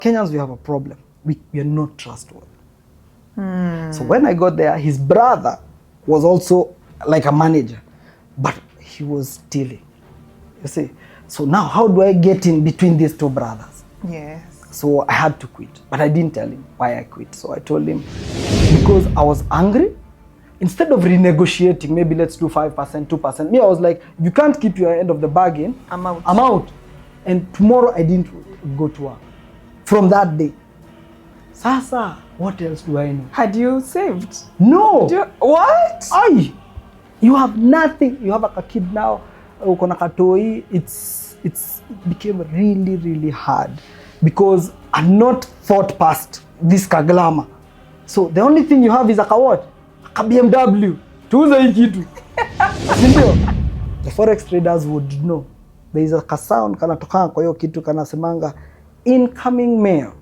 Kenyans, we have a problem. We are not trustworthy. So when I got there, his brother was also like a manager, but he was stealing. You see? So now how do I get in between these two brothers? Yes. So I had to quit, but I didn't tell him why I quit. So I told him because I was angry. Instead of renegotiating, maybe let's do 5%, 2%. Me, I was like, if you can't keep your end of the bargain, I'm out. I'm out. And tomorrow I didn't go to work. From that day. Sasa, what else do I know? Had you saved? No. What? Aye. You have nothing. You have a kid now. Uko na katoi. It became really, really hard because I'm not thought past this kaglama. So the only thing you have is a what? A BMW. Tuuze hii kitu. Sindio? The forex traders would know. There is a sound kanatoka kwa hiyo kitu kanasemanga incoming mail.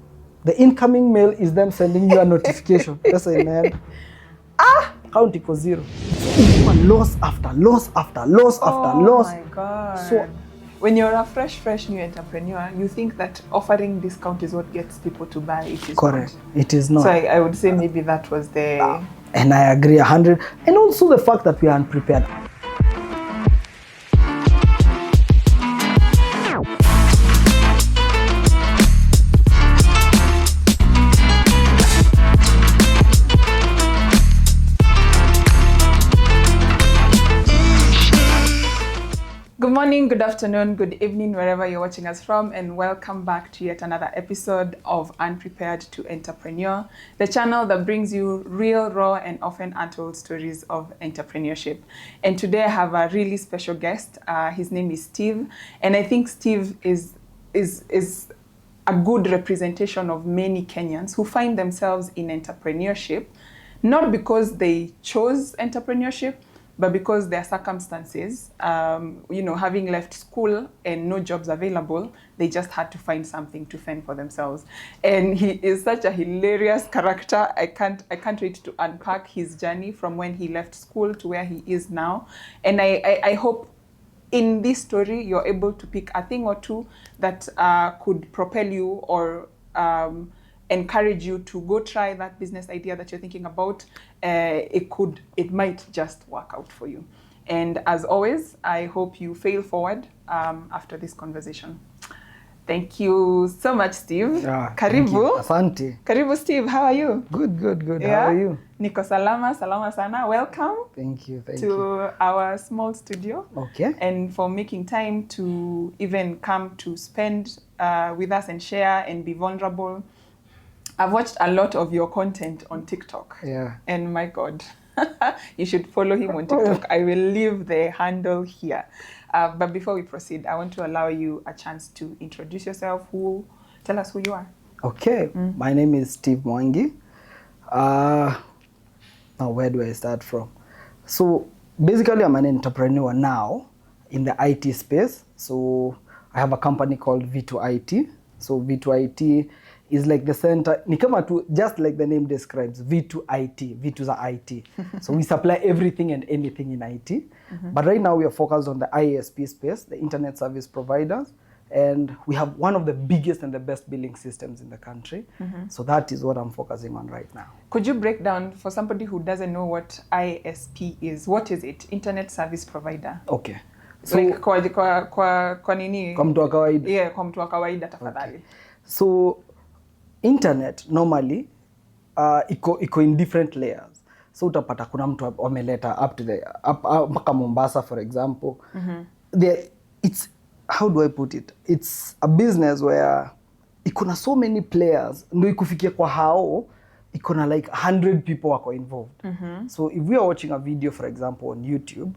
The incoming mail is them sending you a notification. That's in hand. Count iko zero. So loss after loss after loss after loss. Oh my God. So when you're a fresh new entrepreneur, you think that offering discount is what gets people to buy. It is correct. Not. It is not. So I would say maybe that was the... And I agree 100. And also the fact that we are unprepared. Good morning, good afternoon, good evening, wherever you're watching us from, and welcome back to yet another episode of Unprepared to Entrepreneur, the channel that brings you real, raw, and often untold stories of entrepreneurship. And today I have a really special guest. His name is Steve, and I think Steve is a good representation of many Kenyans who find themselves in entrepreneurship, not because they chose entrepreneurship, but because their circumstances, having left school and no jobs available, they just had to find something to fend for themselves. And he is such a hilarious character. I can't wait to unpack his journey from when he left school to where he is now. And I hope in this story you're able to pick a thing or two that could propel you or encourage you to go try that business idea that you're thinking about. It might just work out for you. And as always, I hope you fail forward after this conversation. Thank you so much, Steve. Karibu. Asante. Karibu, Steve. How are you? Good. Yeah? How are you? Niko salama sana. Welcome. Thank you. To our small studio. Okay. And for making time to even come to spend with us and share and be vulnerable. I've watched a lot of your content on TikTok. Yeah. And my God, you should follow him on TikTok. I will leave the handle here. But before we proceed, I want to allow you a chance to introduce yourself. Tell us who you are. Okay. My name is Steve Mwangi. Now, where do I start from? So, basically, I'm an entrepreneur now in the IT space. So, I have a company called V2IT. So, V2IT is like the center, just like the name describes, V2IT, V2 is IT. So we supply everything and anything in IT. But right now we are focused on the ISP space, the internet service providers. And we have one of the biggest and the best billing systems in the country. So that is what I'm focusing on right now. Could you break down for somebody who doesn't know what ISP is? What is it? Internet service provider. Okay. So, like kwa nini? Kwa mtu wa kawaida. Yeah, kwa mtu wa kawaida tafadhali. Okay. So internet normally iko in different layers. So utapata kuna mtu wameleta up to the mpaka Mombasa, for example. It's, how do I put it? It's a business where iko na so many players, ndio ikufikia kwa hao iko na like 100 people wako involved. So if we are watching a video, for example, on YouTube,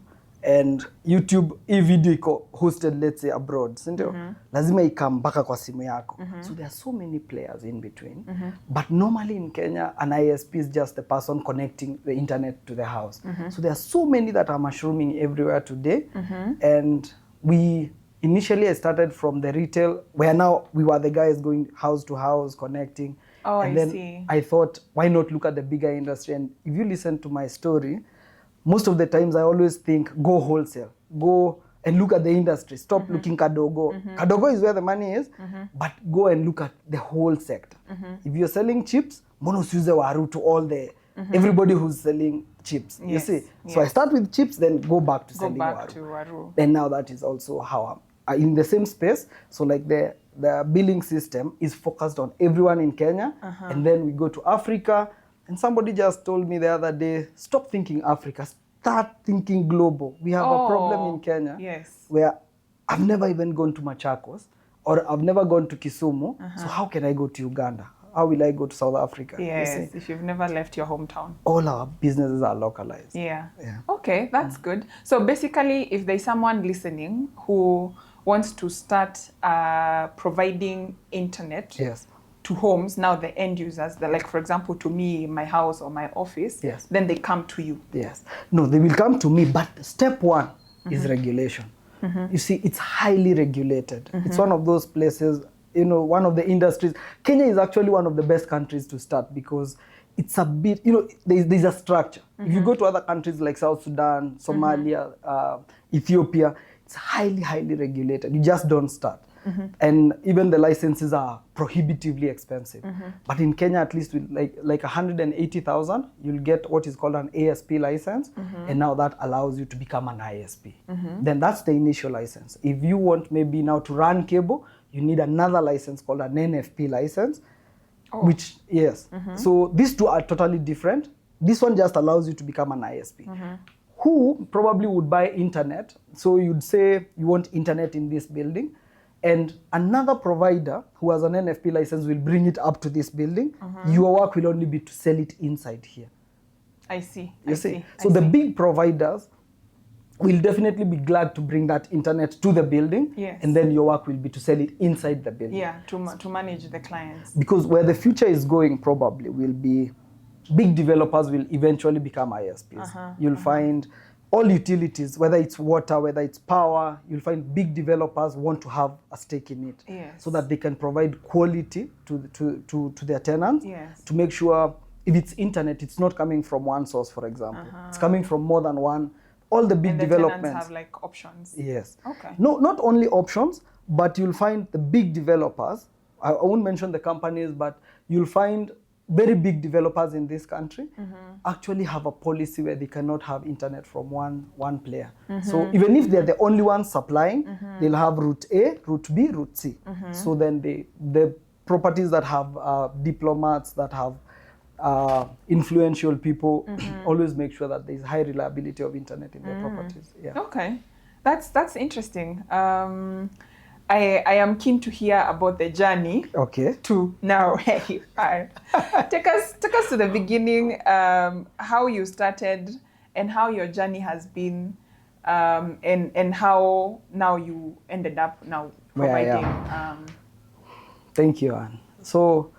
and YouTube, hii video iko hosted, let's say, abroad, sindio? Lazima ikam mpaka kwa simu yako. So there are so many players in between. But normally in Kenya, an ISP is just the person connecting the internet to the house. So there are so many that are mushrooming everywhere today. And initially I started from the retail, where now we were the guys going house to house, connecting. Oh, and I then see. I thought, why not look at the bigger industry? And if you listen to my story, most of the times I always think, go wholesale, go and look at the industry. Stop looking Kadogo. Kadogo is where the money is, but go and look at the whole sector. If you're selling chips, mbona usiuze waru to all the everybody who's selling chips. You see? So I start with chips, then go back to selling waru. And now that is also how I'm in the same space. So like the billing system is focused on everyone in Kenya, and then we go to Africa. And somebody just told me the other day, stop thinking Africa, start thinking global. We have a problem in Kenya where I've never even gone to Machakos, or I've never gone to Kisumu. So how can I go to Uganda? How will I go to South Africa? Yes, if you've never left your hometown. All our businesses are localized. Yeah. Okay, that's good. So basically, if there's someone listening who wants to start providing internet to homes, now the end users, like for example to me, my house or my office, then they come to you. No, they will come to me, but step one is regulation. You see, it's highly regulated. It's one of those places, you know, one of the industries. Kenya is actually one of the best countries to start because it's a bit, you know, there's a structure. If you go to other countries like South Sudan, Somalia, Ethiopia, it's highly regulated. You just don't start. And even the licenses are prohibitively expensive. But in Kenya, at least with like 180,000, you'll get what is called an ASP license. And now that allows you to become an ISP. Then that's the initial license. If you want maybe now to run cable, you need another license called an NFP license, which, so these two are totally different. This one just allows you to become an ISP. Who probably would buy internet? So you'd say you want internet in this building, and another provider who has an NFP license will bring it up to this building. Your work will only be to sell it inside here. I see. You see? So the big providers will definitely be glad to bring that internet to the building, and then your work will be to sell it inside the building. Yeah, to manage the clients. Because where the future is going probably will be big developers will eventually become ISPs. You'll find all utilities, whether it's water, whether it's power, you'll find big developers want to have a stake in it, so that they can provide quality to their tenants, to make sure if it's internet, it's not coming from one source, for example. It's coming from more than one. All the big developments tenants have like options. Okay. No, not only options, but you'll find the big developers. I won't mention the companies, but you'll find very big developers in this country actually have a policy where they cannot have internet from one player. So even if they're the only ones supplying, they'll have route A, route B, route C. So then the properties that have diplomats, that have influential people, always make sure that there's high reliability of internet in their properties. Okay, that's interesting. I am keen to hear about the journey. To now where you are. Take us to the beginning, how you started and how your journey has been, and how now you ended up now providing. Thank you, Anne. So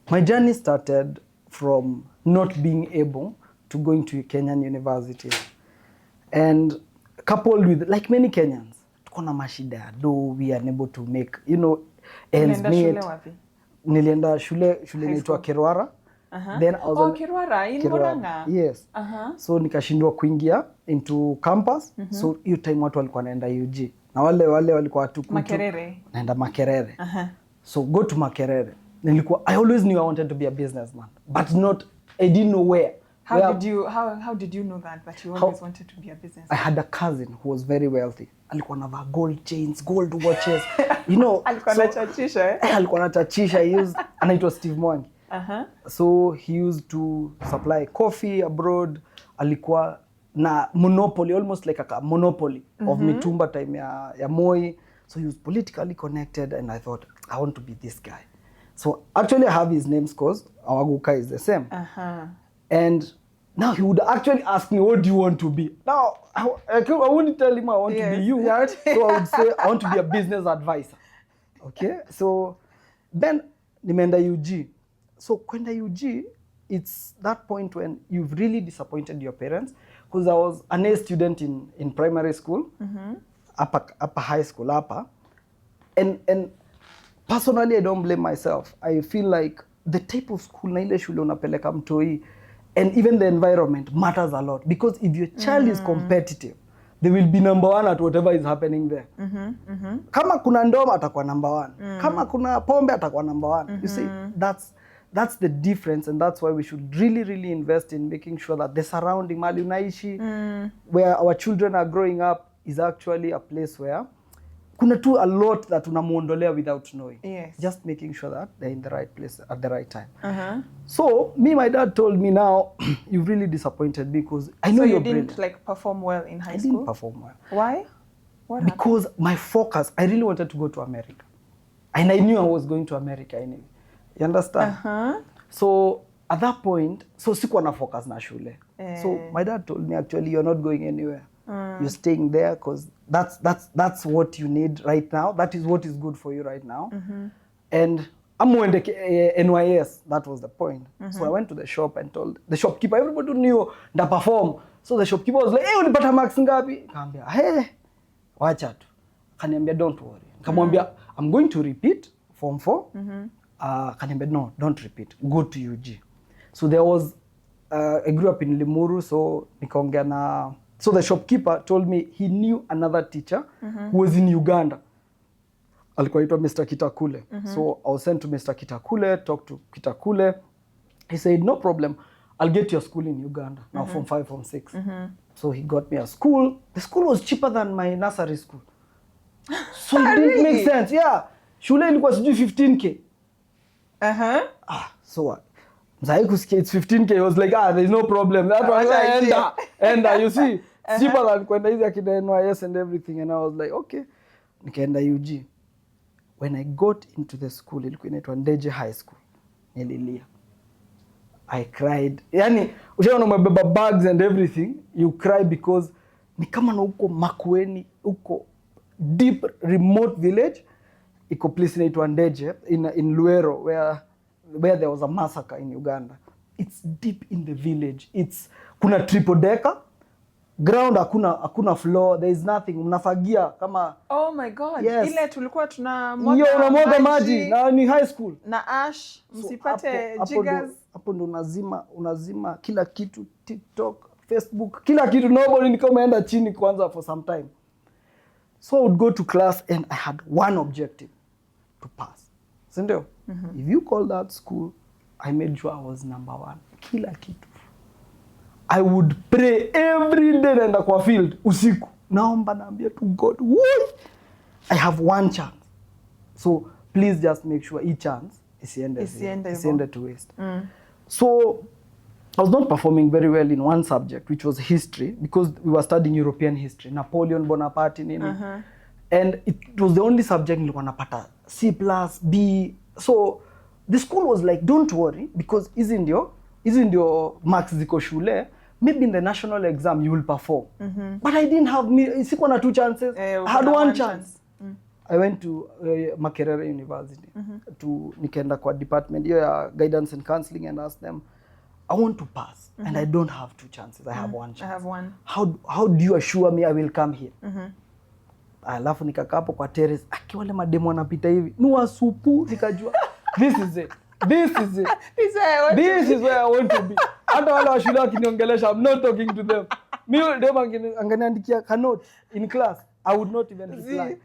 my journey started from not being able to going to Kenyan university, and coupled with, like many Kenyans, tukona mashida ya do, we are unable to make, you know, ends meet. Nilienda shule inaitwa Kirwara. Then I was Kirwara in Murang'a. Yes. So nikashindwa kuingia into campus. So hiyo time watu walikuwa naenda UG. Na wale walikuwa tukutu. Makerere. Naenda Makerere. So go to Makerere. I always knew I wanted to be a businessman, but I didn't know where. How did you know that you always wanted to be a businessman? I had a cousin who was very wealthy. Alikuwa na gold chains, gold watches, you know. Alikuwa na chachisha. Alikuwa na chachisha. Anaitwa Steve Mwangi. So he used to supply coffee abroad. Alikuwa na monopoly, almost like a monopoly of mitumba time ya Moi. So he was politically connected, and I thought, I want to be this guy. So actually I have his names because our Guka is the same. And now he would actually ask me, what do you want to be? Now, I wouldn't tell him I want to be you. So I would say, I want to be a business advisor. Okay? So then, nimeenda UG. So kwenda UG, it's that point when you've really disappointed your parents. Because I was an A student in primary school, upper high school, and personally, I don't blame myself. I feel like the type of school na ile shule unapeleka mtoi, and even the environment matters a lot. Because if your child is competitive, they will be number one at whatever is happening there. Kama kuna ndoma atakuwa number one. Kama kuna pombe atakuwa number one. You see, that's the difference, and that's why we should really invest in making sure that the surrounding mali unaishi, where our children are growing up, is actually a place where kuna tu a lot that unamuondolea without knowing. Yes. Just making sure that they're in the right place at the right time. So my dad told me, now you've really disappointed me, because I know so you're you didn't brilliant. like perform well in high I school? didn't perform well. Why? What because my focus, I really wanted to go to America, and I knew I was going to America anyway. You understand? So at that point, so sikuwa na focus na shule. So my dad told me, actually, you're not going anywhere. You're staying there because that's what you need right now. That is what is good for you right now. And I'm going to NYS. That was the point. So I went to the shop and told the shopkeeper, everybody knew the perform. So the shopkeeper was like, hey, ulipata marks ngapi? Kambia, hey, wacha tu. Kaniambia, don't worry. Kamwambia, I'm going to repeat form 4. Kaniambia, no, don't repeat. Go to UG. So there was, I grew up in Limuru, so nikaongea na. So the shopkeeper told me he knew another teacher who was in Uganda. Alikuwa aitwa Mr. Kitakule. So I was sent to Mr. Kitakule, talked to Kitakule. He said, no problem, I'll get your school in Uganda. Now form 5, form 6. So he got me a school. The school was cheaper than my nursery school. So it didn't make sense. Yeah. Shule ilikuwa sijui 15K. So what? Mzai kusikia it's 15K. He was like, there's no problem. That's why I enda, you see. Cheaper than kwenda hizi akina NYS and everything. And I was like, okay. Nikaenda UG. When I got into the school, ilikuwa inaitwa Ndeje High School. Nililia. I cried. Yani, ushaona umebeba bags and everything, you cry because ni kama na uko Makueni, uko deep remote village, iko place inaitwa Ndeje in Luero where there was a massacre in Uganda. It's deep in the village. Kuna triple decker. Ground hakuna floor, there is nothing. Unafagia kama oh my god. Yes. Ile tulikuwa tuna unamwaga maji na ni high school. Na ash msipate jiggers. Hapo ndo unazima kila kitu, TikTok, Facebook, kila kitu. Nobody ni kama enda chini kwanza for some time. So I would go to class and I had one objective, to pass. Sindio? If you call that school, I made sure I was number 1. Kila kitu. I would pray every day naenda kwa field usiku. Naomba naambia to God, I have one chance. So please just make sure each chance isiende to waste. So I was not performing very well in one subject, which was history, because we were studying European history, Napoleon Bonaparte nini. And it was the only subject nilikuwa napata C+, B. So the school was like, don't worry, because hizi ndio marks ziko shule. Maybe in the national exam you will perform. But I didn't have sikuwa na 2 chances. I had one chance. I went to Makerere University to nikaenda kwa department ya guidance and counseling and asked them, I want to pass and I don't have 2 chances. I have one chance. I have one. How do you assure me I will come here? Alafu nikakaa hapo kwa terrace, wale mademo wanapita hivi. Nuwa supu nikajua this is it. This is where I want to be. Hata wale wa shule wakiniongelesha, I'm not talking to them. Mimi dem angeniandikia kanote in class, I would not even reply.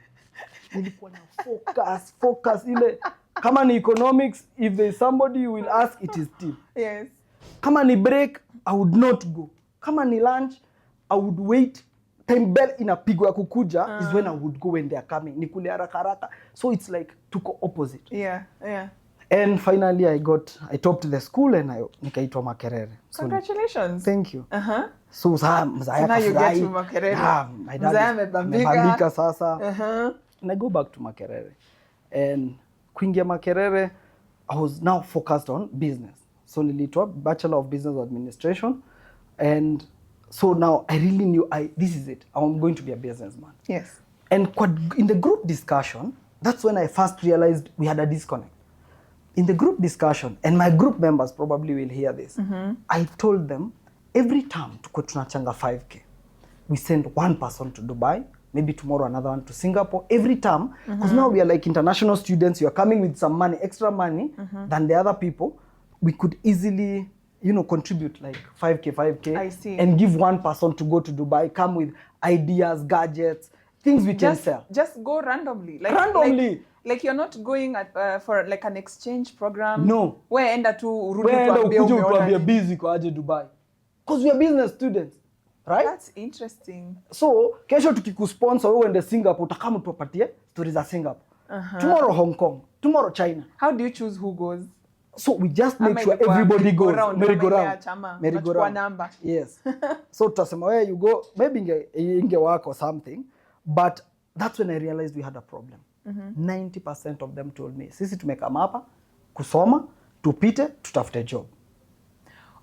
Nilikuwa na focus ile. Kama ni economics, if there is somebody you will ask, it is Steve. Yes. Kama ni break, I would not go. Kama ni lunch, I would wait. Time bell inapigwa kukuja is when I would go when they are coming. Nikule haraka. So it's like tuko opposite. Yeah. And finally I topped the school and nikaitwa Makerere. Congratulations. Thank you. So now you get to Makerere. Yeah, my dad amebambika sasa. And I go back to Makerere. And kuingia Makerere, I was now focused on business. So nilitwa Bachelor of Business Administration. And so now I really knew this is it. I'm going to be a businessman. Yes. And in the group discussion, that's when I first realized we had a disconnect. In the group discussion, and my group members probably will hear this, I told them, every time tuko tunachanga 5K, we send one person to Dubai, maybe tomorrow another one to Singapore, every time, because now we are like international students, you are coming with some money, extra money than the other people, we could easily contribute like 5K, I see. and give one person to go to Dubai, come with ideas, gadgets, things we can sell. Just go randomly. Randomly. Like you're not going for like an exchange program. No. Where enda tu urudi Where tuambie ukuje umeona utuambie nini. busy kwa aje Dubai. Because we are business students, right? That's interesting. So, kesho tukikusponsor wewe uende Singapore, utakama tupatie stories za Singapore. Tomorrow Hong Kong, tomorrow China. How do you choose who goes? So we just make sure everybody goes. Merry-go-round. Yes. So tutasema where you go, maybe inge work or something, but that's when I realized we had a problem. 90% of them told me, sisi tumekama hapa kusoma, tupite, tutafute job.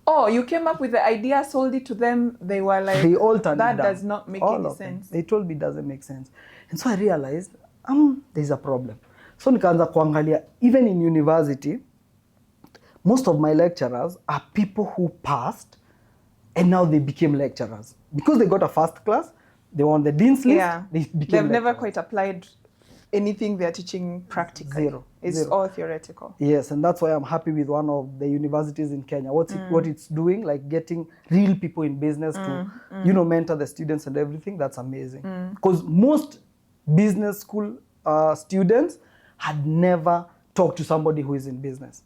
Oh, you came up with the idea, sold it to them, they were like, they all turned that it down. does not make all any of them. sense. They told me it doesn't make sense. And so I realized, there's a problem. So nikaanza kuangalia, even in university, most of my lecturers are people who passed and now they became lecturers. Because they got a first class, they were on the dean's list, they became They've never lecturers. quite applied anything they're teaching practically. Zero. It's all theoretical. Yes, and that's why I'm happy with one of the universities in Kenya. What it's doing, like getting real people in business to, mentor the students and everything, that's amazing. Because most business school students had never talked to somebody who is in business.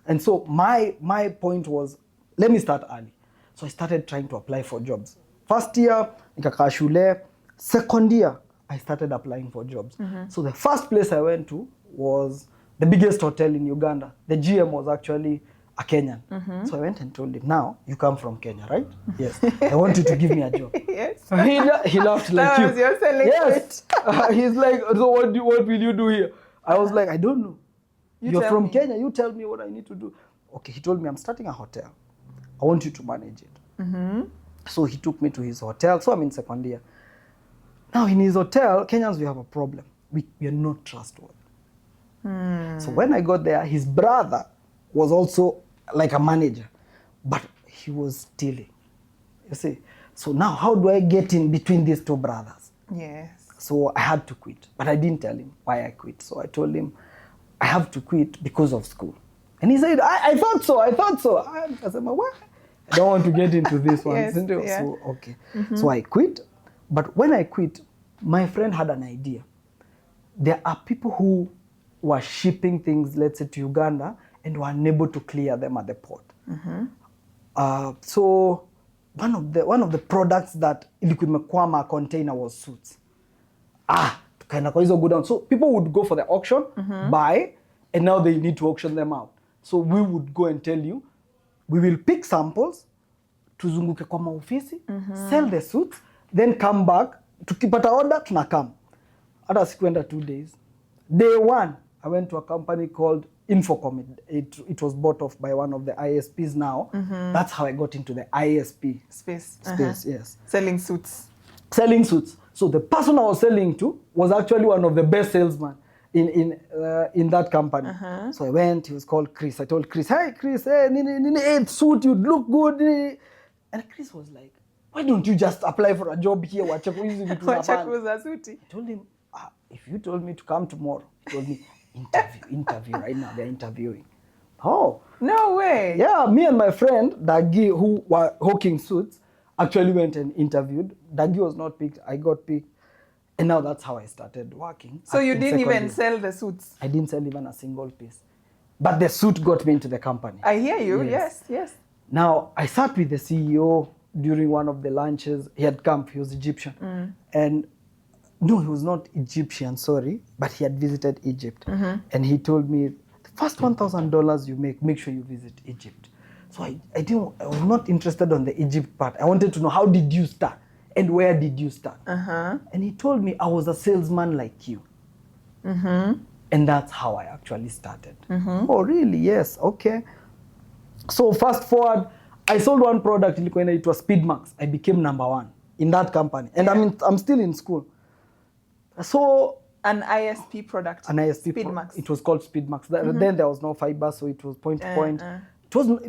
And so my point was, let me start early. So I started trying to apply for jobs. First year, nikakaa shule. Second year, I started applying for jobs. So the first place I went to was the biggest hotel in Uganda. The GM was actually a Kenyan. So I went and told him, now you come from Kenya, right? Yes. I want you to give me a job. Yes. He laughed like That you. was your selling Yes. He's like, so what will you do here? I was like, I don't know. You're from Kenya. You tell me what I need to do. Okay, he told me, I'm starting a hotel. I want you to manage it. So he took me to his hotel. So I'm in second year. Now in his hotel, Kenyans, we have a problem. We are not trustworthy. So when I got there, his brother was also like a manager, but he was stealing. You see? So now how do I get in between these two brothers? Yes. So I had to quit, but I didn't tell him why I quit. So I told him, I have to quit because of school. And he said, I thought so. I said, what? I don't want to get into this one. Yes, yeah. So, okay. So I quit. But when I quit, my friend had an idea. There are people who were shipping things, let's say, to Uganda and were unable to clear them at the port. So one of the products that ilikuwa imekwama container was suits. Tukaenda kwa hizo go down. So people would go for the auction, buy, and now they need to auction them out. So we would go and tell you, we will pick samples, tuzunguke kwa maofisi, sell the suits, then come back, tukipata order, tunakam. Hata sikuenda 2 days. Day 1, I went to a company called Infocom. It was bought off by one of the ISPs now. That's how I got into the ISP Space, yes. Selling suits. Selling suits. So the person I was selling to was actually one of the best salesmen in that company. So I went, he was called Chris. I told Chris, hey Chris, hey, suit, you look good. And Chris was like, why don't you just apply for a job here? I told him, if you told me to come tomorrow, he told me, interview right now, they're interviewing. Oh. No way. Yeah, me and my friend, Dagi, who were hawking suits, actually went and interviewed. Dagi was not picked, I got picked. And now that's how I started working. So you didn't even sell the suits? I didn't sell even a single piece. But the suit got me into the company. I hear you, yes. Now, I sat with the CEO during one of the lunches. He had come, he was Egyptian. And no, he was not Egyptian, sorry, but he had visited Egypt. And he told me, the first $1,000 you make sure you visit Egypt. So I was not interested on the Egypt part. I wanted to know, how did you start? And where did you start? And he told me, I was a salesman like you. And that's how I actually started. Oh, really? Yes. Okay. So fast forward, I sold one product, it was Speedmax. I became #1 in that company. And I'm still in school. So an ISP product. An ISP Speedmax. It was called Speedmax. Then there was no fiber, so it was point to point. It wasn't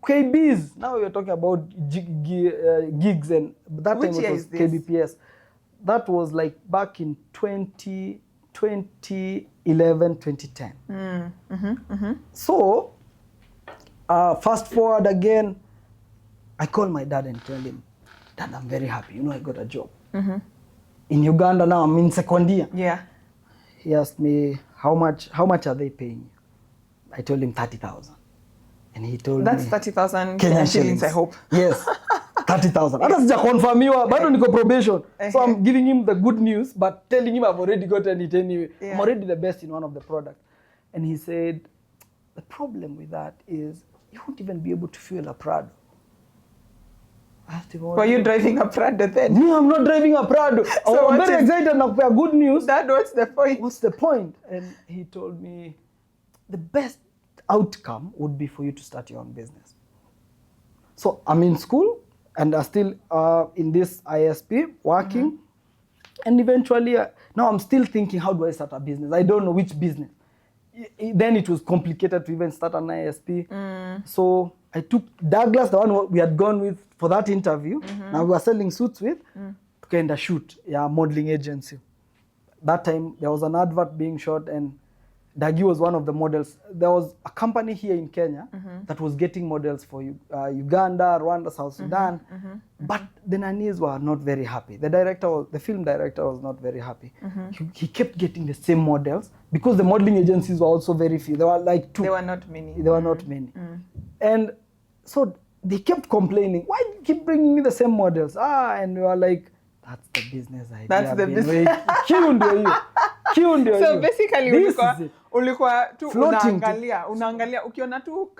KBs. Now we're talking about gigs, and that Which time it was KBPS. That was like back in 2011, 2010. So Fast forward again, I call my dad and tell him, Dad, I'm very happy. You know, I got a job. In Uganda now, I'm in second year. Yeah. He asked me, how much are they paying you? I told him 30,000. And he told That's me... 30,000 Kenyan shillings, I hope. Yes, 30,000. Hata sija confirmiwa, bado niko probation. So I'm giving him the good news, but telling him I've already gotten it anyway. Yeah. I'm already the best in one of the products. And he said, the problem with that is you won't even be able to fuel a Prado. I asked him, were you driving a Prado then? No, I'm not driving a Prado. So I'm very excited now for good news. Dad, what's the point? What's the point? And he told me, the best outcome would be for you to start your own business. So I'm in school and I'm still in this ISP working. And eventually, now I'm still thinking, how do I start a business? I don't know which business. Then it was complicated to even start an ISP. So I took Douglas, the one we had gone with for that interview. Now we were selling suits with, to kind of shoot, modeling agency. That time there was an advert being shot and Dagi was one of the models. There was a company here in Kenya that was getting models for Uganda, Rwanda, South Sudan. But the nannies were not very happy. The film director was not very happy. He kept getting the same models because the modeling agencies were also very few. There were like 2. There were not many. There were not many. And so they kept complaining, why do you keep bringing me the same models? And we were like, that's the business idea. That's the business. So basically ulikuwa tu unaangalia ukiona tu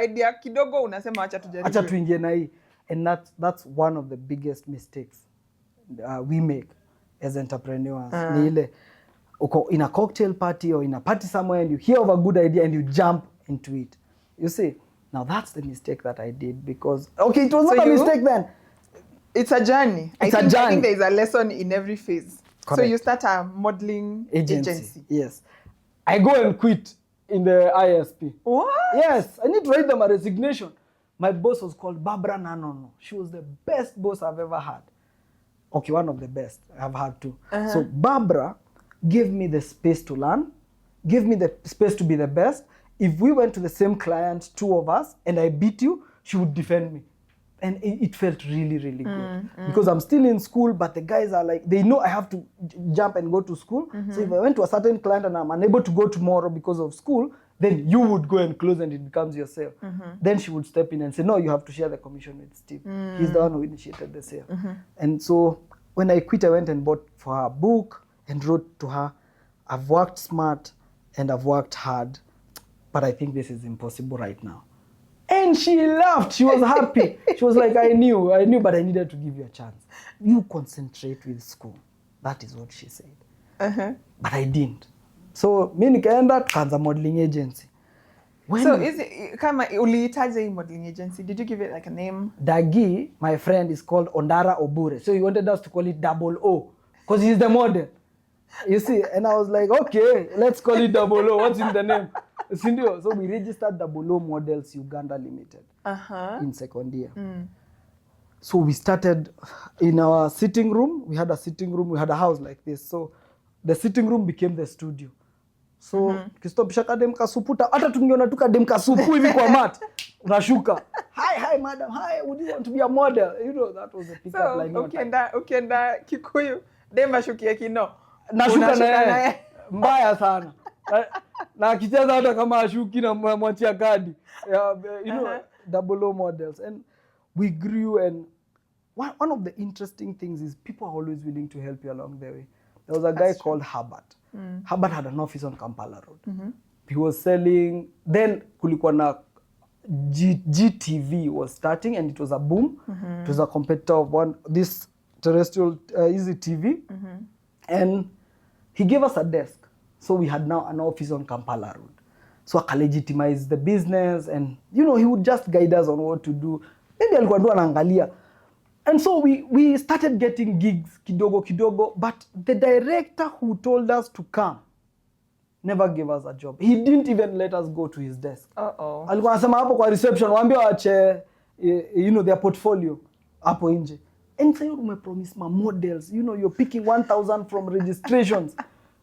idea kidogo unasema acha tujaribu. Acha tuingie na hii. And that's one of the biggest mistakes we make as entrepreneurs. Ni ile uko in a cocktail party or in a party somewhere and you hear of a good idea and you jump into it. You see, now that's the mistake that I did because it was not a mistake then. It's a journey. I think there is a lesson in every phase. Correct. So you start a modeling agency. Yes. I go and quit in the ISP. What? Yes. I need to write them a resignation. My boss was called Barbara Nanono. She was the best boss I've ever had. Okay, one of the best. I've had too. So Barbara gave me the space to learn, gave me the space to be the best. If we went to the same client, 2 of us, and I beat you, she would defend me. And it felt really, really good. Because I'm still in school, but the guys are like, they know I have to jump and go to school. So if I went to a certain client and I'm unable to go tomorrow because of school, then you would go and close and it becomes your sale. Then she would step in and say, no, you have to share the commission with Steve. He's the one who initiated the sale. And so when I quit, I went and bought for her a book and wrote to her, I've worked smart and I've worked hard, but I think this is impossible right now. And she laughed. She was happy. She was like, I knew, but I needed to give you a chance. You concentrate with school. That is what she said. But I didn't. So, mi nikaenda tukaanza modeling agency. So, is it kama uliitaje hii modeling agency? Did you give it like a name? Dagi, my friend, is called Ondara Obure. So he wanted us to call it Double O because he's the model. You see, and I was like, okay, let's call it Double O. What's in the name? So we registered Double O Models Uganda Limited in second year. So we started in our sitting room. We had a sitting room. We had a house like this. So the sitting room became the studio. So kistopisha kadem kasuputa. Hata tungeona tu kadem kasupu hivi kwa mat. Unashuka. Hi, madam. Hi, would you want to be a model? You know, that was a pickup line. Ukienda Kikuyu, dem ashukie kino. Nashuka naye. Mbaya sana. Na akicheza hata kama ashuki na mwachia kadi. Double O Models. And we grew, and one of the interesting things is people are always willing to help you along the way. There was a guy called Herbert. Herbert had an office on Kampala Road. He was selling, then kulikuwa na GTV was starting and it was a boom. It was a competitor of this terrestrial easy TV. And he gave us a desk. So we had now an office on Kampala Road. So I legitimized the business and, he would just guide us on what to do. Maybe alikuwa ndo anaangalia. And so we started getting gigs kidogo, but the director who told us to come never gave us a job. He didn't even let us go to his desk. Alikuwa anasema hapo kwa reception, waambie waache their portfolio hapo nje. And so you promise my models, you're picking 1,000 from registrations.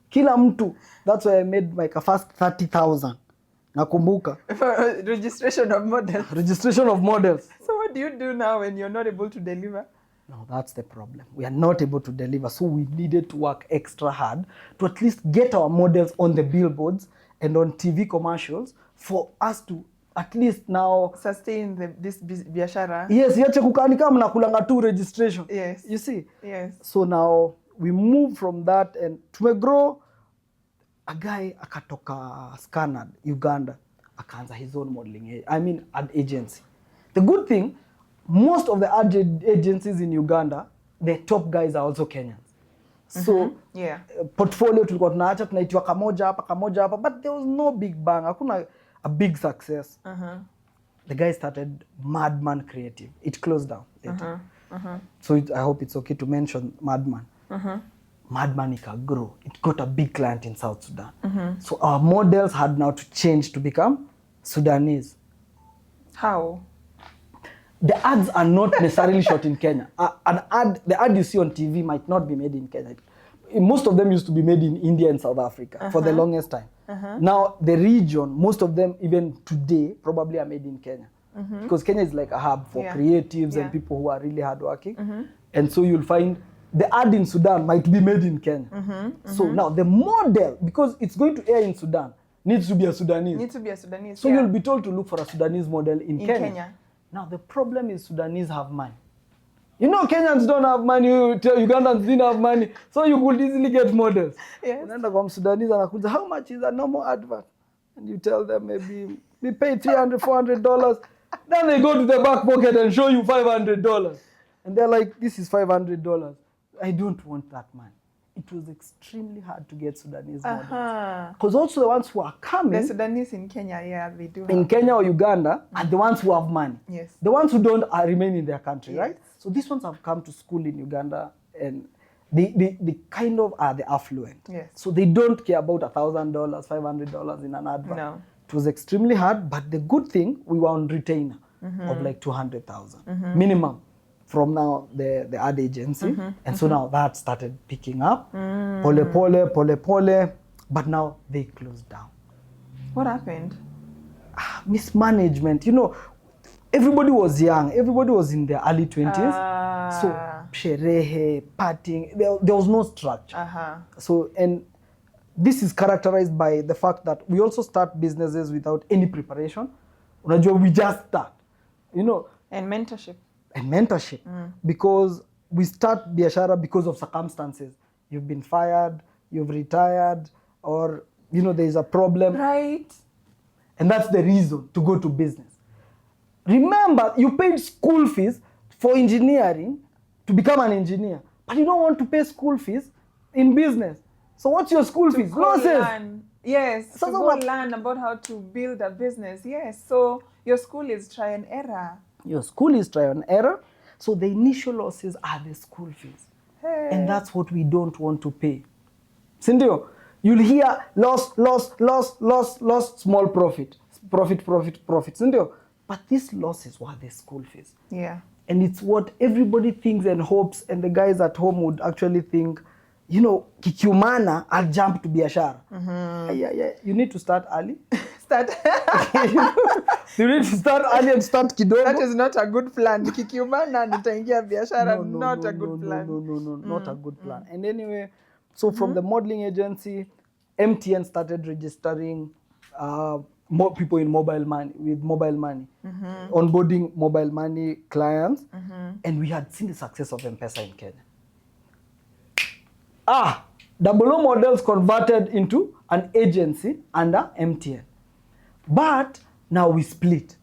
Kila mtu. That's why I made like a first 30,000 Nakumbuka. For registration of models. Registration of models. So what do you do now when you're not able to deliver? No, that's the problem. We are not able to deliver. So we needed to work extra hard to at least get our models on the billboards and on TV commercials for us to at least now sustain this biashara. Yes, yache kukani kama mnakulanga tu registration. Yes. You see? Yes. So now we move from that and tumegrow. A guy akatoka Scanad, Uganda, akaanza his own modeling, ad agency. The good thing, most of the ad agencies in Uganda, the top guys are also Kenyans. So yeah. Portfolio tulikuwa tunaacha tunaitiwa kamoja hapa, but there was no big bang. Hakuna a big success. The guy started Madman Creative. It closed down later. So I hope it's okay to mention Madman. Madman grow. It got a big client in South Sudan. So our models had now to change to become Sudanese. How? The ads are not necessarily shot in Kenya. The ad you see on TV might not be made in Kenya. Most of them used to be made in India and South Africa for the longest time. Now the region, most of them even today probably are made in Kenya. Because Kenya is like a hub for creatives and people who are really hardworking. And so you'll find the ad in Sudan might be made in Kenya. So now the model, because it's going to air in Sudan, needs to be a Sudanese. So you'll be told to look for a Sudanese model in Kenya. Now the problem is Sudanese have money. You know Kenyans don't have money, Ugandans didn't have money, so you could easily get models. Yes. Unaenda kwa Sudanese anakuja, how much is a normal advert? And you tell them maybe we pay $300, $400. Then they go to the back pocket and show you $500. And they're like, this is $500. I don't want that money. It was extremely hard to get Sudanese models. Because also the ones who are coming... The Sudanese in Kenya, yeah, they do. In Kenya or Uganda are the ones who have money. Yes. The ones who don't remain in their country, right? So these ones have come to school in Uganda and they kind of are the affluent. Yes. So they don't care about $1,000, $500 in an advert. No. It was extremely hard, but the good thing, we were on retainer of like 200,000 minimum from now the ad agency. And so now that started picking up. Pole, but now they closed down. What happened? Mismanagement. You know, everybody was young. Everybody was in their early 20s. So sherehe, partying, there was no structure. So, and this is characterized by the fact that we also start businesses without any preparation. We just start, you know. And mentorship. Because we start biashara because of circumstances. You've been fired, you've retired, or, you know, there's a problem. Right. And that's the reason to go to business. Remember, you paid school fees for engineering to become an engineer, but you don't want to pay school fees in business. So what's your school fees? Losses. Yes, so to go learn about how to build a business. Yes, so your school is try and error. Your school is try and error. So the initial losses are the school fees. Hey. And that's what we don't want to pay. Sindio, you'll hear loss, small profit. Sindio? But these losses were the school fees. Yeah. And it's what everybody thinks and hopes, and the guys at home would actually think, you know, kikiumana, I'll jump to biashara. Yeah. You need to start early. You need to start early and start kidogo. That is not a good plan. Kikiumana nitaingia biashara, not a good plan. No, not a good plan. And anyway, so from the modeling agency, MTN started registering more people in mobile money, onboarding mobile money clients, and we had seen the success of M-Pesa in Kenya. Double O models converted into an agency under MTN. But now we split.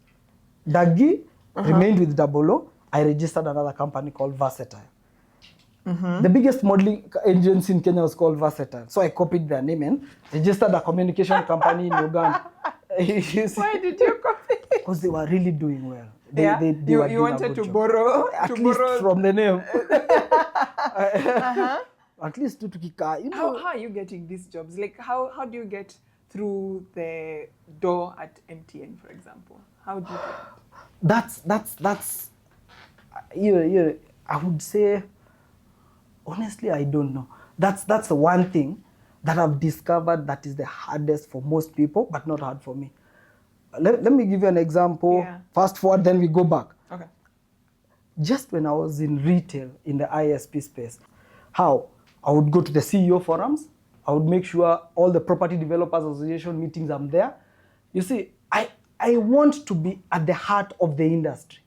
Dagi remained with Double O. I registered another company called Versatile. The biggest modeling agency in Kenya was called Versatile. So I copied their name and registered a communication company in Uganda. Why did you copy? Because they were really doing well. You wanted to borrow from the name. At least to kika. You know. How are you getting these jobs? Like how do you get through the door at MTN, for example? How do you get it? That's I would say, honestly, I don't know. That's the one thing that I've discovered that is the hardest for most people, but not hard for me. Let me give you an example. Yeah. Fast forward, then we go back. Okay. Just when I was in retail in the ISP space, how I would go to the CEO forums, I would make sure all the property developers association meetings I'm there. You see, I want to be at the heart of the industry.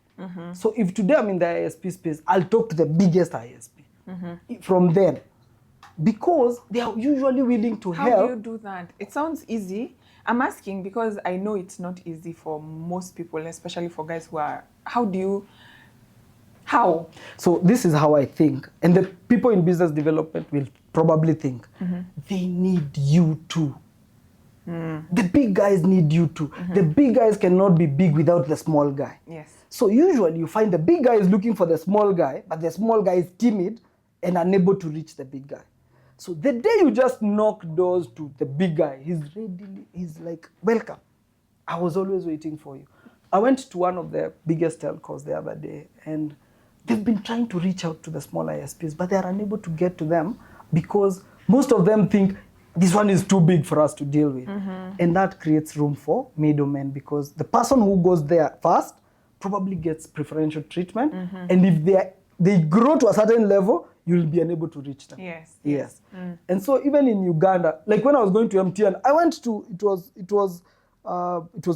So if today I'm in the ISP space, I'll talk to the biggest ISP from them, because they are usually willing to help. How do you do that? It sounds easy. I'm asking because I know it's not easy for most people, especially for guys who are. How? So this is how I think, and the people in business development will probably think. They need you too. The big guys need you too. The big guys cannot be big without the small guy. Yes. So usually you find the big guy is looking for the small guy, but the small guy is timid and unable to reach the big guy. So the day you just knock doors to the big guy, he's like, welcome. I was always waiting for you. I went to one of the biggest telcos the other day, and they've been trying to reach out to the small ISPs, but they are unable to get to them because most of them think this one is too big for us to deal with. And that creates room for middlemen, because the person who goes there first probably gets preferential treatment. And if they grow to a certain level, you'll be unable to reach them. Yes. And so even in Uganda, like when I was going to MTN, I went to, it was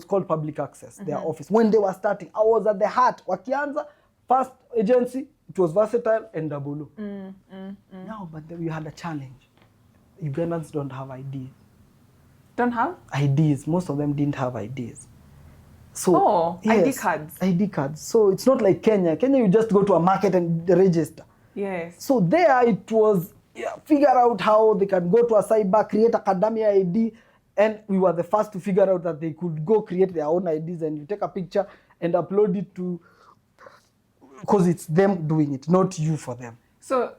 called Public Access, their office. When they were starting, I was at the heart. Wakianza, first agency, it was versatile and double. Now, but then we had a challenge. Ugandans don't have IDs. Don't have? IDs. Most of them didn't have IDs. So, ID cards. ID cards. So it's not like Kenya. Kenya, you just go to a market and register. Yes. So there it was, figure out how they can go to a cyber, create academia ID. And we were the first to figure out that they could go create their own IDs, and you take a picture and upload it to, because it's them doing it, not you for them. So,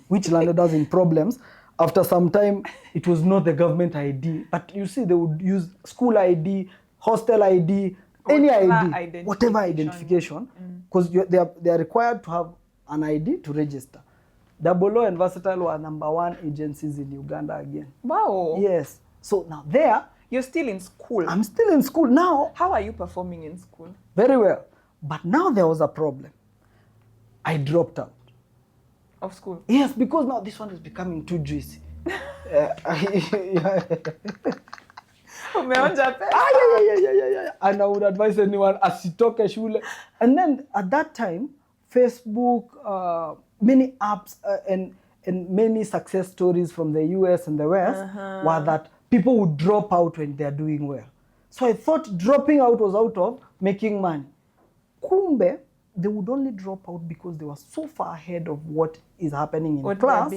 which landed us in problems. After some time, it was not the government ID, but you see, they would use school ID, hostel ID, any ID, whatever identification, because they are required to have an ID to register. Double O and Versatile were #1 agencies in Uganda again. Wow. Yes. So now there, you're still in school. I'm still in school now. How are you performing in school? Very well. But now there was a problem. I dropped out. Of school? Yes, because now this one is becoming too juicy. And I would advise anyone asitoke shule. And then at that time, Facebook, many apps and many success stories from the US and the West were that people would drop out when they're doing well. So I thought dropping out was out of making money. Kumbe, they would only drop out because they were so far ahead of what is happening in class,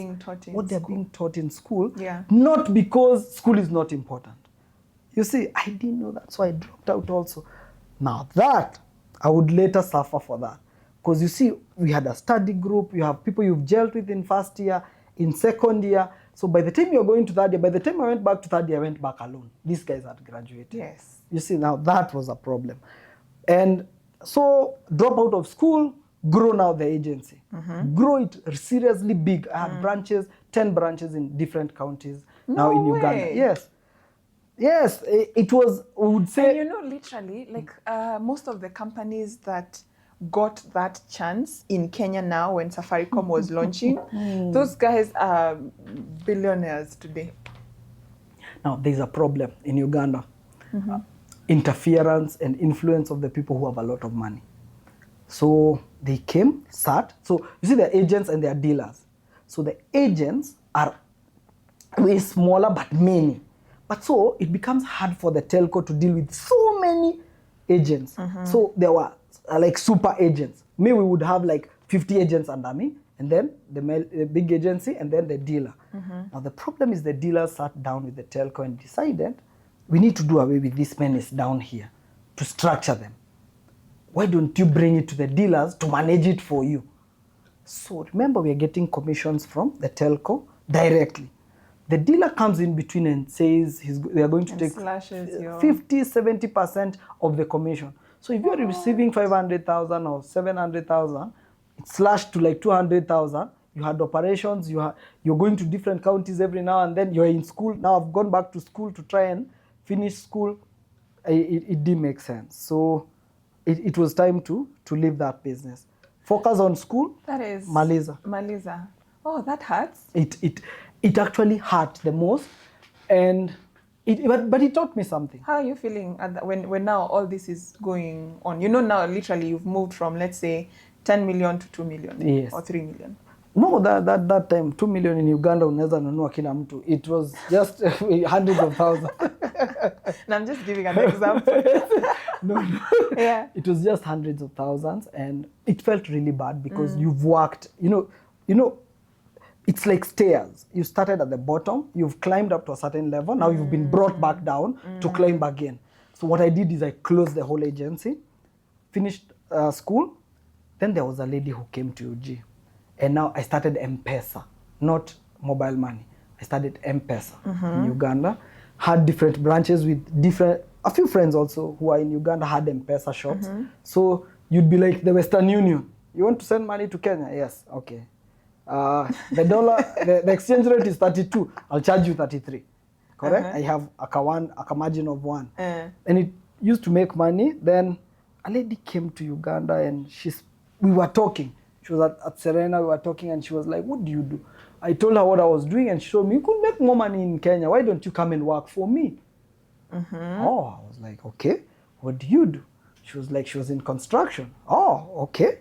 what they're being taught in school, not because school is not important. You see, I didn't know that, so I dropped out also. Now that, I would later suffer for that. Because you see, we had a study group, you have people you've dealt with in first year, in second year. So by the time you're going to third year, by the time I went back to third year, I went back alone. These guys had graduated. Yes. You see, now that was a problem. And so drop out of school, grow now the agency. Grow it seriously big. I had branches, 10 branches in different counties now in Uganda. Yes. Yes, it was, I would say. And literally, like most of the companies that got that chance in Kenya now when Safaricom was launching, those guys are billionaires today. Now, there's a problem in Uganda. Interference and influence of the people who have a lot of money. So they came, sat. So you see the agents and their dealers. So the agents are way smaller but many. But so it becomes hard for the telco to deal with so many agents. So there were like super agents. We would have like 50 agents under me, and then the big agency, and then the dealer. Now the problem is the dealers sat down with the telco and decided, we need to do away with these menace down here to structure them. Why don't you bring it to the dealers to manage it for you? So remember, we are getting commissions from the telco directly. The dealer comes in between and says they are going to take 50-70% of the commission. So if you're receiving 500,000 or 700,000, it's slashed to like 200,000. You had operations, you're going to different counties every now and then. You're in school. Now I've gone back to school to try and finish school. it did make sense. So it was time to leave that business. Focus on school. That is Maliza. Oh, that hurts. It actually hurt the most, and but it taught me something. How are you feeling when now all this is going on? You know, now literally you've moved from, let's say, 10 million to 2 million. Yes. Or 3 million. No, that time 2 million in Uganda unaweza nunua kila mtu. It was just hundreds of thousands. And I'm just giving an example. No. Yeah. It was just hundreds of thousands, and it felt really bad because you've worked, you know, it's like stairs. You started at the bottom, you've climbed up to a certain level, now you've been brought back down to climb again. So what I did is I closed the whole agency, finished school, then there was a lady who came to UG. And now I started M-Pesa, not mobile money. I started M-Pesa in Uganda. Had different branches with a few friends also who are in Uganda had M-Pesa shops. So you'd be like the Western Union. You want to send money to Kenya? Yes, okay. The dollar, the exchange rate is 32. I'll charge you 33. Correct? I have a margin of 1. And it used to make money. Then a lady came to Uganda and we were talking. She was at Serena, we were talking, and she was like, what do you do? I told her what I was doing, and she told me, you could make more money in Kenya. Why don't you come and work for me? Oh, I was like, okay, what do you do? She was like, she was in construction. Oh, okay.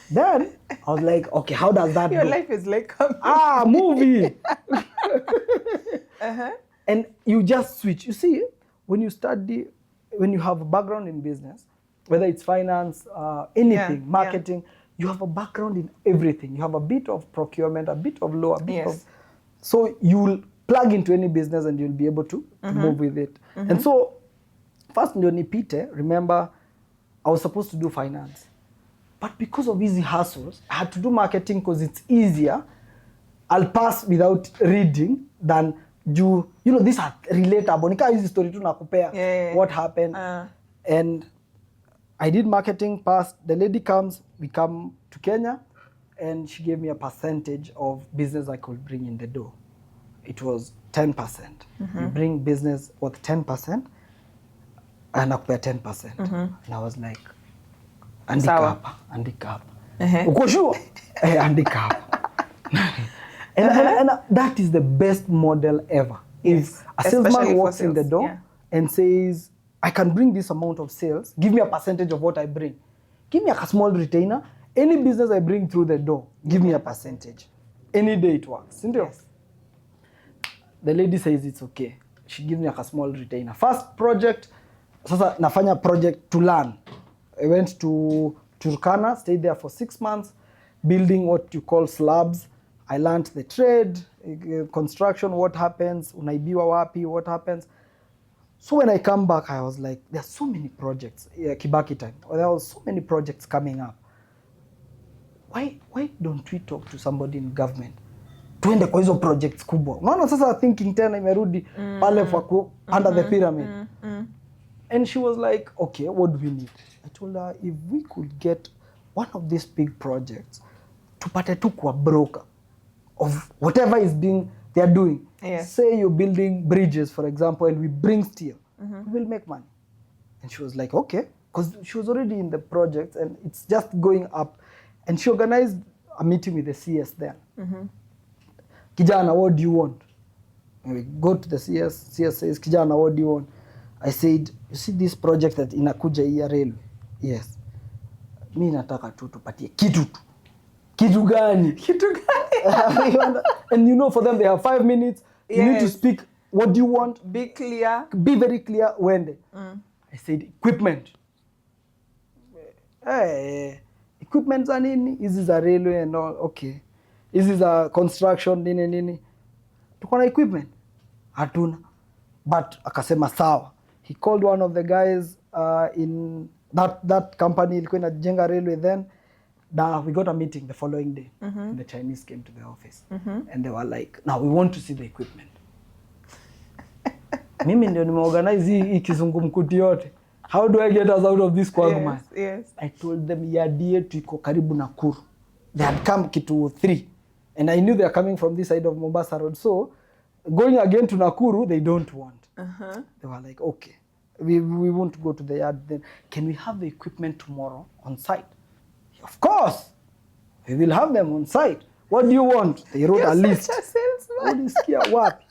Then I was like, okay, how does that Your go? life is like a movie. And you just switch. You see, when you have a background in business, whether it's finance, anything, marketing, you have a background in everything. You have a bit of procurement, a bit of law, a bit of... So you'll plug into any business and you'll be able to move with it. And so, first ndio nipite, remember, I was supposed to do finance. But because of easy hustles, I had to do marketing because it's easier. I'll pass without reading than you know, these are relatable. Nika hizi story tu nakupea what happened. And I did marketing, passed. The lady comes, we come to Kenya, and she gave me a percentage of business I could bring in the door. It was 10%. You bring business worth 10%, and nakupea 10%. And I was like, andika hapa. Uko sure? Andika hapa. And that is the best model ever. If a salesman walks in the door and says, I can bring this amount of sales, give me a percentage of what I bring. Give me a small retainer. Any business I bring through the door, give me a percentage. Any day it works. Yes. The lady says it's okay. She gives me a small retainer. First project, sasa nafanya project to learn. I went to Turkana, stayed there for 6 months, building what you call slabs. I learned the trade, construction, what happens, unaibiwa wapi, what happens. So when I come back, I was like, there's so many projects, Kibaki time, there was so many projects coming up. Why don't we talk to somebody in government? Tuende kwa hizo projects kubwa. Unaona sasa thinking tena imerudi pale kwa under the pyramid. And she was like, okay, what do we need? I told her, if we could get one of these big projects, tupate tu kwa broker of whatever they're doing. Yes. Say you're building bridges, for example, and we bring steel, we will make money. And she was like, okay, because she was already in the project and it's just going up. And she organized a meeting with the CS then. Kijana, what do you want? And we go to the CS. CS says, Kijana, what do you want? I said, you see this project that inakuja hii railway? Yes. Mi nataka tu tupatie kitu tu. Kitu gani? Kitu gani? And you know, for them, they have 5 minutes. You need to speak. What do you want? Be clear. Be very clear. When? I said, equipment. Hey, equipment za nini? Hizi za railway and all. Okay. Hizi za construction, nini. Tuko na equipment? Hatuna. But akasema sawa. He called one of the guys in that company ilikuwa inajenga railway then. We got a meeting the following day. And the Chinese came to the office. And they were like, now we want to see the equipment. Mimi ndio nimeorganize hii kizungumkuti yote. How do I get us out of this quagmire? Yes. I told them yadi yetu iko karibu Nakuru. They had come kitu 3. And I knew they are coming from this side of Mombasa Road. So going again to Nakuru, they don't want. They were like, okay. We won't go to the yard then. Can we have the equipment tomorrow on site? Of course. We will have them on site. What do you want? They wrote a list. Such a salesman. Ulisikia wapi?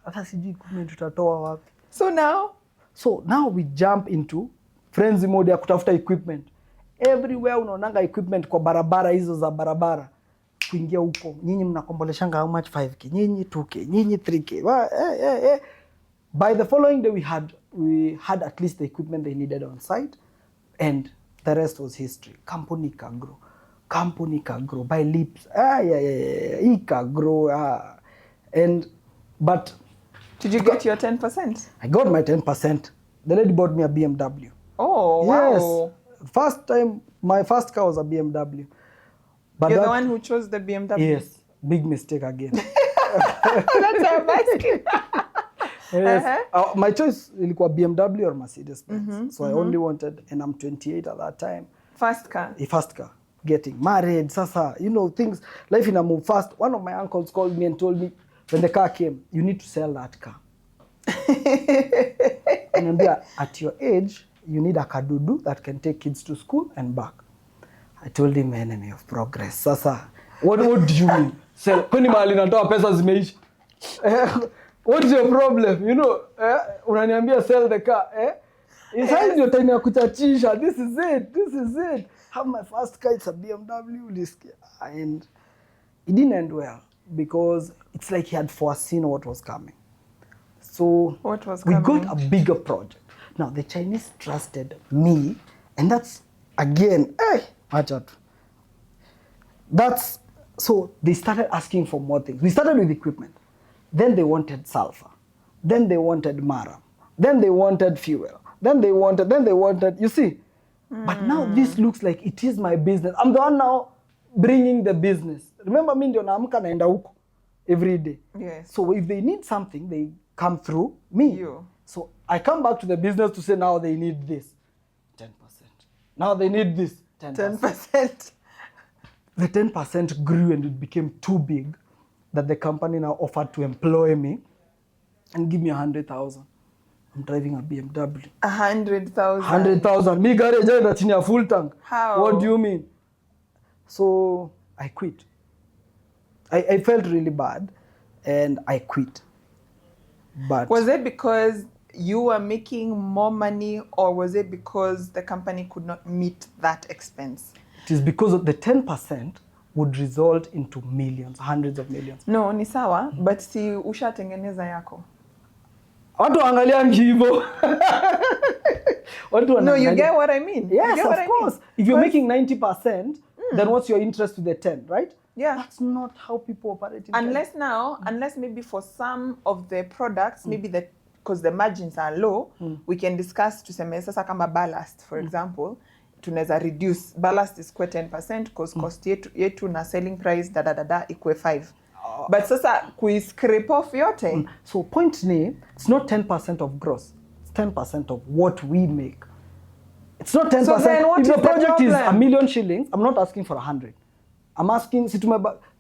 Hata sijui equipment tutatoa wapi. So now we jump into frenzy mode ya kutafuta equipment. Everywhere unaonanga equipment kwa barabara hizo za barabara. Kuingia huko. Nyinyi mnakomboleshanga how much? 5k. Nyinyi 2k. Nyinyi 3k. By the following day we had at least the equipment they needed on site, and the rest was history. Company can grow by leaps. It can grow. But did you get your 10%? I got my 10%. The lady bought me a BMW. Oh, wow. Yes. First time, my first car was a BMW. But you're the one who chose the BMW? Yes. Big mistake again. That's our bicycle. Yes. My choice ilikuwa BMW or Mercedes-Benz. So I only wanted, and I'm 28 at that time. First car. Getting married, sasa, things, life in a move fast. One of my uncles called me and told me, when the car came, you need to sell that car. And at your age, you need a kadudu that can take kids to school and back. I told him, enemy of progress. Sasa, what do you mean? Sell. Kwani mahali natoa pesa zimeisha. What's your problem? Unaniambia sell the car. It's your time ya kuchachisha. This is it. Have my first car, it's a BMW. And it didn't end well because it's like he had foreseen what was coming. So we got a bigger project. Now the Chinese trusted me, and that's again, so they started asking for more things. We started with equipment. Then they wanted sulfur. Then they wanted maram. Then they wanted fuel. Then they wanted, you see. But now this looks like it is my business. I'm the one now bringing the business. Remember me ndio naamka naenda huko every day. Yes. So if they need something, they come through me. You. So I come back to the business to say now they need this. 10%. Now they need this. 10%. The 10% grew and it became too big that the company now offered to employ me and give me 100,000. I'm driving a BMW. 100,000. 100,000. Me garage na chini ya full tank. How? What do you mean? So I quit. I felt really bad and I quit. But was it because you were making more money, or was it because the company could not meet that expense? It is because of the 10% would result into millions, hundreds of millions. No, ni sawa, but si ushatengeneza yako. Watu waangaliangi hivyo. No, you get what I mean? Yes, of course. If you're making 90%, then what's your interest with the 10, right? Yeah. That's not how people operate in Unless maybe for some of the products, maybe because the margins are low, we can discuss tuseme sasa kama ballast, for example, tunaweza reduce. Ballast is kwa 10% because cost yetu na selling price equal 5. But sasa scrape off yote. So point ni, it's not 10% of gross. It's 10% of what we make. It's not 10%. So then what if is the project the is problem? 1 million shillings, I'm not asking for 100. I'm asking, So then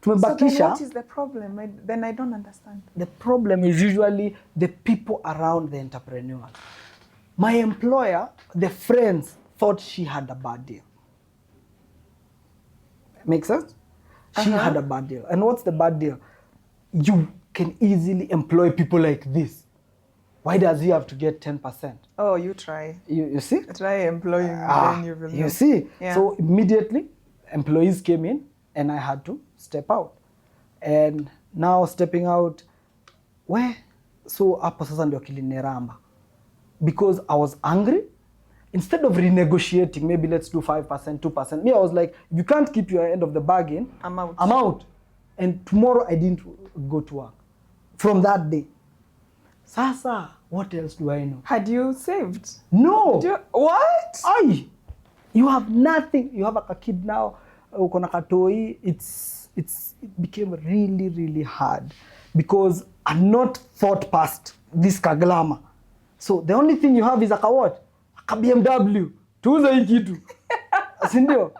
tumebakisha. what is the problem? Then I don't understand. The problem is usually the people around the entrepreneur. My employer, the friends, thought she had a bad deal. Make sense? She had a bad deal. And what's the bad deal? You can easily employ people like this. Why does he have to get 10%? Oh, you try. You see? Try employing, then you will know. You see? Yeah. So immediately, employees came in and I had to step out. And now stepping out, so hapo sasa ndio kiliniramba. Because I was angry. Instead of renegotiating, maybe let's do 5%, 2%. Me, I was like, if you can't keep your end of the bargain, I'm out. I'm out. And tomorrow I didn't go to work. From that day. Sasa, what else do I know? Had you saved? No. What? You have nothing. You have a kid now. Uko na katoi. It became really, really hard because I'm not thought past this kaglama. So the only thing you have is a what? A BMW. Tuuze hii kitu. Sindio?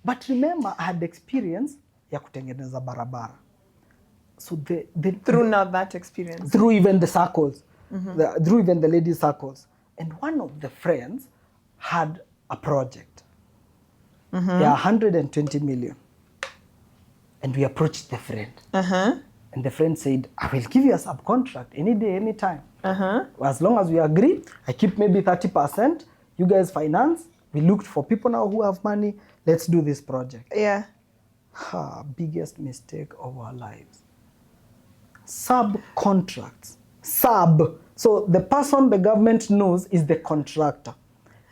But remember, I had the experience ya kutengeneza barabara. So through now that experience. Through even the circles. Through even the ladies' circles. And one of the friends had a project. Yeah, 120 million. And we approached the friend. And the friend said, I will give you a subcontract any day, any time. As long as we agree, I keep maybe 30%. You guys finance. We looked for people now who have money. Let's do this project. Yeah. Biggest mistake of our lives. Subcontracts. Sub. So the person the government knows is the contractor.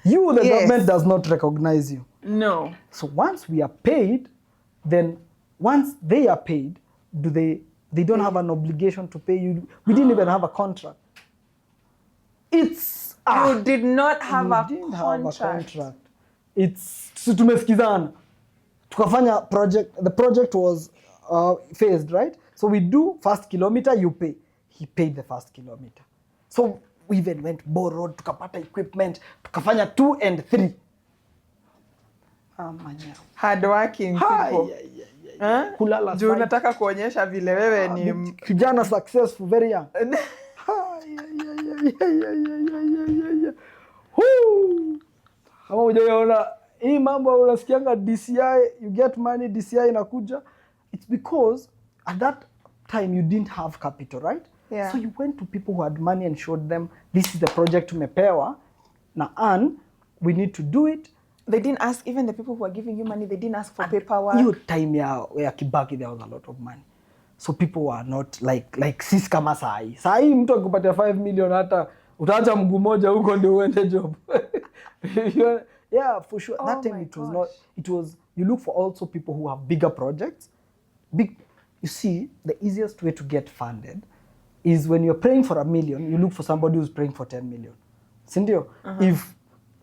You, the government does not recognize you. No. So once we are paid, then once they are paid, they don't have an obligation to pay you. We didn't even have a contract. It's you did not have a contract. It's tumeskizana. Tukafanya project. The project was phased, right? So we do first kilometer, you pay. He paid the first kilometer. So we even went borrowed, tukapata equipment, tukafanya 2 and 3. Hardworking people. Kulala juu nataka kuonyesha vile wewe ni kijana successful, very young. Kama hujaona hii mambo unasikianga DCI, you get money, DCI inakuja. It's because at that time you didn't have capital, right? Yeah. So you went to people who had money and showed them, this is the project tumepewa na we need to do it. They didn't ask, even the people who are giving you money, they didn't ask for paperwork. Your time ya Kibaki, there was a lot of money. So people were not like sisi kama sahi. Sahi mtu akupatia 5 million hata utaacha mguu moja huko ndio uende job. Yeah, for sure. That time it was you look for also people who have bigger projects. You see, the easiest way to get funded is when you're praying for $1 million, you look for somebody who's praying for 10 million. Sindio? If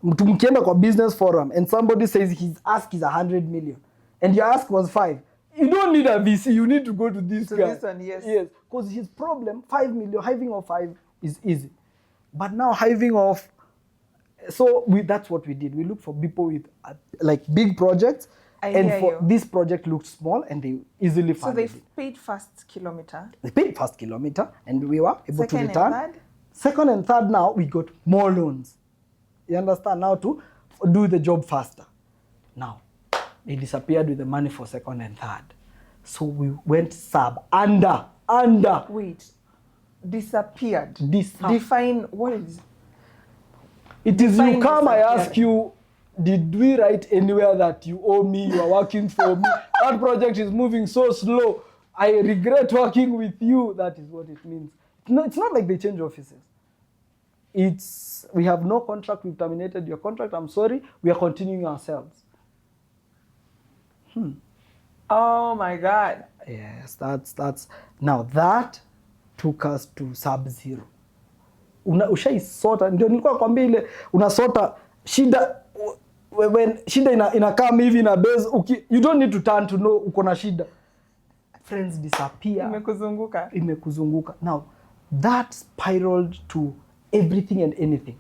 mkienda kwa business forum and somebody says his ask is 100 million and your ask was 5, you don't need a VC, you need to go to this guy. This one, yes. Yes, because his problem, 5 million, hiving of 5 is easy. But now hiving of, that's what we did. We looked for people with like big projects. This project looked small and they easily funded. So they paid first kilometer. They paid first kilometer and we were able to return. And third? Second and third now, we got more loans. You understand? Now to do the job faster. Now, they disappeared with the money for second and third. So we went under. Wait, disappeared. Define what is it? Is you come, I ask you, did we write anywhere that you owe me, you are working for me? That project is moving so slow. I regret working with you. That is what it means. No, it's not like they change offices. We have no contract, we've terminated your contract, I'm sorry, we are continuing ourselves. Oh my God. Yes, that's now that took us to sub-zero. Ushaisota, ndio nilikuwa kwambia ile unasota shida when shida inakaa hivi na base, you don't need to turn to know uko na shida. Friends disappear. Imekuzunguka. Now that spiraled to everything and anything.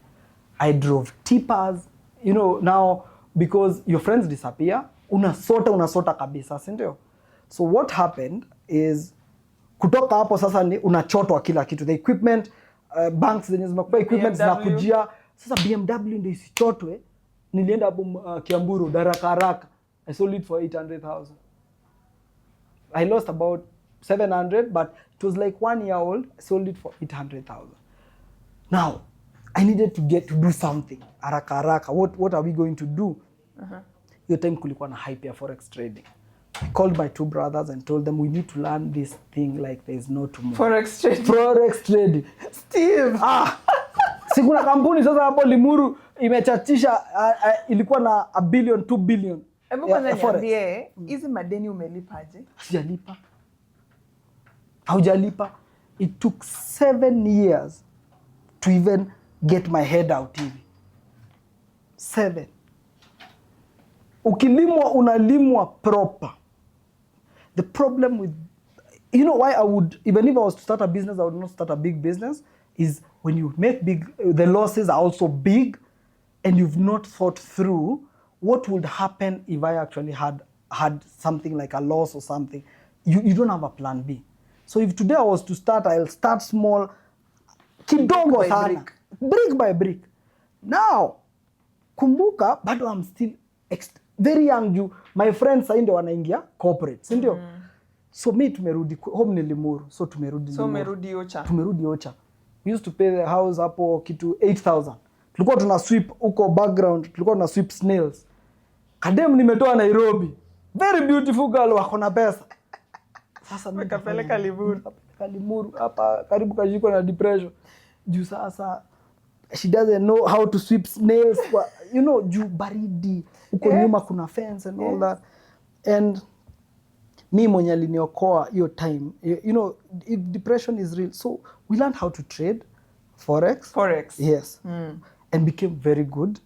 I drove tippers, now because your friends disappear, unasota kabisa, si ndio? So what happened is kutoka hapo sasa ni unachotwa kila kitu. The equipment, banks zenye zimekupa equipment zinakujia. Sasa BMW ndio isichotwe. Nilienda hapo Kiamburu haraka. I sold it for 800,000. I lost about 700, but it was like 1 year old. I sold it for 800,000. Now, I needed to do something. Haraka. What are we going to do? Your time kulikuwa na hype ya forex trading. I called my 2 brothers and told them we need to learn this thing like there is no tomorrow. Forex trading. Steve! Sikuna kampuni sasa hapo Limuru imechachisha ilikuwa na 1 billion, 2 billion. Hebu kwanza niambie, hizi madeni umelipaje? Sijalipa. Haujalipa. It took 7 years to even get my head out hivi. 7. Ukilimwa unalimwa proper. The problem with, why I would, even if I was to start a business, I would not start a big business, is when you make big, the losses are also big, and you've not thought through what would happen if I actually had something like a loss or something. You don't have a plan B. So if today I was to start, I'll start small, kidogo sana, brick by brick. Now kumbuka bado I'm still very young, my friends sasa ndio wanaingia corporate, si ndio? So me tumerudi home ni Limuru, so tumerudi tumerudi Ocha. We used to pay the house hapo kitu 8,000. Tulikuwa tuna sweep huko background, tulikuwa tuna sweep snails. Kadem nimetoa Nairobi, very beautiful girl, wako na pesa. Sasa nikapeleka Limuru hapa karibu kajiko na depression. Juu sasa she doesn't know how to sweep snails, juu baridi huko nyuma kuna fence and all that. And me mwenye aliniokoa hiyo time, if depression is real, so we learned how to trade forex. Yes. And became very good,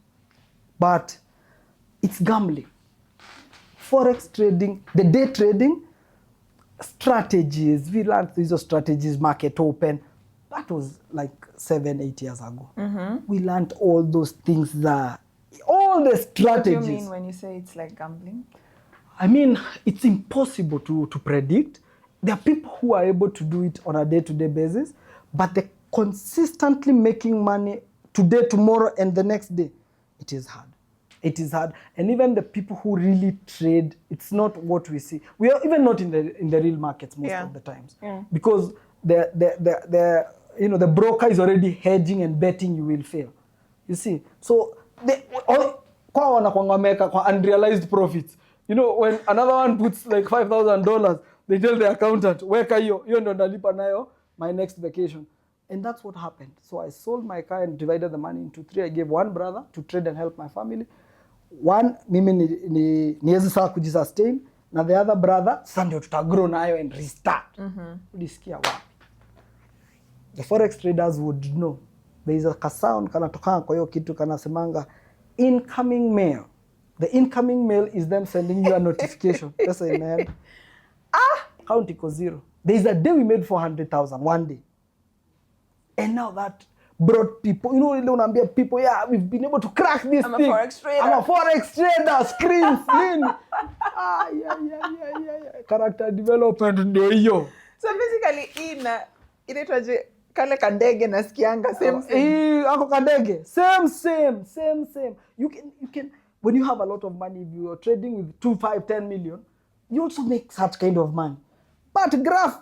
but it's gambling. Forex trading, the day trading strategies, we learned these strategies, market open. That was like 7-8 years ago. We learned all those things, all the strategies. What do you mean when you say it's like gambling? I mean, it's impossible to predict. There are people who are able to do it on a day-to-day basis, but they're consistently making money today, tomorrow, and the next day. It is hard. It is hard. And even the people who really trade, it's not what we see. We are even not in the real markets most of the times. Because the broker is already hedging and betting you will fail. You see? So kwa wanakuanga kwa unrealized profits. When another one puts like $5,000, they tell the accountant, weka hiyo ndo nalipa nayo my next vacation. And that's what happened. So I sold my car and divided the money into 3. I gave one brother to trade and help my family. One, mimi niwezi saa kujisustain, na the other brother, sasa ndio tutagrow nayo and restart. Ulisikia wapi? The forex traders would know. There is a sound kanatoka kwa hiyo kitu kanasemanga incoming mail. The incoming mail is them sending you a notification. That's a man. Count iko 0. There is a day we made 400,000 one day. And now that brought people, ile unaambia people, we've been able to crack this thing. I'm a forex trader, screens, nini. Character development ndio hiyo. So basically inaitwaje kale kandege nasikianga same. Ako kandege. Same. You can when you have a lot of money, if you are trading with 2, 5, 10 million, you also make such kind of money. But graph,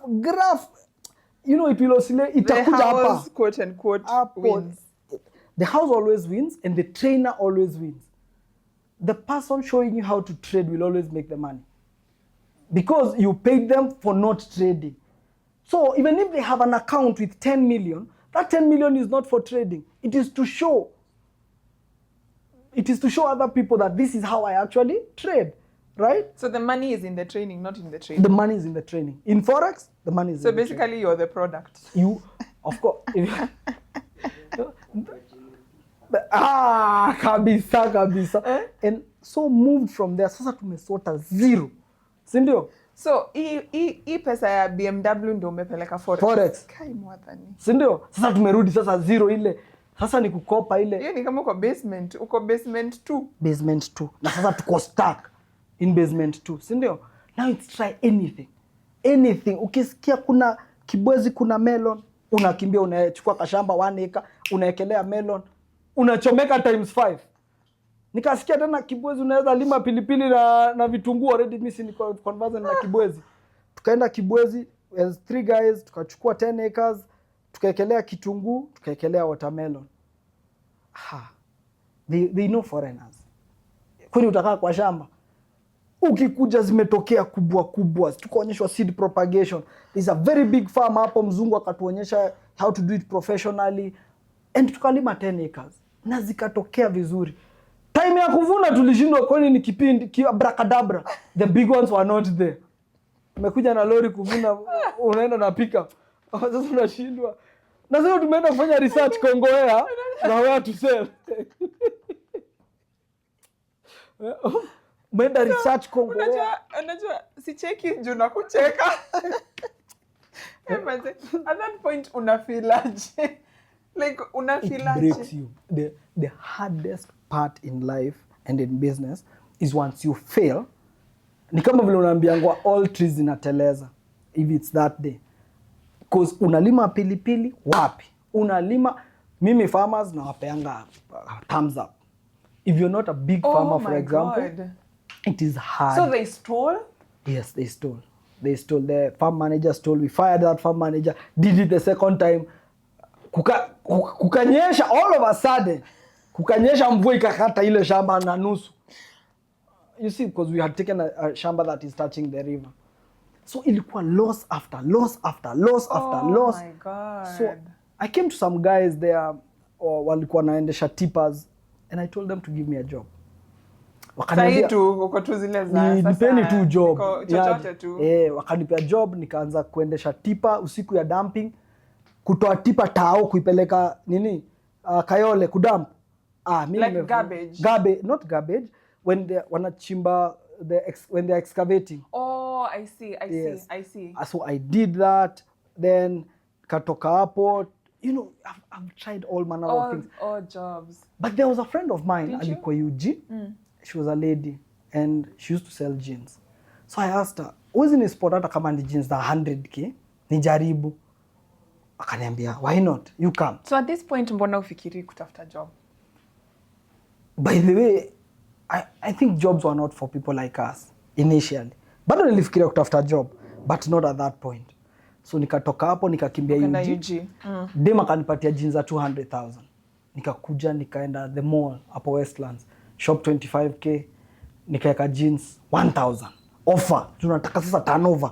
it will oscillate. The house, quote unquote, wins. The house always wins, and the trainer always wins. The person showing you how to trade will always make the money, because you paid them for not trading. So even if they have an account with 10 million, that 10 million is not for trading. It is to show other people that this is how I actually trade, right? So the money is in the training, not in the training. The money is in the training. In forex, the money is in the training. So basically you're the product. You, of course. Kabisa. And so moved from there, sasa tumesota 0. Si ndio? So hii pesa ya BMW ndio umepeleka forex. Kai mwadhani. Si ndio? Sasa tumerudi sasa 0 ile. Sasa ni kukopa ile. Hiyo ni kama uko basement 2. Basement 2. Na sasa tuko stuck in basement 2. Si ndio? Now it's try anything. Anything. Ukisikia kuna kibwezi, kuna melon, unakimbia unachukua kashamba 1 acre, unaekelea melon, unachomeka times 5. Nikasikia tena kibwezi unaweza lima pilipili na vitunguu, already mimi ni conversion na kibwezi. Tukaenda kibwezi as 3 guys, tukachukua 10 acres, tukaekelea kitunguu, tukaekelea watermelon. They know foreigners. Kwani utakaa kwa shamba? Ukikuja zimetokea kubwa. Tukaonyeshwa seed propagation. There's a very big farm hapo, mzungu akatuonyesha how to do it professionally. And tukalima 10 acres. Na zikatokea vizuri. Time ya kuvuna tulishindwa, kwani ni kipindi abracadabra. The big ones were not there. Umekuja na lori kuvuna, unaenda na pickup. Sasa tunashindwa. Na sasa tumeenda kufanya research Kongowea na where to sell. Umeenda research Kongowea. Unajua sicheki juu na kucheka. At that point unafeel aje? Like unafeel aje? It breaks you. The hardest part in life and in business is once you fail. Ni kama vile unaambiangwa all trees zinateleza if it's that day. Because unalima pilipili wapi? Unalima Mimi farmers nawapeanga thumbs up. If you're not a big farmer, for example, God. it is hard. So they stole? Yes, they stole. They stole. The farm manager stole. We fired that farm manager. Did it the second time. Kukanyesha, all of a sudden. Kukanyesha mvua ikakata ile shamba na nusu. You see, because we had taken a shamba that is touching the river. So ilikuwa loss after loss after loss after loss. Oh my God. So I came to some guys there, walikuwa naendesha tippers, and I told them to give me a job. Sahi tu uko tu zile za sasa. Nipeni tu job. Chochote tu. Wakanipea job, nikaanza kuendesha tipa usiku ya dumping, kutoa tipa tao kuipeleka nini? Kayole kudump. Mimi Like garbage. Not garbage, when they wanachimba when they're excavating. Oh, I see. I see. So I did that, then katoka hapo. You know, I've tried all manner of things. All jobs. But there was a friend of mine, alikuwa UG. She was a lady and she used to sell jeans. So I asked her, "Uwezi ni spot hata kama ni jeans za 100k, nijaribu." Akaniambia, "Why not? You come." So at this point mbona ufikiri kutafuta job? By the way, I think jobs were not for people like us initially. Bado nilifikiria kutafuta job, but not at that point. So nikatoka hapo nikakimbia UG. Dem akanipatia jeans za 200,000. Nikakuja nikaenda the mall hapo Westlands. Shop 25k, nikaeka jeans 1,000. Offer. Tunataka sasa turnover.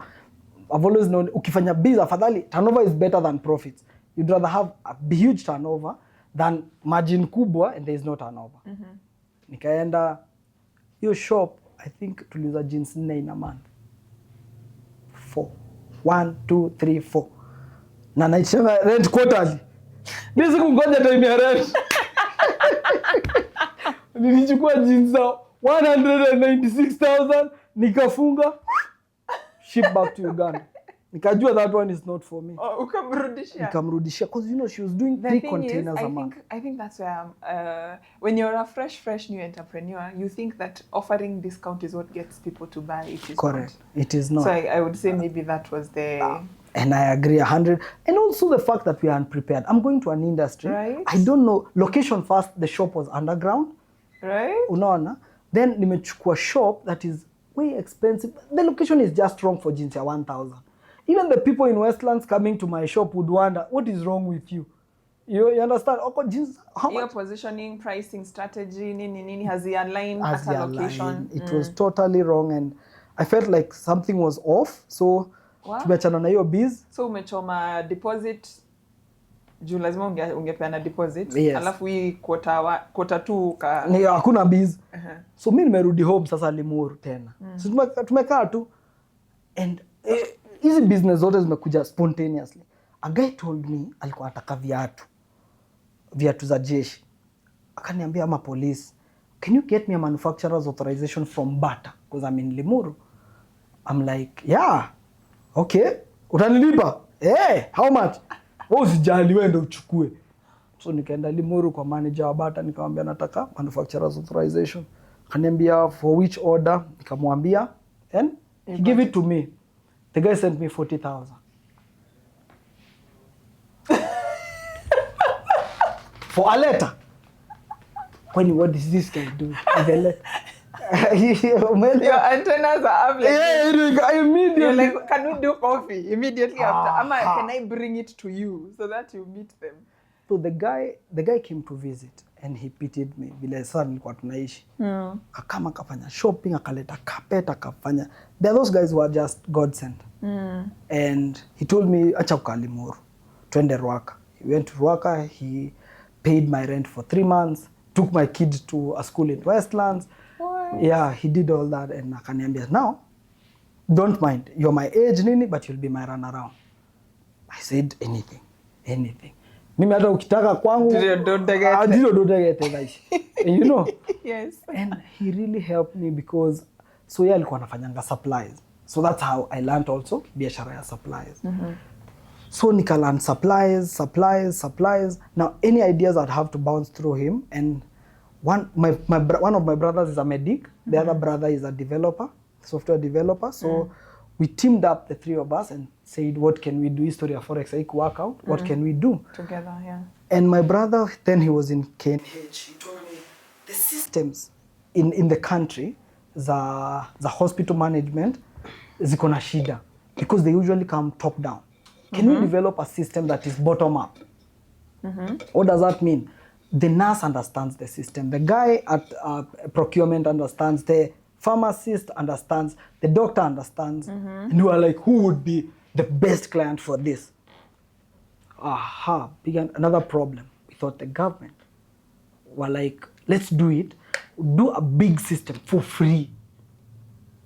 I've always known, ukifanya biz afadhali, turnover is better than profits. You'd rather have a huge turnover than margin kubwa and there is no turnover. Nikaenda hiyo shop, I think tuliuza jeans 4 in a month. 4. 1, 2, 3, 4. Na naisema rent quarterly. Nisi kungoja time ya rent. Nilichukua jeans za 196,000, nikafunga, ship back to Uganda. Nikajua that one is not for me. Ukamrudishia? Nikamrudishia because you know she was doing 3 containers a month. I think that's where when you're a fresh new entrepreneur, you think that offering discount is what gets people to buy. It is correct. Not. It is not. So I would say maybe that was the... And I agree 100. And also the fact that we are unprepared. I'm going to an industry. Right. I don't know. Location first, the shop was underground. Right. Unaona? Then nimechukua shop that is way expensive. The location is just wrong for jeans ya 1,000. Even the people in Westlands coming to my shop would wonder, what is wrong with you? You understand? Okay, jeans, how much? Your positioning, pricing strategy, nini has the aligned at a location. It was totally wrong and I felt like something was off. So tumeachana na hiyo biz. So umechoma deposit, juu lazima ungepeana deposit. Yes. Alafu hii quota 2 ka... Hakuna biz. So mimi nimerudi home sasa Limuru tena. So tumekaa tu and hizi business zote zimekuja spontaneously. A guy told me alikuwa anataka viatu za jeshi. Akaniambia ama police, "Can you get me a manufacturer's authorization from Bata because I'm in Limuru?" I'm like, "Yeah. Okay. Utanilipa?" How much?" "Oh, usijali wewe ndio uchukue." So nikaenda Limuru kwa manager wa Bata nikamwambia nataka manufacturer's authorization. Akaniambia for which order? Nikamwambia and he gave it to me. The guy sent me 40,000. For a letter. What does this guy do? Your antennas are up like I immediately. You're like, can we do coffee immediately after? Can I bring it to you so that you meet them? So the guy came to visit and he pitied me. Vile sana nilikuwa tunaishi. Akama akafanya shopping, akaleta carpet, akafanya. There are those guys who are just God sent. And he told me, acha kukaa Limuru, twende Ruaka. He went to Ruaka, he paid my rent for 3 months, took my kid to a school in Westlands. What? Yeah, he did all that and akaniambia, "Now, don't mind, you're my age nini, but you'll be my runaround." I said, anything. Mimi hata ukitaka kwangu, you know. Yes. And he really helped me because so yeye alikuwa anafanyanga supplies. So that's how I learned also biashara ya supplies. So nika learn supplies. Now any ideas I'd have to bounce through him and one of my brothers is a medic, the other brother is a developer, software developer. So we teamed up, the 3 of us, and said, what can we do? History of Forex work out. What can we do? Together, yeah. And my brother, then he was in KNH, he told me the systems in the country, the hospital management, ziko na shida because they usually come top down. Can we develop a system that is bottom up? What does that mean? The nurse understands the system. The guy at procurement understands. The pharmacist understands. The doctor understands. And we were like, who would be the best client for this? Began another problem. We thought the government were like, let's do it. Do a big system for free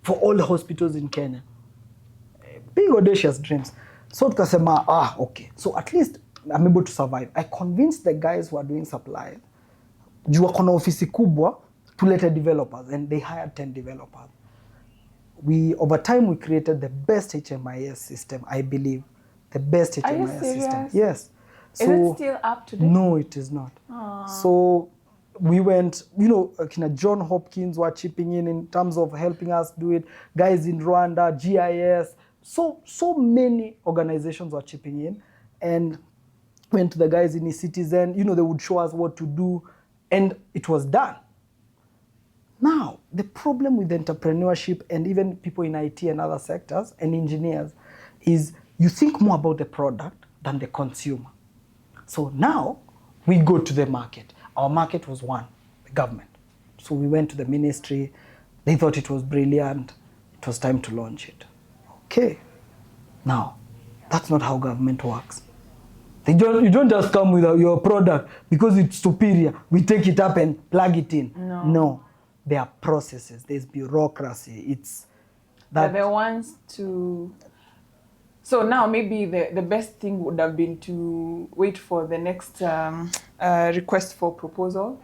for all the hospitals in Kenya. Big audacious dreams. So tukasema, okay. So at least I'm able to survive. I convinced the guys who are doing supply, juu wako na ofisi kubwa, tulete developers, and they hired 10 developers. Over time, we created the best HMIS system, I believe. The best HMIS system. Yes. So, is it still up to date? No, it is not. So we went, Kina John Hopkins were chipping in terms of helping us do it. Guys in Rwanda, GIS, so many organizations were chipping in, and went to the guys in eCitizen, they would show us what to do, and it was done. Now, the problem with entrepreneurship and even people in IT and other sectors and engineers is you think more about the product than the consumer. So now we go to the market. Our market was one, the government. So we went to the ministry. They thought it was brilliant. It was time to launch it. Okay. Now, that's not how government works. You don't just come with your product because it's superior. We take it up and plug it in. No. There are processes. There's bureaucracy. It's that. They're the ones to. So now maybe the best thing would have been to wait for the next request for proposal.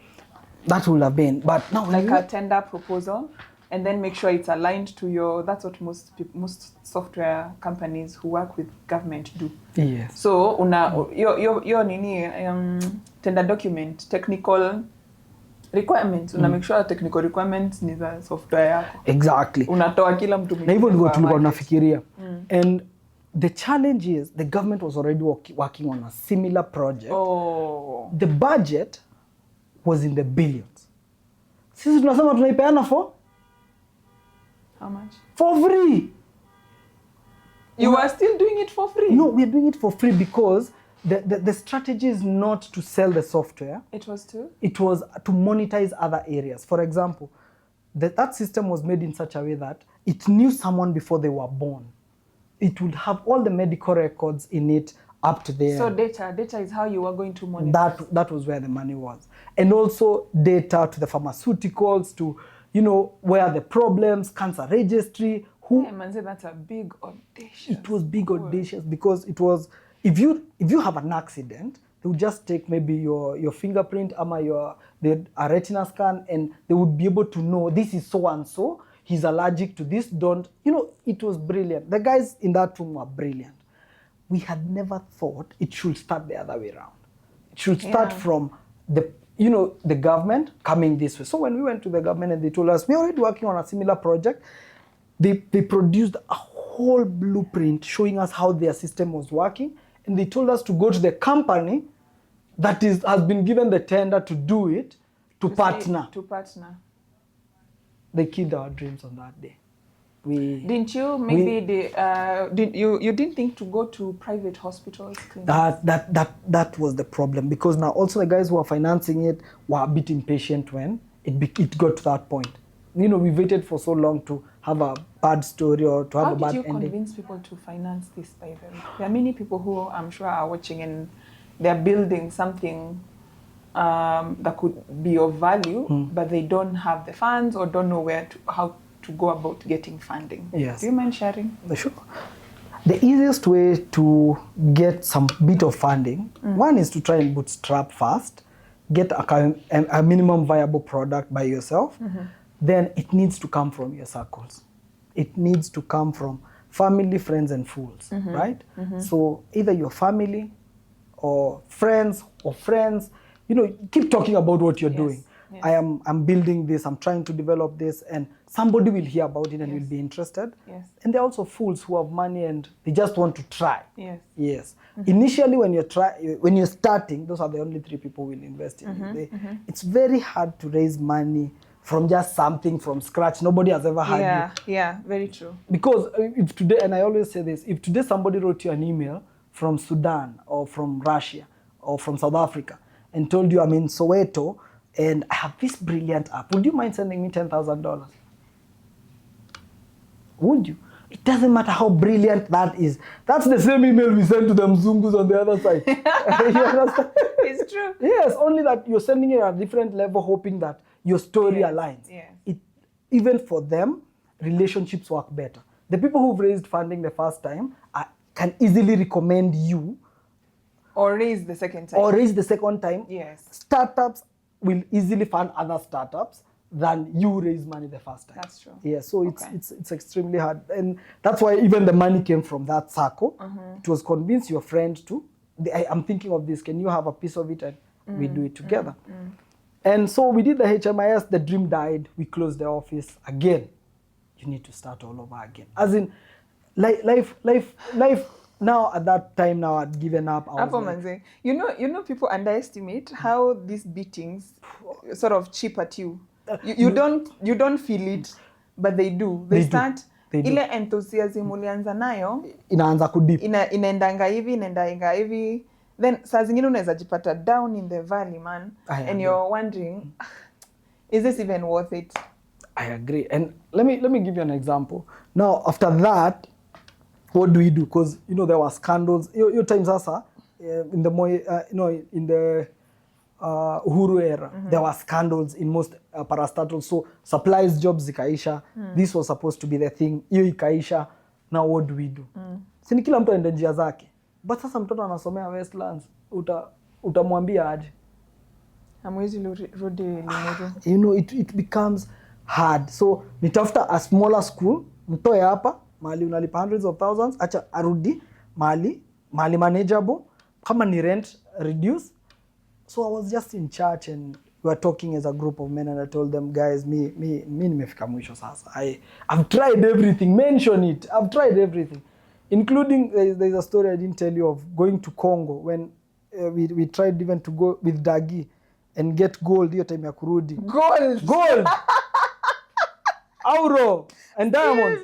That would have been, but now like a tender proposal, and then make sure it's aligned to your. That's what most software companies who work with government do. Yes. So your tender document, technical requirements, make sure technical requirements ni za software yako. Exactly. Unatoa kila mtu mwingine. Na hivyo ndio tulikuwa tunafikiria. And the challenge is the government was already working on a similar project. The budget was in the billions. Sisi tunasema tunaipeana for how much? For free. You are still doing it for free? No, we are doing it for free because the strategy is not to sell the software. It was to? It was to monetize other areas. For example, that system was made in such a way that it knew someone before they were born. It would have all the medical records in it up to there. So data is how you are going to monetize. That was where the money was. And also data to the pharmaceuticals, to, where the problems, cancer registry. Hey, man, that's a big audacious. It was big audacious because it was, if you have an accident, they would just take maybe your fingerprint, a retina scan, and they would be able to know this is so and so. He's allergic to this. It was brilliant. The guys in that room were brilliant. We had never thought it should start the other way around. It should start from the government coming this way. So when we went to the government and they told us, we're already working on a similar project, they produced a whole blueprint showing us how their system was working. And they told us to go to the company that has been given the tender to do it, to partner. They killed our dreams on that day. Didn't you? Maybe you didn't think to go to private hospitals? That was the problem, because now also the guys who are financing it were a bit impatient when it got to that point. We waited for so long to have a bad story or to have a bad ending. How did you convince people to finance this by them? There are many people who I'm sure are watching and they're building something that could be of value, but they don't have the funds or don't know how to go about getting funding. Yes. Do you mind sharing? Sure. The easiest way to get some bit of funding, one is to try and bootstrap first, get a minimum viable product by yourself. Then it needs to come from your circles. It needs to come from family, friends, and fools, right? So either your family or friends, keep talking about what you're doing. Yes. I'm building this, I'm trying to develop this, and somebody will hear about it and will be interested. Yes. And there are also fools who have money and they just want to try. Yes. Yes. Initially, when you're starting, those are the only 3 people who will invest in you. It's very hard to raise money from just something from scratch. Nobody has ever had you. Yeah, very true. Because if today, and I always say this, if today somebody wrote you an email from Sudan or from Russia or from South Africa and told you I'm in Soweto and I have this brilliant app, would you mind sending me $10,000? Would you? It doesn't matter how brilliant that is. That's the same email we send to the Mzungus on the other side. You understand? It's true. Yes, only that you're sending it at a different level, hoping that your story aligns. Yes. Even for them, relationships work better. The people who've raised funding the first time can easily recommend you. Or raise the second time. Yes. Startups will easily fund other startups than you raise money the first time. That's true. Yeah, so it's extremely hard. And that's why even the money came from that circle. It was convince your friend to, I'm thinking of this, can you have a piece of it and we do it together? And so we did the HMIS, the dream died, we closed the office again. You need to start all over again. As in, life now at that time now I'd given up. You know, people underestimate how these beatings sort of chip at you. You don't feel it, but they do. They start. Ile enthusiasm ulianza nayo inaanza kudip. Inaendanga hivi. Then saa zingine unaweza jipata down in the valley, man. And you're wondering, is this even worth it? I agree. And let me give you an example. Now, after that, what do we do? Because, there were scandals. Your time sasa, in the in the Uhuru era, there were scandals in most parastatals. So supplies jobs zikaisha. This was supposed to be the thing. Hiyo ikaisha. Now what do we do? Sini kila mtu aende njia zake. But sasa mtoto anasomea Westlands, utamwambia aje? Hamwezi rudi Limuru. It becomes hard. So nitafuta a smaller school, mtoe hapa, mahali unalipa hundreds of thousands, acha arudi mahali manageable, kama ni rent reduce. So I was just in church and we were talking as a group of men and I told them, guys, mi nimefika mwisho sasa. I've tried everything, mention it. I've tried everything. Including, there's a story I didn't tell you of going to Congo when we tried even to go with Dagi and get gold hiyo time ya kurudi. Gold! Auro and diamonds.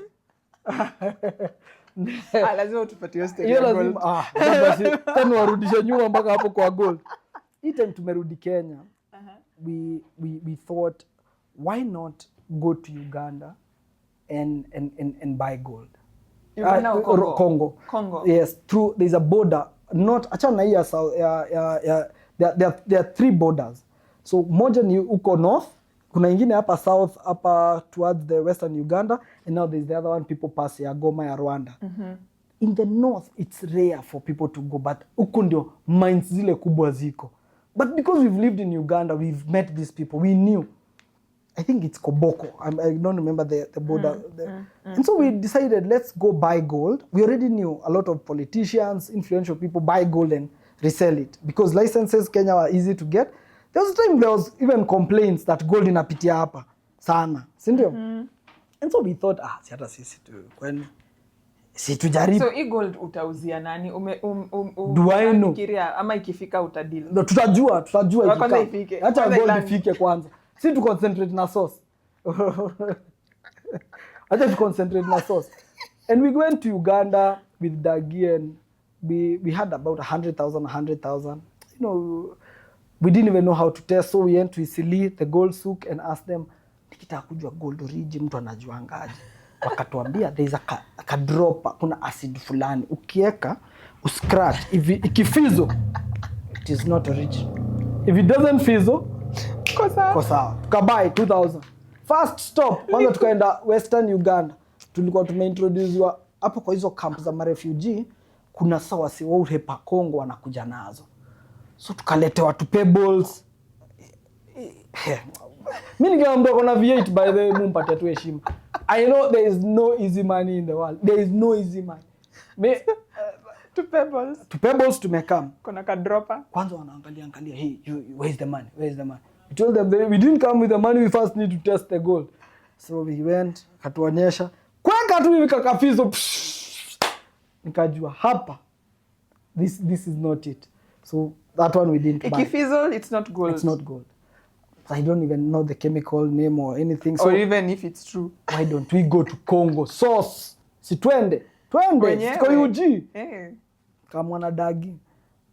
Lazima utupatie story ya gold. Basi tena warudisha nyuma mpaka hapo kwa gold. Hii time tumerudi Kenya. We thought, why not go to Uganda and buy gold? Or Congo. Yes, there's a border. Not achana hii south. There are 3 borders. So moja ni uko north, kuna ingine hapa south, hapa towards the western Uganda, and now there's the other one people pass ya Goma ya Rwanda. In the north it's rare for people to go, but uko ndio mines zile kubwa ziko. But because we've lived in Uganda, we've met these people, we knew. I think it's Koboko. I don't remember the border. And so we decided, let's go buy gold. We already knew a lot of politicians, influential people buy gold and resell it. Because licenses Kenya were easy to get. There was a time there was even complaints that gold inapitia hapa sana. Sindio? And so we thought, si hata sisi tu. Si tujaribu. So hii gold utauzia nani? Do I know? Ama ikifika utadili. No, tutajua kwanza ifike. Acha gold ifike kwanza. Si tu concentrate na sauce. Acha tu concentrate na sauce. And we went to Uganda with Dagi and we had about 100,000. We didn't even know how to test, so we went to Isili, the gold souk, and asked them, nikitaka kujua gold origin mtu anajuangaje? Wakatuambia there is a dropper, kuna acid fulani. Ukieka, uscratch, ikifizo, it is not original. If it doesn't fizzle, kosa. Tukabuy 2,000. First stop, kwanza tukaenda Western Uganda. Tulikuwa tumeintroducewa hapo kwa hizo camp za refugee, kuna sawa si wao hepa Kongo wanakuja nazo. So tukaletewa tu pebbles. Mimi ningeambia kuna V8 by the way, mumpate tu heshima. I know there is no easy money in the world. There is no easy money. To pebbles. To pebbles tumekam. Kuna ka dropper. Kwanza wanaangalia, hey, where is the money? We told them we didn't come with the money, we first need to test the gold. So we went, katuonyesha. Kweka tu hivi kakafizo. Nikajua hapa. This is not it. So that one we didn't buy. Ikifizzle, it's not gold. It's not gold. I don't even know the chemical name or anything. So or even if it's true. Why don't we go to Congo? Sauce. Si twende. Siko UG. Hey. Kama na dagi.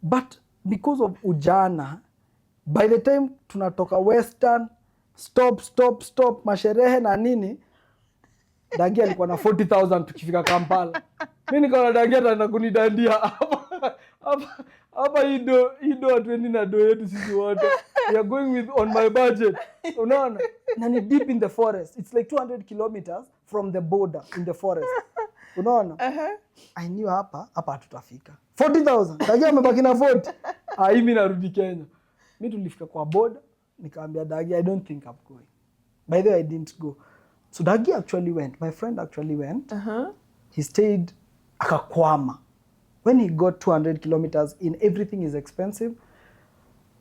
But because of ujana, by the time tunatoka Western, stop, masherehe na nini, dagi alikuwa na 40,000 tukifika Kampala. Mimi nikaona dagi ataenda kunidandia hapa ido atwendi na do yetu sisi wote. We are going with on my budget. Unaona? Na ni deep in the forest. It's like 200 kilometers from the border in the forest. Unaona? I knew hapa hatutafika. 40,000. Dagi amebaki na 40. Mimi narudi Kenya. Mimi tulifika kwa border, nikaambia Dagi, I don't think I'm going. By the way, I didn't go. So Dagi actually went. My friend actually went. He stayed akakwama. When he got 200 kilometers in, everything is expensive.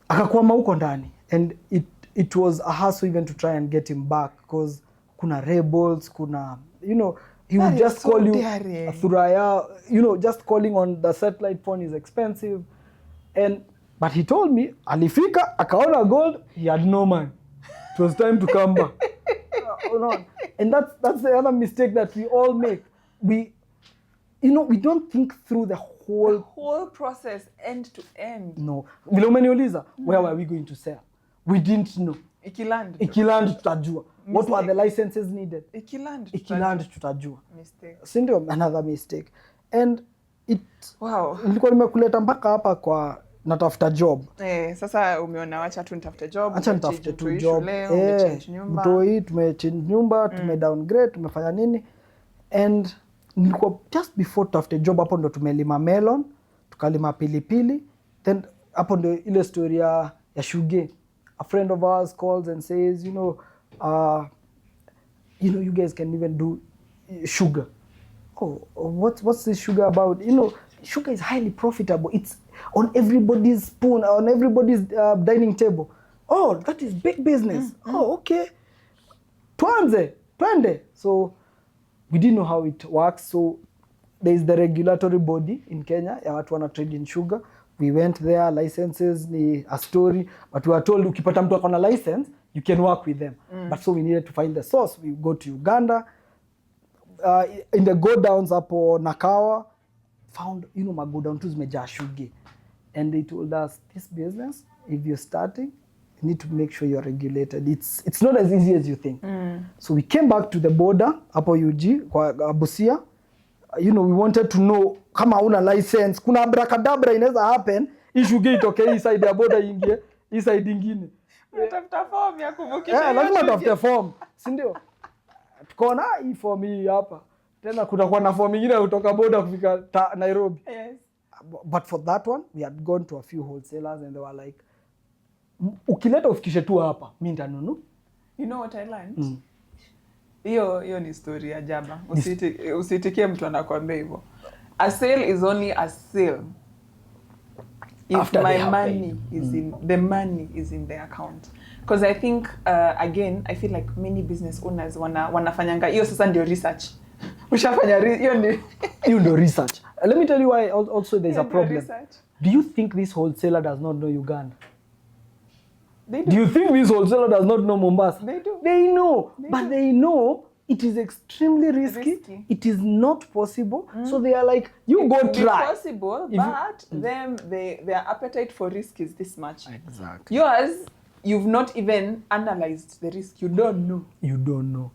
Akakwama huko ndani. And it was a hassle even to try and get him back because kuna rebels, kuna, he would just call you Thuraya, just calling on the satellite phone is expensive. But he told me, alifika, akaona gold, he had no money. It was time to come back. And that's the other mistake that we all make. We don't think through the whole process end to end. No. Vile umeniuliza, where were we going to sell? We didn't know. Ikiland tutajua. What were the licenses needed? Ikiland tutajua. Mistake. Sindio, another mistake. And nilikuwa nimekuleta mpaka hapa kwa natafuta job. Sasa umeona wacha tu nitafute job. Acha nitafute tu job. Mtoi tumechange nyumba, tumedowngrade, tumefanya nini? And nilikuwa just before tafute job hapo ndo tumelima melon, tukalima pilipili. Then hapo ndo ile story ya Shuge. A friend of ours calls and says, you guys can even do sugar. Oh, what's this sugar about? Sugar is highly profitable. It's on everybody's spoon, on everybody's dining table. Oh, that is big business. Oh, okay. Twende. So we didn't know how it works. So there is the regulatory body in Kenya ya watu wana trade in sugar. We went there, licenses ni a story, but we were told ukipata mtu akona license, you can work with them. But so we needed to find the source. We go to Uganda, in the go downs hapo Nakawa, found my go down tu zimejaa shuge. And they told us, this business, if you're starting, you need to make sure you're regulated. It's not as easy as you think. So we came back to the border hapo UG kwa Busia. We wanted to know kama una license, kuna abracadabra inaweza happen, ishuge itoke hii side ya border ingie hii side nyingine. Tafuta form ya kuvukisha. Lazima tafute form, si ndio? Tukaona hii form hii hapa. Tena kutakuwa na form nyingine kutoka border kufika Nairobi. Yes. But for that one, we had gone to a few wholesalers and they were like, ukileta ufikishe tu hapa, mimi nitanunua. You know what I learned? Hiyo ni story ya jaba. Usitikie mtu anakuambia hivyo. A sale is only a sale if after my money is the money is in the account. Because I think again, I feel like many business owners wanafanyanga hiyo sasa ndio research. Ushafanya hiyo ndio research. Let me tell you why also there's a problem. Do you think this wholesaler does not know Uganda? Do you think this wholesaler does not know Mombasa? They do. They know. They know it is extremely risky. It is not possible. So they are like, you go try. It is possible, but their appetite for risk is this much. Exactly. Yours, you've not even analyzed the risk. You don't know.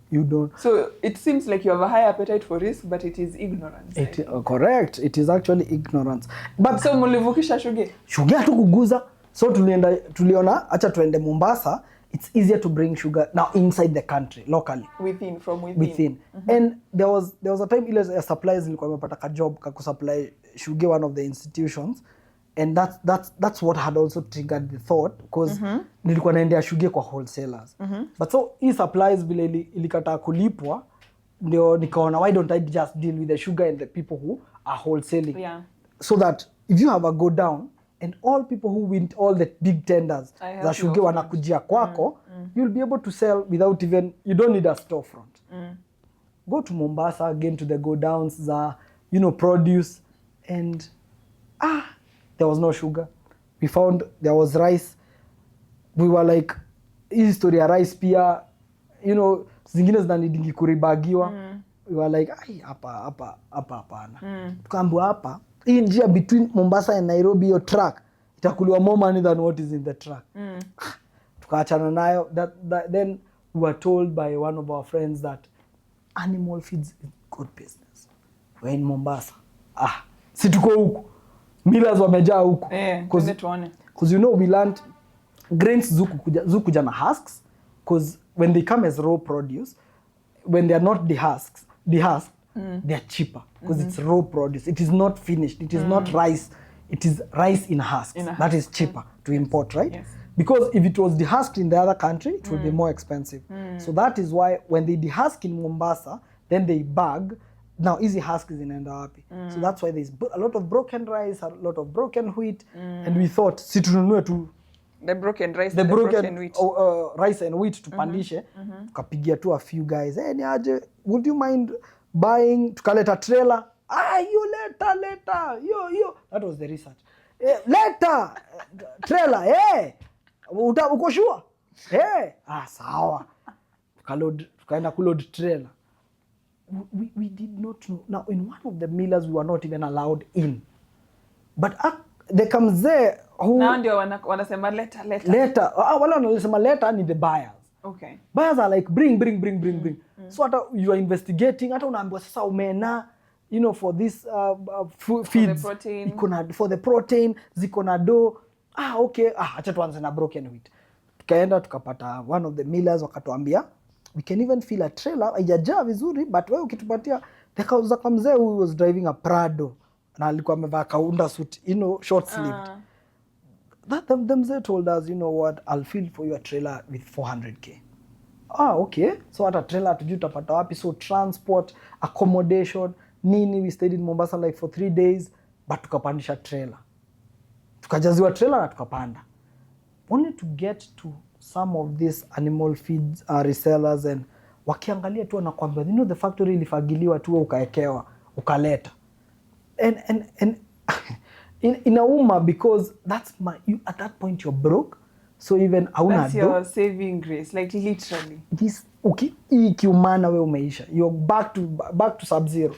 So it seems like you have a high appetite for risk, but it is ignorance. Correct. It is actually ignorance. But so mulivukisha shuge? Shuge hatukuguza. So tuliona acha tuende Mombasa, it's easier to bring sugar now inside the country locally. From within. And there was a time ile supplies nilikuwa nimepata ka job ka kusupply sugar one of the institutions, and that's what had also triggered the thought because nilikuwa naendea sugar kwa wholesalers. But so hii supplies vile ilikata kulipwa ndio nikaona why don't I just deal with the sugar and the people who are wholesaling. Yeah. So that if you have a go down, and all people who win all the big tenders za shuge wanakujia kwako, you'll be able to sell without even, you don't need a storefront. Go to Mombasa again, to the go downs za, produce, and there was no sugar. We found there was rice. We were like, hii story ya rice pia, zingine zinanidingi kuribagiwa. We were like, hapa hapana. Tukaambiwa hapa, hii njia between Mombasa and Nairobi, your truck itakuliwa more money than what is in the truck. Tukaachana nayo. Then we were told by one of our friends that animal feeds is good business. We're in Mombasa. Si tuko huku. Millers wamejaa huku. Because we learned grains zukuja na husks, because when they come as raw produce, when they are not dehusked, they are cheaper because it's raw produce. It is not finished. It is not rice. It is rice in husks. That is cheaper to import, right? Yes. Because if it was dehusked in the other country, it would be more expensive. So that is why when they dehusk in Mombasa, then they bag. Now easy husk is inaenda wapi? So that's why there's a lot of broken rice, a lot of broken wheat, and we thought si tununue tu the broken rice, the broken wheat, rice and wheat tupandishe. Tukapigia tu a few guys, ni aje, would you mind buying? Tukaleta trailer. You later yo, that was the research. Later trailer, uko sure? Sawa. Tukaenda kuload trailer. We did not know. Now, in one of the millers, we were not even allowed in. But there comes there who... Now ndio wanasema later. Wala wanasema later ni the buyers. Okay. Buyers are like, bring. So hata you are investigating, hata unaambiwa sasa umena, for this feeds. For the protein, ziko na dough. Okay. Acha tuanze na broken wheat. Tukaenda, tukapata one of the millers, wakatuambia, we can even fill a trailer, haijajaa vizuri, but wewe ukitupatia, the kamzee who was driving a Prado, na alikuwa amevaa kaunda suit, short sleeved. Them they told us, what, I'll fill for your trailer with 400k. Okay. So at a trailer tujui utapata wapi, so transport, accommodation, nini. We stayed in Mombasa like for 3 days, but tukapandisha trailer. Tukajaziwa trailer na tukapanda. Only to get to some of these animal feeds resellers, and wakiangalia tu wanakuambia, the factory ilifagiliwa tu ukaekewa ukaleta, and inauma because that's at that point you're broke, so even that's your saving grace, like literally this kiumana we umeisha, you're back to sub zero.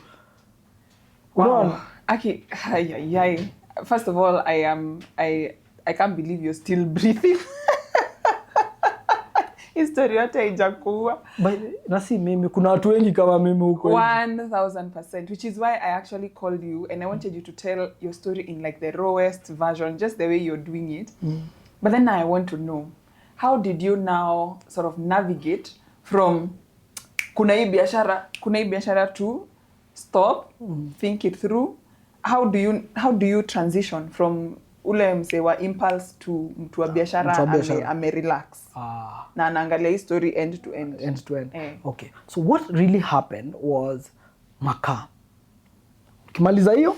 Wow. Aki, first of all, I can't believe you're still breathing. History yote haijakuwa. Na si mimi, kuna watu wengi kama mimi huko. 1000%, which is why I actually called you and I wanted you to tell your story in like the rawest version, just the way you're doing it. But then I want to know, how did you now sort of navigate from kuna hii biashara to stop, think it through? How do you transition from ule mse wa impulse to mtu wa biashara ame relax na anaangalia hii story end to end? Okay, so what really happened was makaa. Kimaliza hiyo,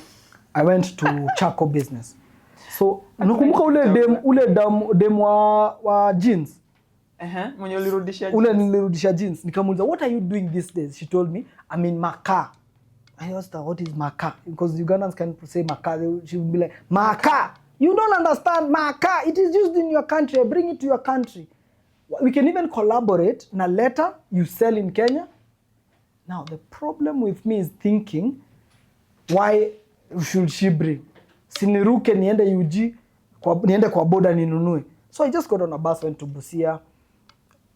I went to Chaco business. So nakumbuka ule dem wa jeans. Mwenye ulirudisha jeans. Ule nilirudisha jeans. Nikamuuliza, what are you doing these days? She told me, I'm in makaa. I asked her, what is makaa? Because Ugandans can say makaa. She would be like, makaa. You don't understand makaa. It is used in your country. I bring it to your country. We can even collaborate. Na later, you sell in Kenya. Now, the problem with me is thinking, why should she bring? Siniruke niende UG, niende kwa boda ninunue. So I just got on a bus, went to Busia,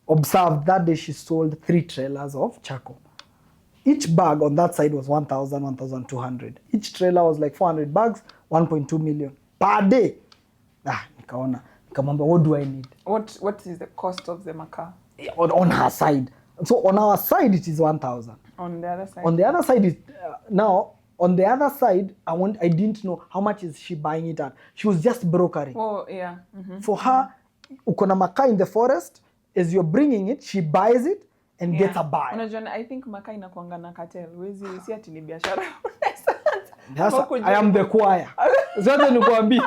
observed that day she sold 3 trailers of charcoal. Each bag on that side was 1,000, 1,200. Each trailer was like 400 bags, 1.2 million per day. Nikamwambia, what do I need? What is the cost of the makaa? On her side. So on our side, it is 1,000. On the other side? On the other side, now, on the other side, I didn't know how much is she buying it at. She was just brokering. Oh, yeah. For her, uko na makaa in the forest, as you're bringing it, she buys it and gets a buy. Unajua, I think makaa inakuanga na cartel. Wezi si ati ni biashara. Sasa I am the choir. Zote nikwambie.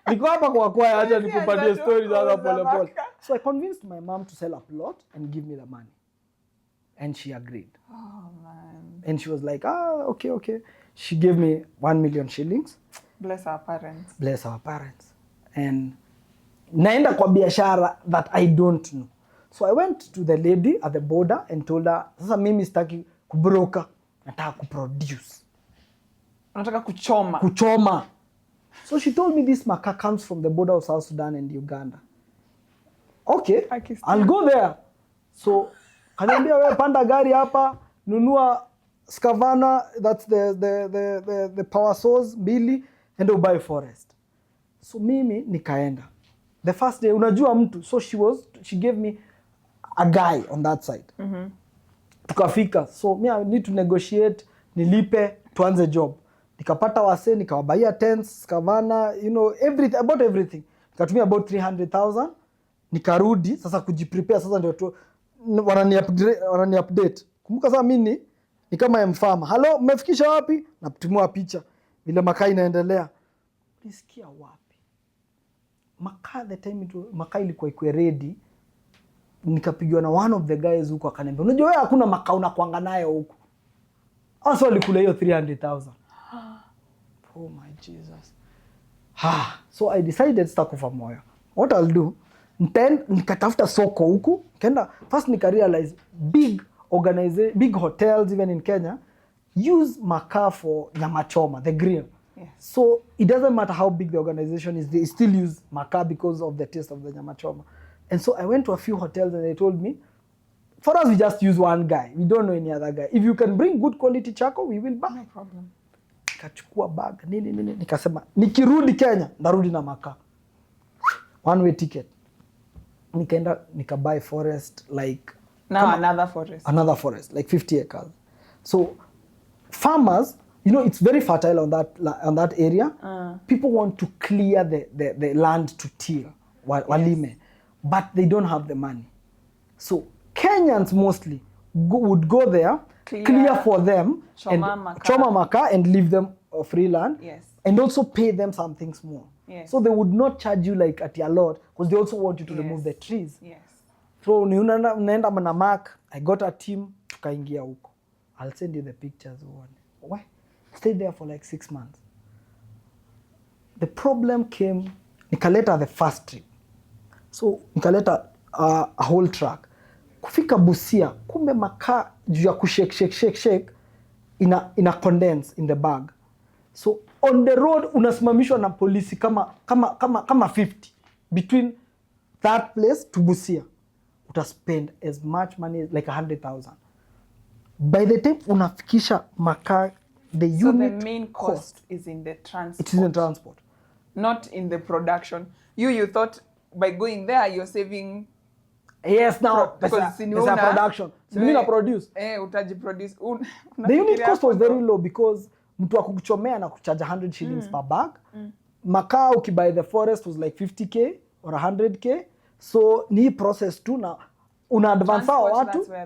Niko hapa kwa choir, acha nikupatie stories sasa pole pole. So I convinced my mom to sell a plot and give me the money. And she agreed. Oh man. And she was like, okay. She gave me 1 million shillings. Bless our parents. Bless our parents. And naenda kwa biashara that I don't know. So I went to the lady at the border and told her, sasa mimi sitaki kubroker, nataka kuproduce. Unataka kuchoma. Kuchoma. So she told me this makaa comes from the border of South Sudan and Uganda. Okay, I'll go there. So kaniambia wewe panda gari hapa, nunua Scavana, that's the power source mbili, and buy forest. So mimi nikaenda. The first day unajua mtu, so she gave me a guy on that side. Tukafika. So me I need to negotiate, nilipe, tuanze job. Nikapata wase, nikawabaia tents, Scavana, everything, about everything. Nikatumia about 300,000. Nikarudi sasa kujiprepare, sasa ndio wanani update. Kumbuka sasa mimi ni kama mfama. Hello, mmefikisha wapi? Natumia picha vile makaa inaendelea. Nisikia wapi? Makaa the time makaa ilikuwa iko ready. Nikapigwa na one of the guys huko akaniambia, unajua wewe hakuna makaa unakuanga nayo huko. Asa walikula hiyo 300,000. Oh my Jesus. So I decided sitakufa moyo. What I'll do, then nikatafuta soko huku, kenda first realize big hotels even in Kenya use makaa for nyama choma, the grill. Yes. So it doesn't matter how big the organization is, they still use makaa because of the taste of the nyama choma. And so I went to a few hotels and they told me, for us we just use one guy, we don't know any other guy. If you can bring good quality charcoal, we will buy. No problem. Nikachukua bag nini nikasema nikirudi Kenya ndarudi na makaa, one way ticket. Nikaenda nikabuy forest like now another forest like 50 acres. So farmers, it's very fertile on that area. People want to clear the land to till walime, but they don't have the money. So Kenyans mostly would go there, clear for them, choma makaa and leave them free land. Yes. And also pay them something small. Yes. So they would not charge you like at your lot because they also want you to remove the trees. Yes. So naenda na mark, I got a team, tukaingia huko. I'll send you the pictures. Why? Stayed there for like 6 months. The problem came, nikaleta the first trip. So nikaleta a whole truck. Kufika Busia, kumbe makaa juu ya kushake ina condense in the bag. So on the road unasimamishwa na polisi kama 50 between that place to Busia. Utaspend as much money like 100,000. By the time unafikisha makaa, the unit the main cost is in the transport. It is in transport, not in the production. You thought by going there you're saving. Yes, now there's a production. So you produce. Utajiproduce. The unit cost was very low because mtu akukuchomea na kucharge 100 shillings per bag. Makaa ukibuy the forest was like 50k or 100k. So ni process tu na una advance watu. That's where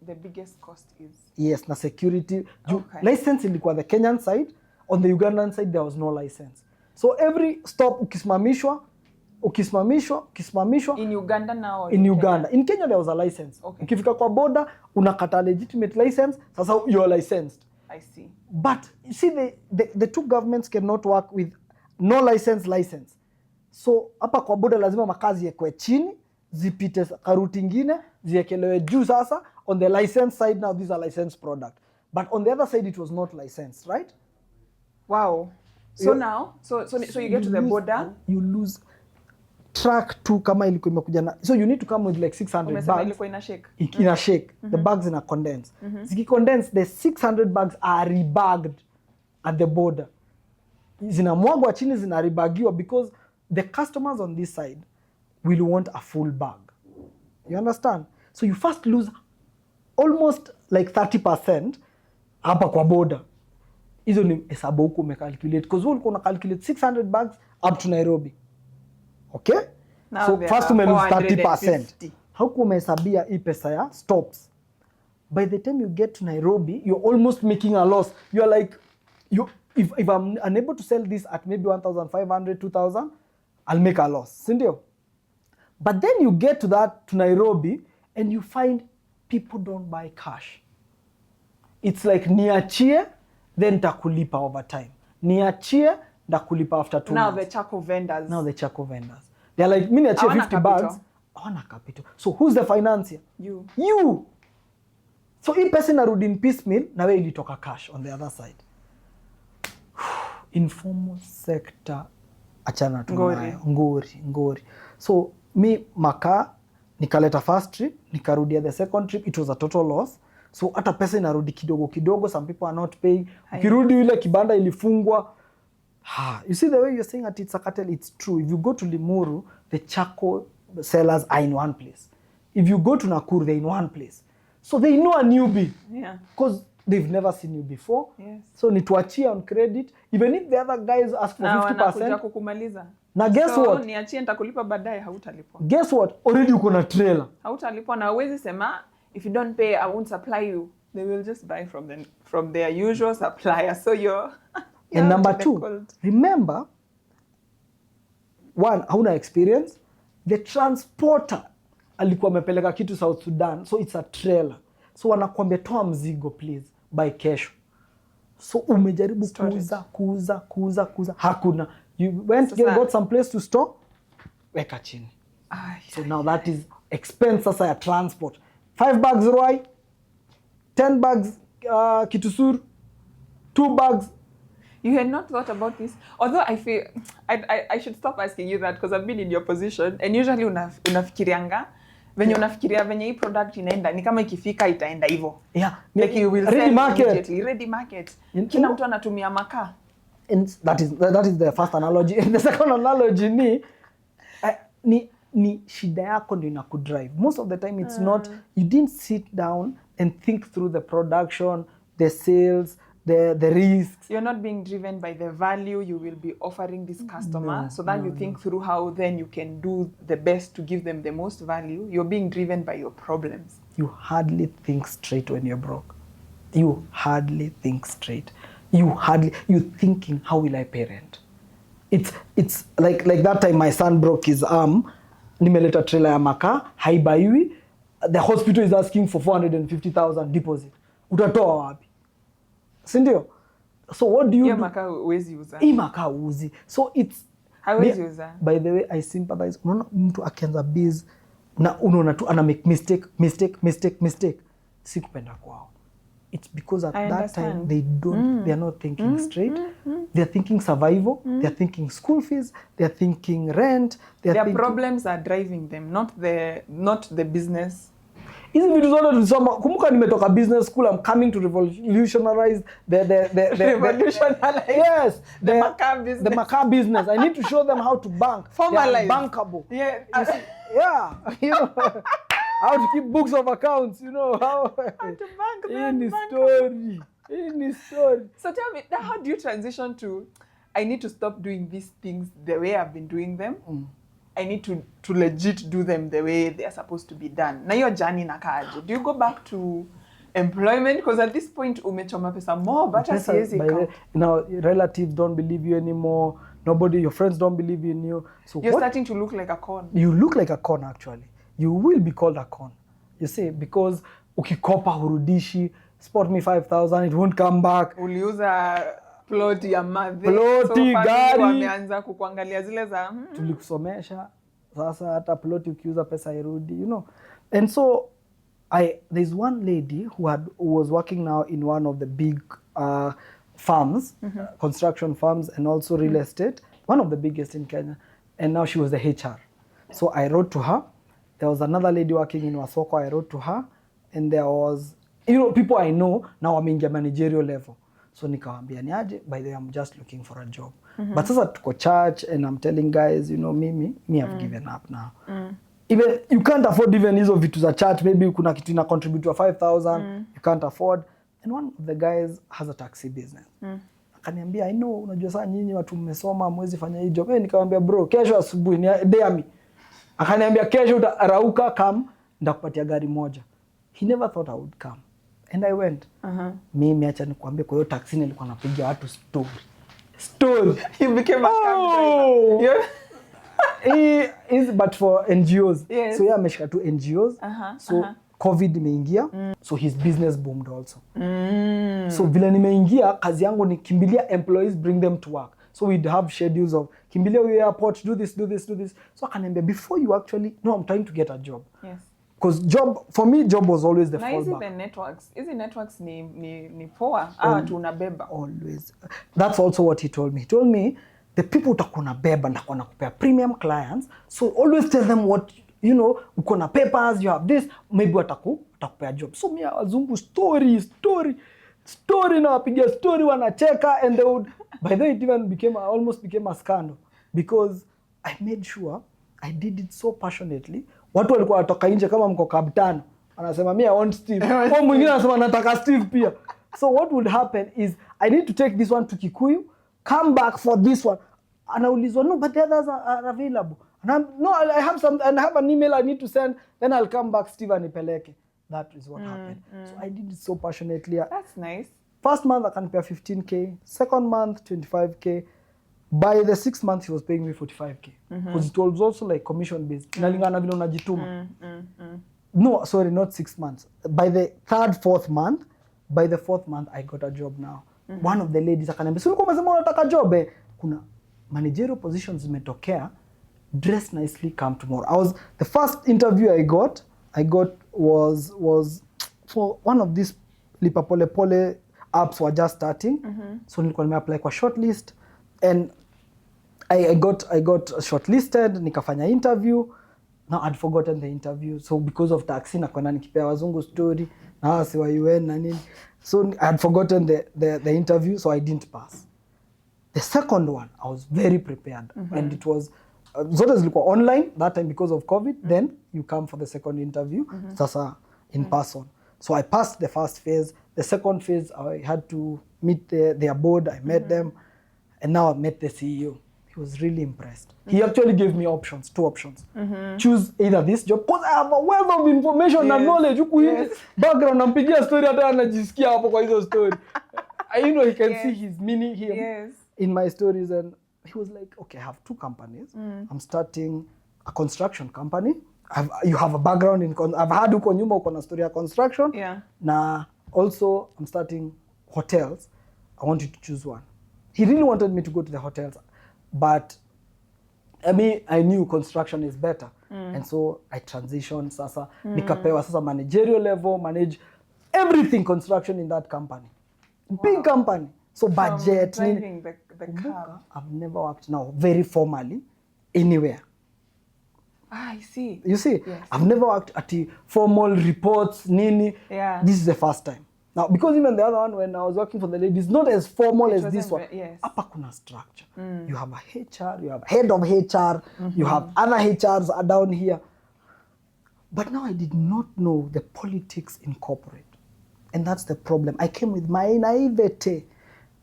the biggest cost is. Yes, na security. Okay. License ilikuwa the Kenyan side. On the Ugandan side there was no license. So every stop ukisimamishwa. In Uganda now? In Uganda. In Kenya there was a license. Okay. Ukifika kwa border unakata legitimate license, sasa you are licensed. I see. But you see the two governments cannot work with no license. So hapa kwa border lazima makazi yekwe chini, zipite karuti ingine, ziekelewe juu sasa. On the license side now these are licensed product. But on the other side it was not licensed, right? Wow. So now, so you get to the border. You lose track tu kama ilikuwa imekuja na, so you need to come with like 600 bags. Ilikuwa ina shake. Ina shake. The bags ina condense. Ziki condense, the 600 bags are rebagged at the border. Zinamwagwa chini, zina rebagiwa because the customers on this side will want a full bag. You understand? So you first lose almost like 30% hapa kwa border. Hizo ni hesabu huko umecalculate because ulikuwa una calculate 600 bags up to Nairobi. Okay? Now so first you lose 30%. How umehesabia hii pesa ya stops? By the time you get to Nairobi, you're almost making a loss. You're like if I'm unable to sell this at maybe 1,500, 2,000, I'll make a loss. Sindio? But then you get to Nairobi and you find people don't buy cash. It's like niachie, then takulipa over time. Niachie, ndakulipa after 2 now months. The charcoal vendors. Now the charcoal vendors. They're like, me niachie 50 bags. I want a capital. So who's the financier? You. So hii pesa inarudi in piecemeal, na wewe ilitoka cash on the other side. Informal sector, achana tunayo. Ngori. So me maka, nikaleta first trip, nikarudia the second trip, it was a total loss. So hata pesa inarudi kidogo, some people are not paying. Ukirudi ile kibanda ilifungwa. You see the way you're saying that it's a cartel, it's true. If you go to Limuru, the charcoal sellers are in one place. If you go to Nakuru, they're in one place. So they know a newbie. Yeah. Because they've never seen you before. Yes. So nituachie on credit. Even if the other guys ask for 50%. Wanakuja kukumaliza. Na guess what? Niachie nitakulipa baadaye, hautalipwa. Guess what? Already uko na trailer. Hautalipwa na huwezi sema, if you don't pay, I won't supply you. They will just buy from their usual supplier. So you're and number 2, remember, one, hauna experience. The transporter alikuwa amepeleka kitu South Sudan, so it's a trailer. So wanakuambia toa mzigo please by kesho. So umejaribu kuuza, hakuna. You went got some place to store, weka chini. So now that is expense sasa ya transport. 5 bags Roy, 10 bags Kitusur, 2 bags. You had not thought about this. Although I feel I should stop asking you that because I've been in your position and usually unafikirianga venye unafikiria venye hii product inaenda ni kama ikifika itaenda hivyo. Yeah. Like you will ready market. Immediately. Ready market. Kila mtu anatumia makaa. And that is the first analogy. And the second analogy ni shida yako ndio inakudrive. Most of the time it's not, you didn't sit down and think through the production, the sales, the risks. You're not being driven by the value you will be offering this customer, so that you think through how then you can do the best to give them the most value. You're being driven by your problems. You hardly think straight when you're broke. You hardly think straight. You're thinking, how will I parent? It's like that time my son broke his arm. Nimeleta trailer ya makaa, haibaiwi. The hospital is asking for 450,000 deposit. Utatoa wapi? Sindio? So what do you do? Makaa huwezi uza. Makaa uzi. So it's hawezi uza. By the way, I sympathize. Unaona mtu akianza biz na unaona tu ana make mistake. Sikupenda kwao. It's because at that time they are not thinking straight. They're thinking survival, they're thinking school fees, they're thinking rent, their problems are driving them, not the business. Hizi vitu zote tulisoma. Kumbuka nimetoka business school, I'm coming to revolutionize the yes, the makaa business. The makaa business. I need to show them how to bank. Formalize. Bankable. Yeah. You know, how to keep books of accounts, you know, how to bank any story. So tell me, how do you transition to, I need to stop doing these things the way I've been doing them. I need to legit do them the way they are supposed to be done. Na your journey inakaaje? Do you go back to employment? Because at this point umechoma pesa more, but now relatives don't believe you anymore. Your friends don't believe in you. So you're starting to look like a con. You look like a con actually. You will be called a con. You see, because ukikopa hurudishi, spot me 5,000, it won't come back. Uliuza ploti ya madhe. Ploti, gari. Wameanza kukuangalia zile za tulikusomesha. Sasa hata ploti ukiuza pesa irudi, you know. And so there's one lady who was working now in one of the big farms, construction farms and also real estate, one of the biggest in Kenya. And now she was the HR. So I wrote to her. There was another lady working in Wasoko. I wrote to her. And there was, people I know now I'm in the managerial level. So nikawambia niaje, by the way, I'm just looking for a job. But sasa tuko church and I'm telling guys, me I've given up now. Even you can't afford even hizo vitu za church. Maybe kuna kitu ina contribute to 5,000. You can't afford. And one of the guys has a taxi business. Akaniambia, I know, unajua saa nyinyi watu mmesoma mwezi fanya hii job. Nikamwambia bro, kesho asubuhi ni day me. Akaniambia kesho utarauka come ndakupatia gari moja. He never thought I would come. And I went. Mimi acha nikwambie, kwa hiyo taxi nilikuwa napiga watu story. You became a cab driver. He is but for NGOs. Yes. So yeah, ameshika tu NGOs. So COVID imeingia. So his business boomed also. So vile nimeingia, kazi yangu ni kimbilia employees, bring them to work. So we'd have schedules of kimbilia we airport, do this. So akaniambia, before you actually, no, I'm trying to get a job. Yes. Because for me, job was always the fallback. The networks. Hizi networks ni poa. Tunabeba. Always. That's also what he told me. He told me, the people utakuna beba na kuna kupea premium clients. So always tell them what, you know, uko na papers, you have this, maybe watakupea job. So me wazungu story na wapigia story wanacheka, and they would, by the way, it even almost became a scandal because I made sure I did it so passionately. Watu walikuwa watoka nje kama mko kabtano, anasema me I want Steve. Kwa mwingine anasema nataka Steve pia. So what would happen is I need to take this one to Kikuyu, come back for this one. Anaulizwa, no, but the others are available. And no, I have an email I need to send, then I'll come back, Steve anipeleke. That is what happened. So I did it so passionately. That's nice. First month I can pay 15K, second month 25K. By the 6th month he was paying me 45K. Because it was also like commission based. Nalingana vile unajituma. No, sorry, not 6 months. By the 3rd, 4th month, by the 4th month I got a job now. One of the ladies akaniambia, "Sio ulikuwa umesema unataka job kuna managerial positions zimetokea, dress nicely, come tomorrow." The first interview I got was for one of these lipa pole pole apps were just starting. So nilikuwa nimeapply kwa shortlist, and I got shortlisted, nikafanya interview. Now I'd forgotten the interview, so because of taxi na kwenda nikipea wazungu story na wasi wa UN na nini, so I had forgotten the interview, so I didn't pass. The second one I was very prepared, and it was zote zilikuwa online that time because of COVID. Then you come for the second interview, sasa in person. So I passed the first phase. The second phase I had to meet their board. I met them, and now I met the CEO. He was really impressed. He actually gave me two options. Choose either this job, because I have a wealth of information and knowledge. Background, nampigia story hata anajisikia hapo kwa hizo story. You know, he can see his mini him in my stories, and he was like, "Okay, I have 2 companies. I'm starting a construction company. You have a background in I've had uko nyuma uko na story ya construction. Na also I'm starting hotels. I want you to choose one." He really wanted me to go to the hotels, but I knew construction is better. And so I transitioned sasa, nikapewa sasa managerial level, manage everything construction in that company. Big company. So budget. Driving the car. I've never worked now very formally anywhere. I see. You see? Yes. I've never worked at the formal reports, nini. Yeah. This is the first time. Now, because even the other one, when I was working for the ladies, not as formal as this one. Yes. Hapa kuna structure. You have a HR, you have head of HR, you have other HRs are down here. But now I did not know the politics in corporate. And that's the problem. I came with my naivete.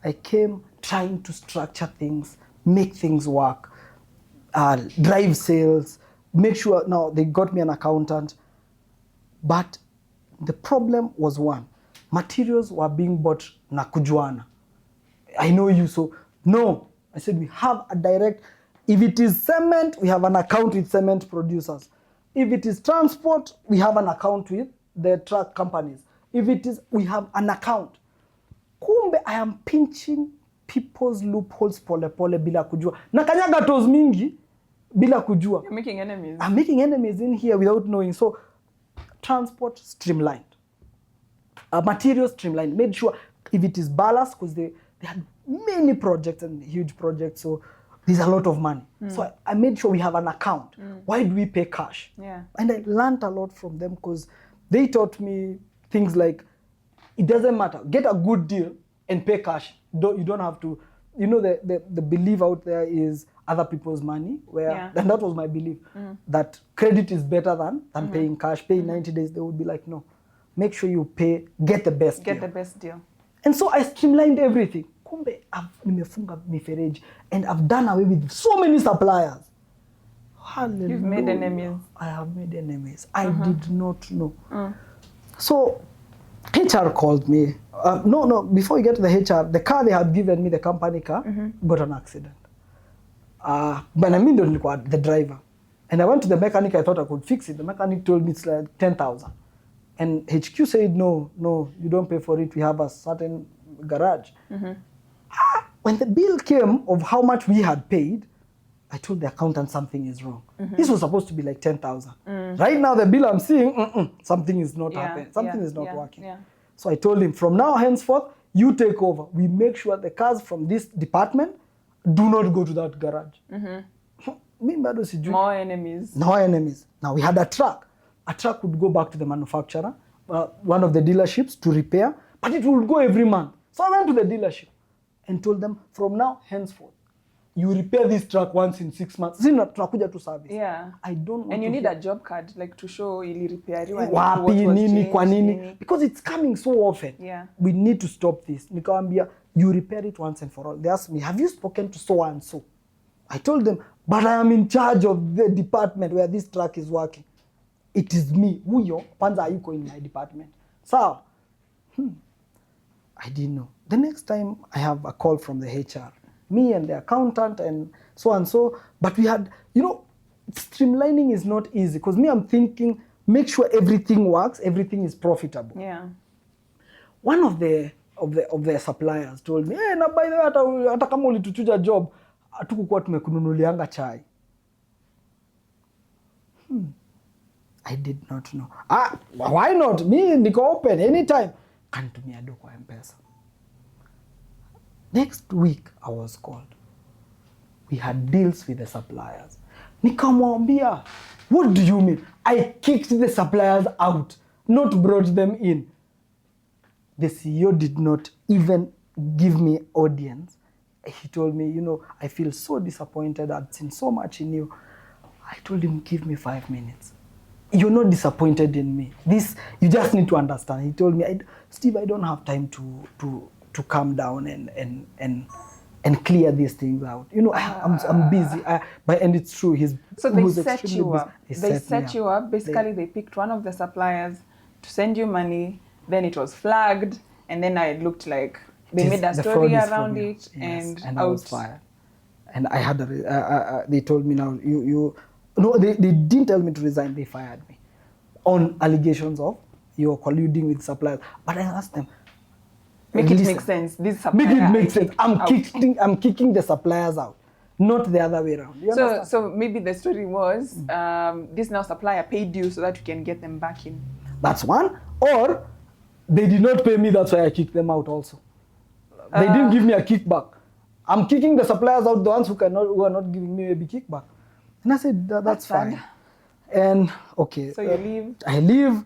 I came trying to structure things, make things work, drive sales, make sure. Now, they got me an accountant. But the problem was one. Materials were being bought na kujuana. I know you, so no. I said we have a direct. If it is cement, we have an account with cement producers. If it is transport, we have an account with the truck companies. If it is, we have an account. Kumbe, I am pinching people's loopholes pole pole bila kujua. Nakanyaga toes mingi bila kujua. You're making enemies. I'm making enemies in here without knowing. So, transport streamlined. Materials streamlined. Made sure if it is ballast, because they had many projects and huge projects, so there's a lot of money. So I made sure we have an account. Why do we pay cash? Yeah. And I learned a lot from them because they taught me things like, it doesn't matter. Get a good deal and pay cash. You don't have to, you know, the belief out there is other people's money, and that was my belief, that credit is better than paying cash. Pay 90 days, they would be like, no, make sure you pay, get the best deal. And so I streamlined everything. Kumbe, nimefunga mifereji, and I've done away with so many suppliers. Hallelujah. You've made enemies. I have made enemies. I did not know. So HR called me. No, before you get to the HR, the car they had given me, the company car, got an accident. But I mean, the driver. And I went to the mechanic, I thought I could fix it. The mechanic told me it's like 10,000. And HQ said, no, you don't pay for it. We have a certain garage. When the bill came of how much we had paid, I told the accountant something is wrong. This was supposed to be like 10,000. Right now, the bill I'm seeing, something is not happening. Something is not working. So I told him, from now henceforth, you take over. We make sure the cars from this department do not go to that garage. More enemies. No enemies. Now we had a truck. A truck would go back to the manufacturer, one of the dealerships, to repair, but it would go every month. So I went to the dealership and told them, from now henceforth, you repair this truck once in 6 months. Tunakuja to service. Yeah. I don't want and you to need hear, a job card, like to show ili repair. wapi, nini, kwa nini. Because it's coming so often. Yeah. We need to stop this. Nikawambia, you repair it once and for all. They asked me, have you spoken to so and so? I told them, but I am in charge of the department where this truck is working. It is me. Huyo kwanza hayuko in my department. So, I didn't know. The next time I have a call from the HR, me and the accountant and so, but we had, streamlining is not easy, because me, I'm thinking, make sure everything works, everything is profitable. Yeah. One of the suppliers told me, hey, na by the way, hata kama ulituchuja job, hatukukuwa tumekununulianga chai. I did not know. Why not? Me, niko open anytime. Kanitumia do kwa M-Pesa. Next week, I was called. We had deals with the suppliers. Nikamwambia, what do you mean? I kicked the suppliers out, not brought them in. The CEO did not even give me audience. He told me, I feel so disappointed. I've seen so much in you. I told him, give me 5 minutes. You're not disappointed in me. This, you just need to understand. He told me, Steve, I don't have time to calm down and clear these things out. I'm busy. And it's true. So they set you up. They set you up. Basically, they picked one of the suppliers to send you money. Then it was flagged. And then it looked like they made a story around it. Yes, and I was fired. And I had they told me now, no, they didn't tell me to resign. They fired me on allegations of you're colluding with suppliers. But I asked them, make it make sense. This supplier, make it make sense. I'm kicking the suppliers out, not the other way around. So maybe the story was this now supplier paid you so that you can get them back in. That's one. Or they did not pay me. That's why I kicked them out also. They didn't give me a kickback. I'm kicking the suppliers out, the ones who are not giving me a big kickback. And I said, that's fine. And okay. So you leave? I leave.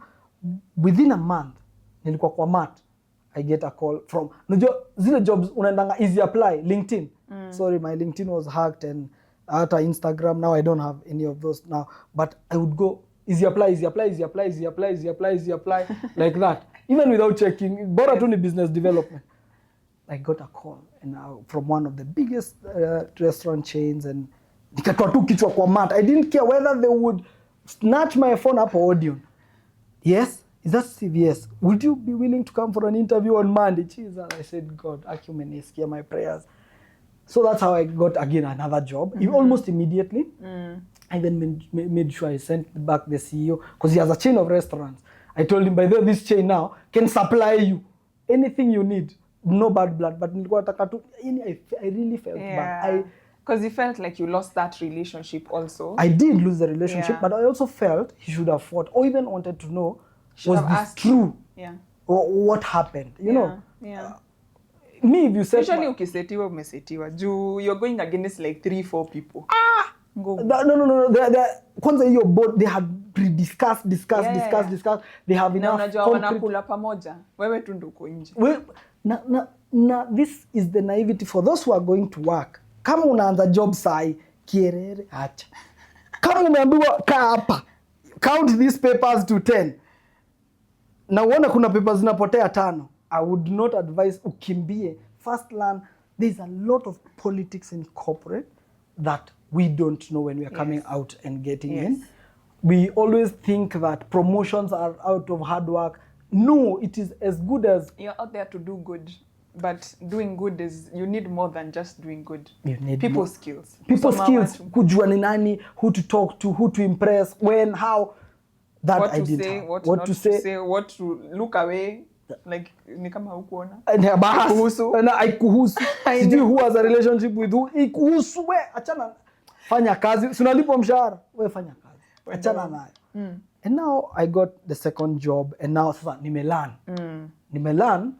Within a month, nilikuwa kwa mat, I get a call from, zile jobs unaendanga easy apply, LinkedIn. Sorry, my LinkedIn was hacked, and after Instagram, now I don't have any of those now. But I would go, easy apply, like that. Even without checking, bora tu ni business development. I got a call from one of the biggest restaurant chains, and nikatoa tu kichwa kwa mat. I didn't care whether they would snatch my phone up or audio. Yes, is that Steve? Yes. Would you be willing to come for an interview on Monday? Jesus, I said, God, hear my prayers. So that's how I got again another job. Almost immediately. I then made sure I sent back the CEO, because he has a chain of restaurants. I told him, by the way, this chain now can supply you anything you need. No bad blood, but I really felt bad. Because you felt like you lost that relationship also. I did lose the relationship, but I also felt he should have fought, or even wanted to know, was this true? Yeah. Or what happened? You know? Yeah. Me, if you said... Usually ukisetiwa umesetiwa. You're going against like 3-4 people. No. Kwanza hiyo board, they had discussed. They have enough... Na unajua wanakula pamoja. Wewe tu ndo uko nje. This is the naivety for those who are going to work. Kama unaanza job sai, kierere, acha. Kama umeambiwa kaa hapa, count these papers to 10. Na uone kuna papers zinapotea 5. I would not advise ukimbie. First learn, there's a lot of politics in corporate that we don't know when we are coming out and getting in. We always think that promotions are out of hard work. No, it is as good as... You're out there to do good. But doing good is, you need more than just doing good. You need people more. skills. People Kusoma skills, watu. kujua ni nani, who to talk to, who to impress, when, how. That What I to didn't say, have. what not to say, what to look away. Like, ni kama hukuona. Haikuhusu. Na haikuhusu. Sijui who has a relationship with who. Ikuhusu, we, achana. Fanya kazi. Sunalipo mshahara. We, fanya kazi. Achana nayo. And now I got the second job. And now sasa nimelearn. Nimelearn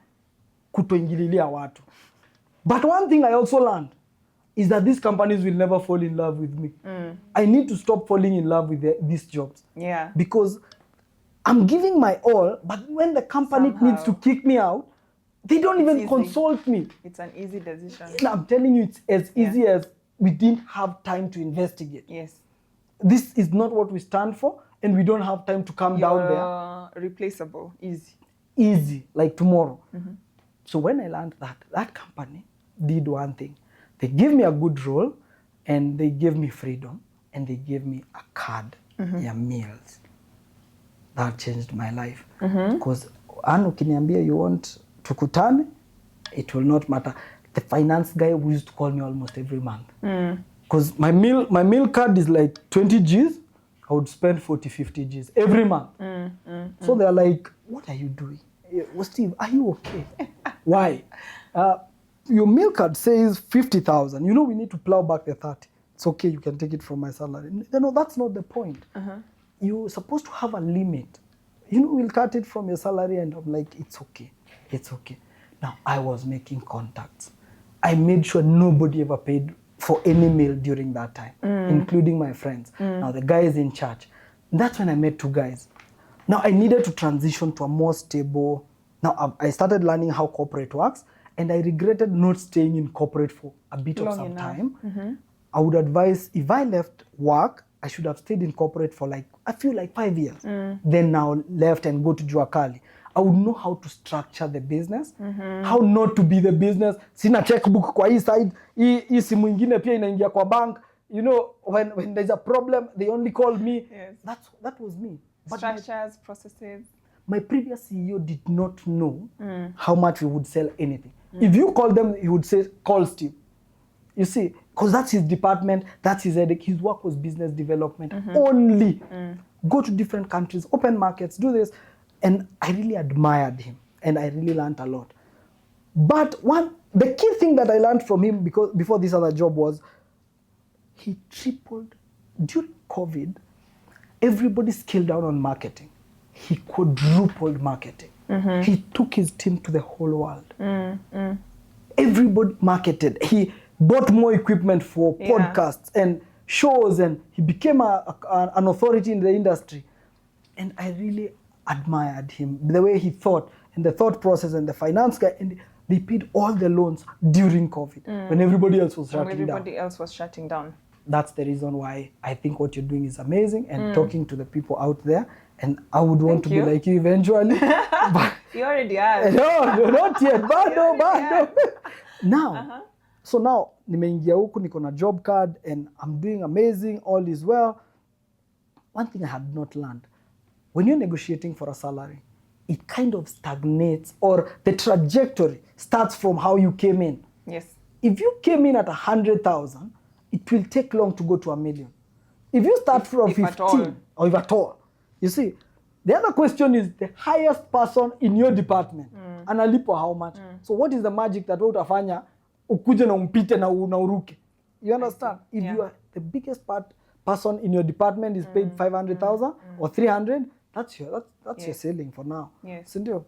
kutoingililia watu. But one thing I also learned is that these companies will never fall in love with me. I need to stop falling in love with these jobs. Yeah. Because I'm giving my all, but when the company needs to kick me out, they don't even consult me. It's an easy decision. And I'm telling you, it's as easy as we didn't have time to investigate. Yes. This is not what we stand for, and we don't have time to come down there. Replaceable, easy. Easy, like tomorrow. So when I learned that company did one thing. They gave me a good role, and they gave me freedom, and they gave me a card, meals. That changed my life. Because ukiniambia you want tukutane, it will not matter. The finance guy who used to call me almost every month. Because my meal card is like 20 Gs. I would spend 40, 50 Gs every month. So they're like, what are you doing? Well, Steve, are you okay? Why? Your meal card says 50,000. You know, we need to plow back the 30. It's okay, you can take it from my salary. No, that's not the point. You're supposed to have a limit. You know, we'll cut it from your salary, and I'm like, it's okay. It's okay. Now, I was making contacts. I made sure nobody ever paid for any meal during that time, including my friends. Now, the guy is in charge. That's when I met two guys. Now, I needed to transition to a more stable... Now, I started learning how corporate works, and I regretted not staying in corporate for a bit of some time. I would advise, if I left work, I should have stayed in corporate for like 5 years. Then now left and go to Juakali. I would know how to structure the business, how not to be the business. Sina checkbook kwa hii side, hii simu ingine pia inaingia kwa bank. You know, when there's a problem, they only call me. Yes. That was me. But structures, processes. My previous CEO did not know how much we would sell anything. If you call them, he would say, call Steve. You see, because that's his department, that's his headache. His work was business development only. Go to different countries, open markets, do this. And I really admired him, and I really learned a lot. But the key thing that I learned from him before this other job was, he tripled, during COVID, everybody scaled down on marketing. He quadrupled marketing. He took his team to the whole world. Everybody marketed. He bought more equipment for podcasts and shows, and he became an authority in the industry. And I really admired him, the way he thought, and the thought process, and the finance guy. And they paid all the loans during COVID, when everybody else was shutting down. That's the reason why I think what you're doing is amazing, and talking to the people out there. And I would want to be like you eventually. But you already are. No, not yet. Bado. Now, so now, nimeingia huku, niko na job card, and I'm doing amazing, all is well. One thing I had not learned, when you're negotiating for a salary, it kind of stagnates, or the trajectory starts from how you came in. Yes. If you came in at 100,000, it will take long to go to 1 million. If you start from 15, or if at all, you see, the other question is the highest person in your department. Analipwa how much? So what is the magic that utafanya ukuje na umpite na uruke? You understand? If you are the biggest person in your department is paid 500,000 or 300, that's your ceiling for now. Yes. So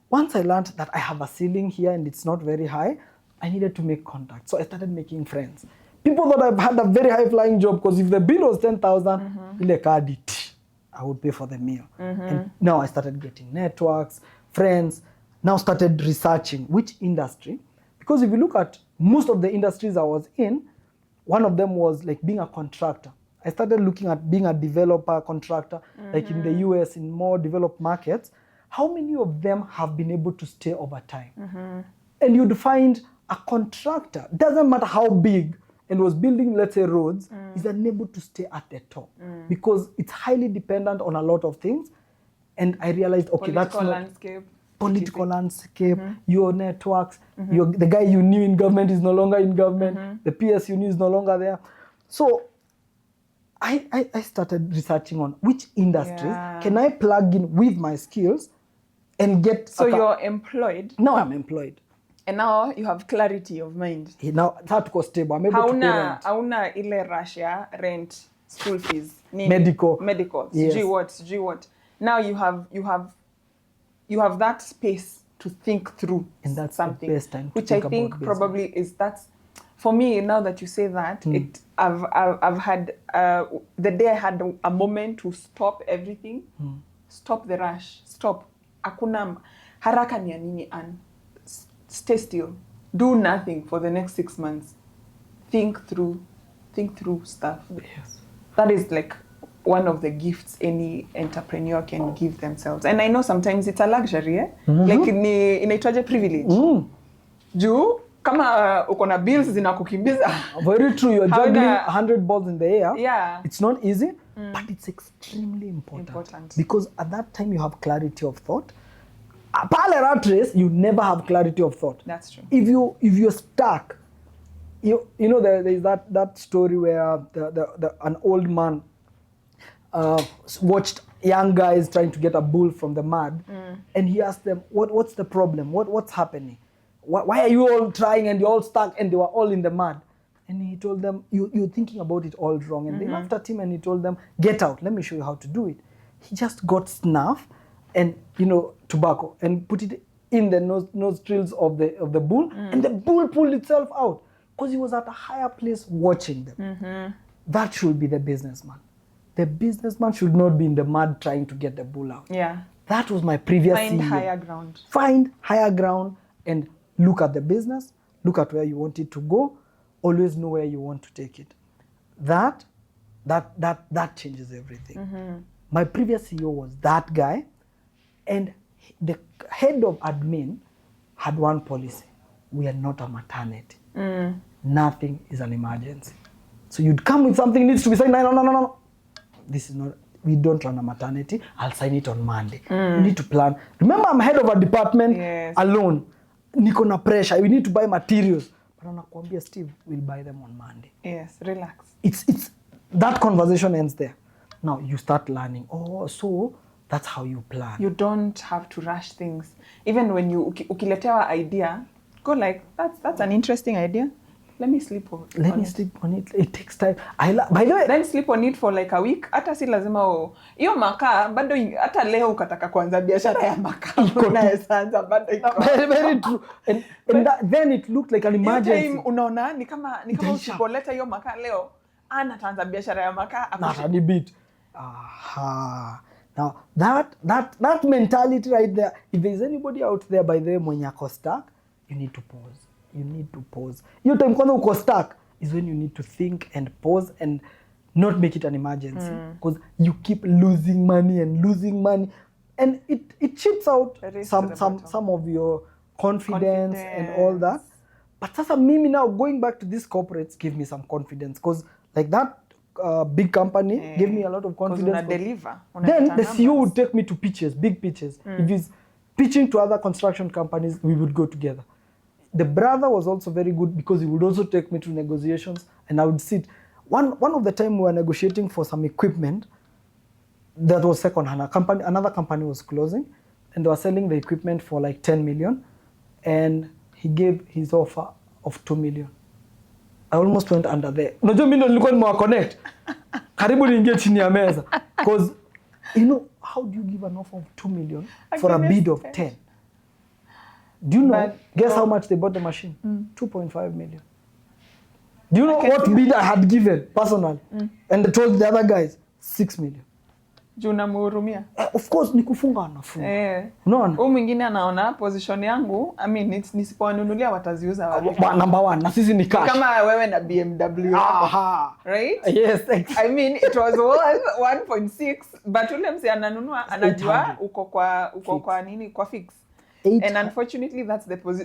once I learned that I have a ceiling here and it's not very high, I needed to make contact. So I started making friends. People thought I've had a very high flying job, because if the bill was 10,000, ile kadi, I would pay for the meal. And now I started getting networks, friends, now started researching which industry. Because if you look at most of the industries I was in, one of them was like being a contractor. I started looking at being a developer, contractor, like in the US, in more developed markets. How many of them have been able to stay over time? And you'd find a contractor, doesn't matter how big, and was building, let's say, roads, is unable to stay at the top, because it's highly dependent on a lot of things. And I realized, okay, that's not landscape. political landscape, your networks, the guy you knew in government is no longer in government, the PS you knew is no longer there. So I started researching on which industries can I plug in with my skills and get... So you're employed? Now I'm employed. And now you have clarity of mind. Now that was stable. I'm able to pay rent. Hauna ile Russia rent, school fees, medical, yes. G what. Now you have that space to think through, and that's something, the best time to which I think probably is that's for me. Now that you say that, I've had the day I had a moment to stop everything, stop the rush, stop. Hakuna haraka ni ya nini, and stay still, do nothing for the next 6 months, think through stuff. Yes, that is like one of the gifts any entrepreneur can give themselves. And I know sometimes it's a luxury, like inaitwaje privilege. Juu kama uko na bills zinakukimbiza. Very true, you're juggling 100 balls in the air. Yeah, it's not easy, but it's extremely important because at that time you have clarity of thought. Pale rat race, you never have clarity of thought. That's true. If you're stuck, you know there is that story where an old man watched young guys trying to get a bull from the mud, and he asked them, what's the problem? What's happening? Why are you all trying and you're all stuck? And they were all in the mud. And he told them, you're thinking about it all wrong. And they laughed at him, and he told them, get out, let me show you how to do it. He just got snuff and tobacco and put it in the nostrils of the bull, and the bull pulled itself out because he was at a higher place watching them. That should be the businessman. The businessman should not be in the mud trying to get the bull out. Yeah, that was my previous Find CEO. higher ground. Find higher ground and look at the business, look at where you want it to go, always know where you want to take it. That changes everything. My previous CEO was that guy, and the head of admin had one policy: we are not a maternity. Nothing is an emergency. So you'd come with something needs to be signed. No. This is not. We don't run a maternity. I'll sign it on Monday. You need to plan. Remember, I'm head of a department alone. Niko na pressure. We need to buy materials. But anakuambia, Steve, we'll buy them on Monday. Yes, relax. It's that conversation ends there. Now you start learning. Oh, so that's how you plan. You don't have to rush things. Even when you ukiletewa idea, go like, that's an interesting idea. Let me sleep on it. Let me sleep on it. It takes time. By the way, then sleep on it for like a week. Hata si lazima hiyo makaa bado hata leo ukataka kuanza biashara ya makaa. Unaanza bado iko. Very true. And then it looked like an emergency. Time unaona ni kama usipoleta hiyo makaa leo, ataanza biashara ya makaa. Not a bit. Aha. Now that mentality right there, if there's anybody out there by the way mwenye ako stuck, you need to pause. You need to pause. Your time kwanza uko stuck is when you need to think and pause and not make it an emergency, because you keep losing money and it chips out some of your confidence and all that. But sasa mimi now going back to these corporates give me some confidence, because like that big company gave me a lot of confidence. Then the CEO would take me to pitches, big pitches. If he's pitching to other construction companies, we would go together. The brother was also very good because he would also take me to negotiations, and I would sit. One of the time we were negotiating for some equipment that was second-hand. Another company was closing, and they were selling the equipment for like 10 million, and he gave his offer of 2 million. I almost went under there. Unajua mimi ndo nilikuwa nimewaconnect. Karibu niingie chini ya meza. Because how do you give an offer of 2 million for a bid of 10? Do you know, guess how much they bought the machine? 2.5 million. Do you know what bid I had given personally? And they told the other guys, 6 million. Juna muhurumia. Of course, ni kufunga anafunga. Unaona? Huyu mwingine anaona position yangu, I mean, nisipowanunulia wataziuza wapi? Number one, na sisi ni cash. Kama wewe na BMW. Aha. Right? Yes. I mean, it was worth 1.6, but ule mse ananunua, anajua uko kwa nini, kwa fix. And unfortunately,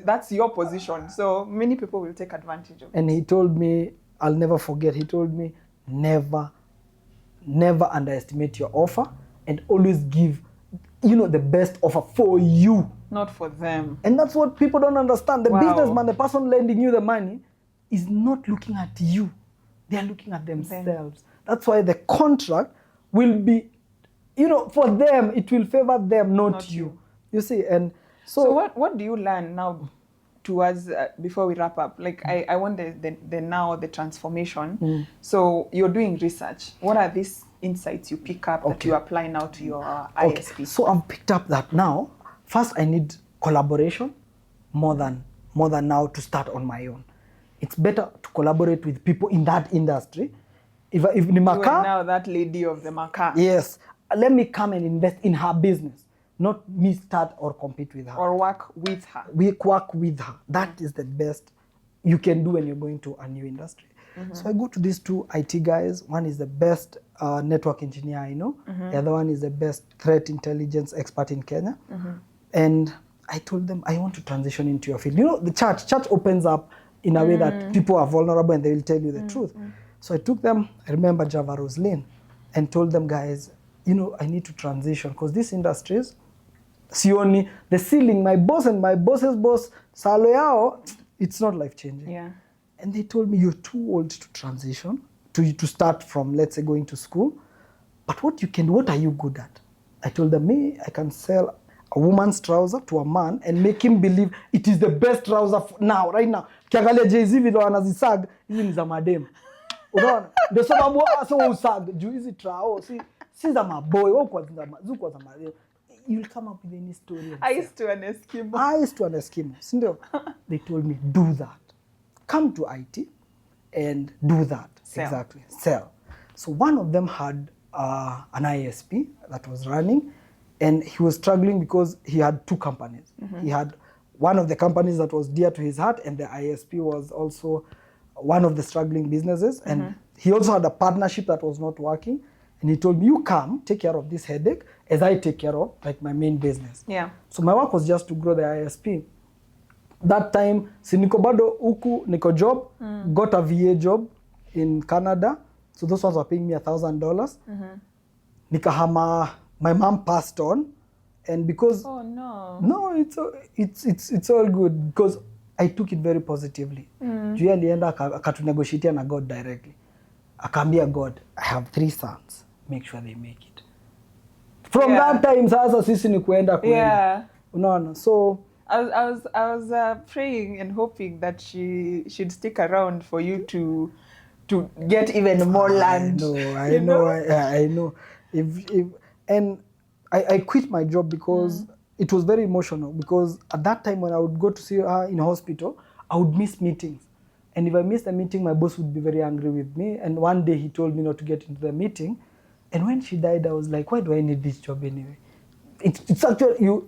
that's your position. So many people will take advantage of it. And he told me, I'll never forget, he told me, never underestimate your offer and always give the best offer for you. Not for them. And that's what people don't understand. The Wow. businessman, the person lending you the money, is not looking at you. They are looking at themselves. That's why the contract will be, for them, it will favor them, not you. You see, and so what do you learn now towards, before we wrap up? Like, I want the transformation. So you're doing research. What are these insights you pick up that you apply now to your ISP? So I've picked up that now, first I need collaboration more than now to start on my own. It's better to collaborate with people in that industry. If ni You are now that lady of the Maka. Yes, let me come and invest in her business, not me start or compete with her. Or work with her. We work with her. That is the best you can do when you're going to a new industry. So I go to these two IT guys. One is the best network engineer I know. The other one is the best threat intelligence expert in Kenya. And I told them, I want to transition into your field. The church opens up in a way that people are vulnerable and they will tell you the truth. So I took them, I remember Java Roslyn, and told them, guys, I need to transition because these industries, sioni, the ceiling, my boss and my boss's boss, salo yao, it's not life-changing. Yeah. And they told me, you're too old to transition, to start from, let's say, going to school. But what are you good at? I told them, I can sell a woman's trouser to a man and make him believe it is the best trouser right now. Kiangalia Jay-Z vile wanazisag, hizi ni za madem. Unaona? Ndio sababu asa usag, juu hizi trao, si za maboy, wako za madem. You'll come up with any story. Eyes to an Eskimo. Sindio? They told me, do that. Come to IT and do that. Sell. Exactly. Sell. So one of them had an ISP that was running, and he was struggling because he had two companies. He had one of the companies that was dear to his heart, and the ISP was also one of the struggling businesses. And he also had a partnership that was not working. And he told me, you come, take care of this headache as I take care of my main business. Yeah. So my work was just to grow the ISP. That time, niko bado huku, niko job, got a VA job in Canada. So those ones were paying me $1,000. Nikahama, my mom passed on. And because... Oh, no. No, it's all good because I took it very positively. Juu alienda akatunegotiatea na God directly. Akaambia God, I have 3 sons. Make sure they make it. From that time, sasa sisi ni kuenda. Yeah. Unaona? So... I was praying and hoping that she'd stick around for you to get even more land. I know. And I quit my job because it was very emotional. Because at that time when I would go to see her in hospital, I would miss meetings. And if I missed a meeting, my boss would be very angry with me. And one day he told me not to get into the meeting. And when she died, I was like, why do I need this job anyway? It's actually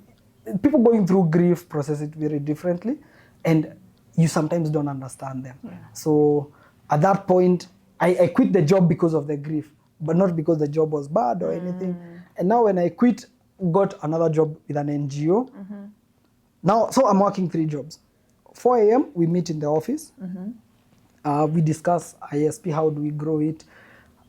people going through grief process it very differently, and you sometimes don't understand them. Yeah. So at that point, I quit the job because of the grief, but not because the job was bad or anything. And now when I quit, got another job with an NGO. Now, so I'm working 3 jobs. 4 a.m. we meet in the office. We discuss ISP, how do we grow it.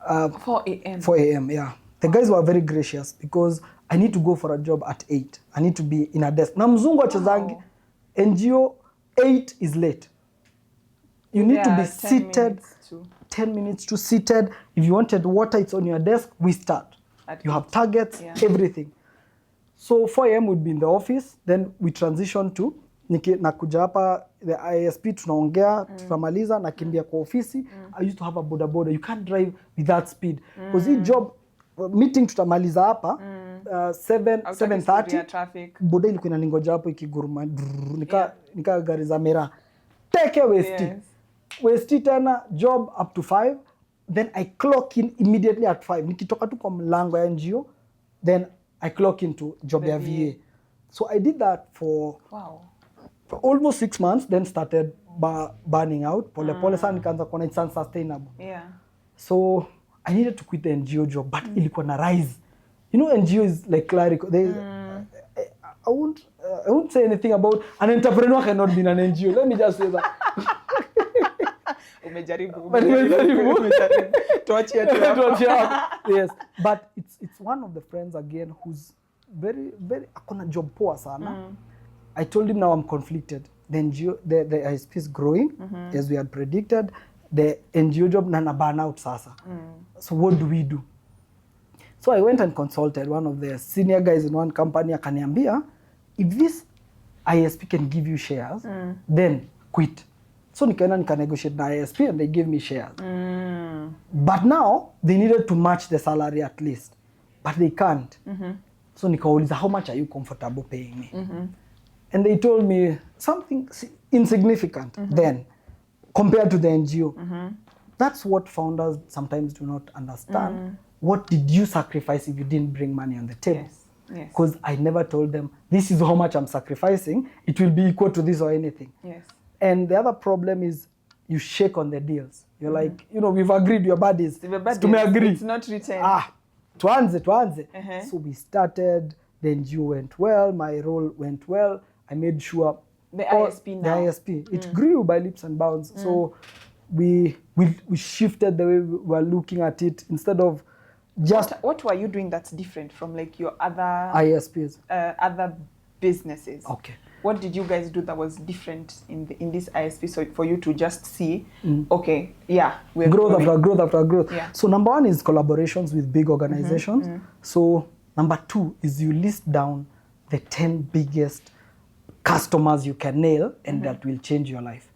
4 a.m. 4 a.m. yeah. The guys were very gracious because I need to go for a job at 8. I need to be in a desk. Na mzungu achezangi, NGO 8 is late. You need to be seated. 10 minutes to seated. If you wanted water, it's on your desk. We start. You have targets, everything. So 4 a.m. would be in the office. Then we transition to nakuja hapa the ISP, tunaongea, tunamaliza, nakimbia kwa ofisi. I used to have a boda. You can't drive with that speed. Because hii job, meeting tutamaliza hapa 7:30. Boda ilikuwa inaningoja hapo ikiguruma. Nika gari za mera. Take Westi tena job up to 5. Then I clock in immediately at 5. Nikitoka tu kwa mlango ya NGO, then I clock into job ya VA. So I did that for almost 6 months, then started burning out. Pole sana nikaanza kuona it's unsustainable. Yeah. So I needed to quit the NGO job, but ilikuwa na rise. NGO is like clerical. I won't say anything about an entrepreneur cannot be an NGO. Let me just say that. Umejaribu. Yes, but it's one of the friends again who's very akona job poa sana. I told him now I'm conflicted. The NGO, the ISP is growing as we had predicted. The NGO job na burn out sasa. So what do we do? So I went and consulted one of the senior guys in one company. Akaniambia, if this ISP can give you shares, then quit. So nikaenda negotiate na ISP and they gave me shares. But now they needed to match the salary at least, but they can't. So nikauliza, how much are you comfortable paying me? And they told me something insignificant then compared to the NGO. That's what founders sometimes do not understand. What did you sacrifice if you didn't bring money on the table? Yes. Because I never told them, this is how much I'm sacrificing. It will be equal to this or anything. Yes. And the other problem is you shake on the deals. You're like, you know, we've agreed, your buddies. Agree. It's not written. Tuanze. So we started, the NGO went well, my role went well. I made sure the ISP now. The ISP, it grew by leaps and bounds. So we shifted the way we were looking at it instead of just. What were you doing that's different from like your other ISPs, other businesses? Okay. What did you guys do that was different in this ISP? So for you to just see, okay, yeah, we're growth after growth. Yeah. So number one is collaborations with big organizations. So number two is you list down the 10 biggest customers you can nail and that will change your life.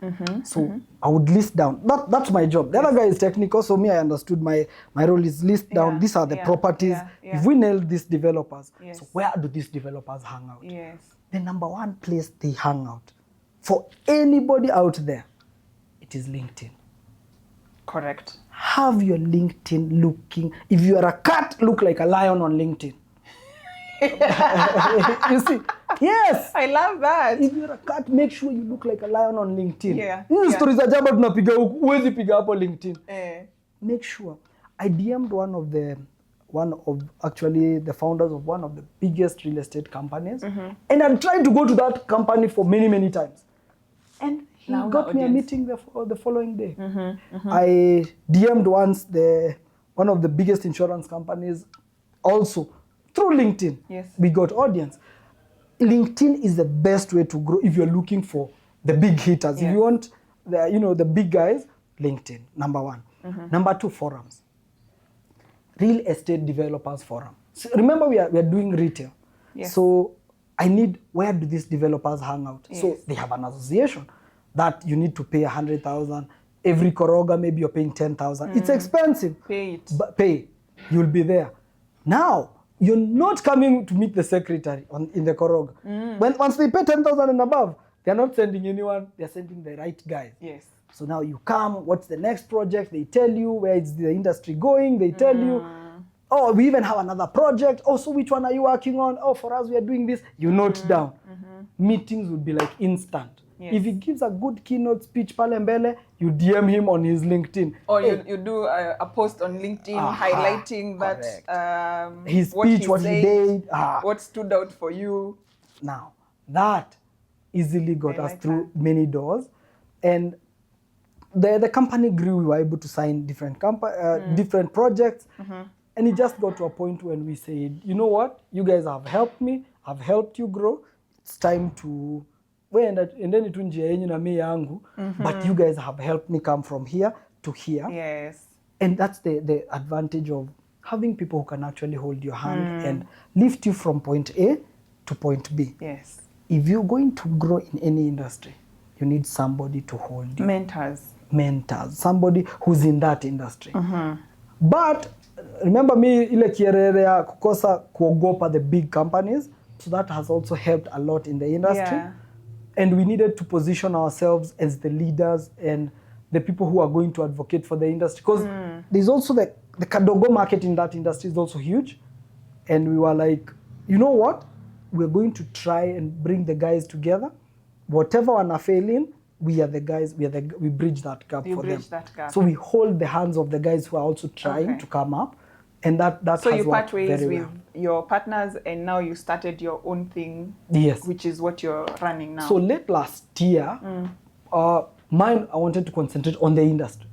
So I would list down, that's my job. The other guy is technical, so me, I understood my role is list down, these are the properties. If we nail these developers, so where do these developers hang out? The number one place they hang out, for anybody out there, it is LinkedIn. Correct. Have your LinkedIn looking, if you are a cat, look like a lion on LinkedIn. You see, yes, I love that. If you're a cat, make sure you look like a lion on LinkedIn. Yeah. Hizi stories za jaba tunapiga huwezi piga hapo LinkedIn. Eh. Make sure. I DM'd one of actually the founders of one of the biggest real estate companies, and I'm trying to go to that company for many times, and he got me a meeting the following day. I DM'd once one of the biggest insurance companies also. Through LinkedIn, we got audience. LinkedIn is the best way to grow if you're looking for the big hitters. If you want the big guys, LinkedIn, number one. Number two, forums. Real estate developers forum. So remember, we are doing retail. So I need, where do these developers hang out? So they have an association that you need to pay 100,000. Every Koroga, maybe you're paying 10,000. It's expensive. Pay it. But pay. You'll be there. Now, you're not coming to meet the secretary in the Koroga. Once they pay 10,000 and above, they're not sending anyone, they're sending the right guys. So now you come, what's the next project? They tell you where is the industry going. They tell you, oh, we even have another project. Oh, so which one are you working on? Oh, for us, we are doing this. You note down. Meetings would be like instant. If he gives a good keynote speech pale mbele, you DM him on his LinkedIn. Or you do a post on LinkedIn highlighting that his speech, what he did, what stood out for you. Now, that easily got us through many doors. And the company grew. We were able to sign different different projects. And it just got to a point when we said, you know what? You guys have helped me. I've helped you grow. It's time to... and then it na me yangu, but you guys have helped me come from here to here. And that's the advantage of having people who can actually hold your hand and lift you from point A to point B. If you're going to grow in any industry, you need somebody to hold you. Mentors, somebody who's in that industry. But remember me, ile kierere ya kukosa kuogopa the big companies, so that has also helped a lot in the industry. And we needed to position ourselves as the leaders and the people who are going to advocate for the industry. Because there's also the Kadogo market in that industry is also huge. And we were like, you know what? We're going to try and bring the guys together. Whatever one are failing, we are the guys, we bridge that gap for them. So we hold the hands of the guys who are also trying to come up. And that's so you part ways with your partners, and now you started your own thing, which is what you're running now. So late last year, I wanted to concentrate on the industry.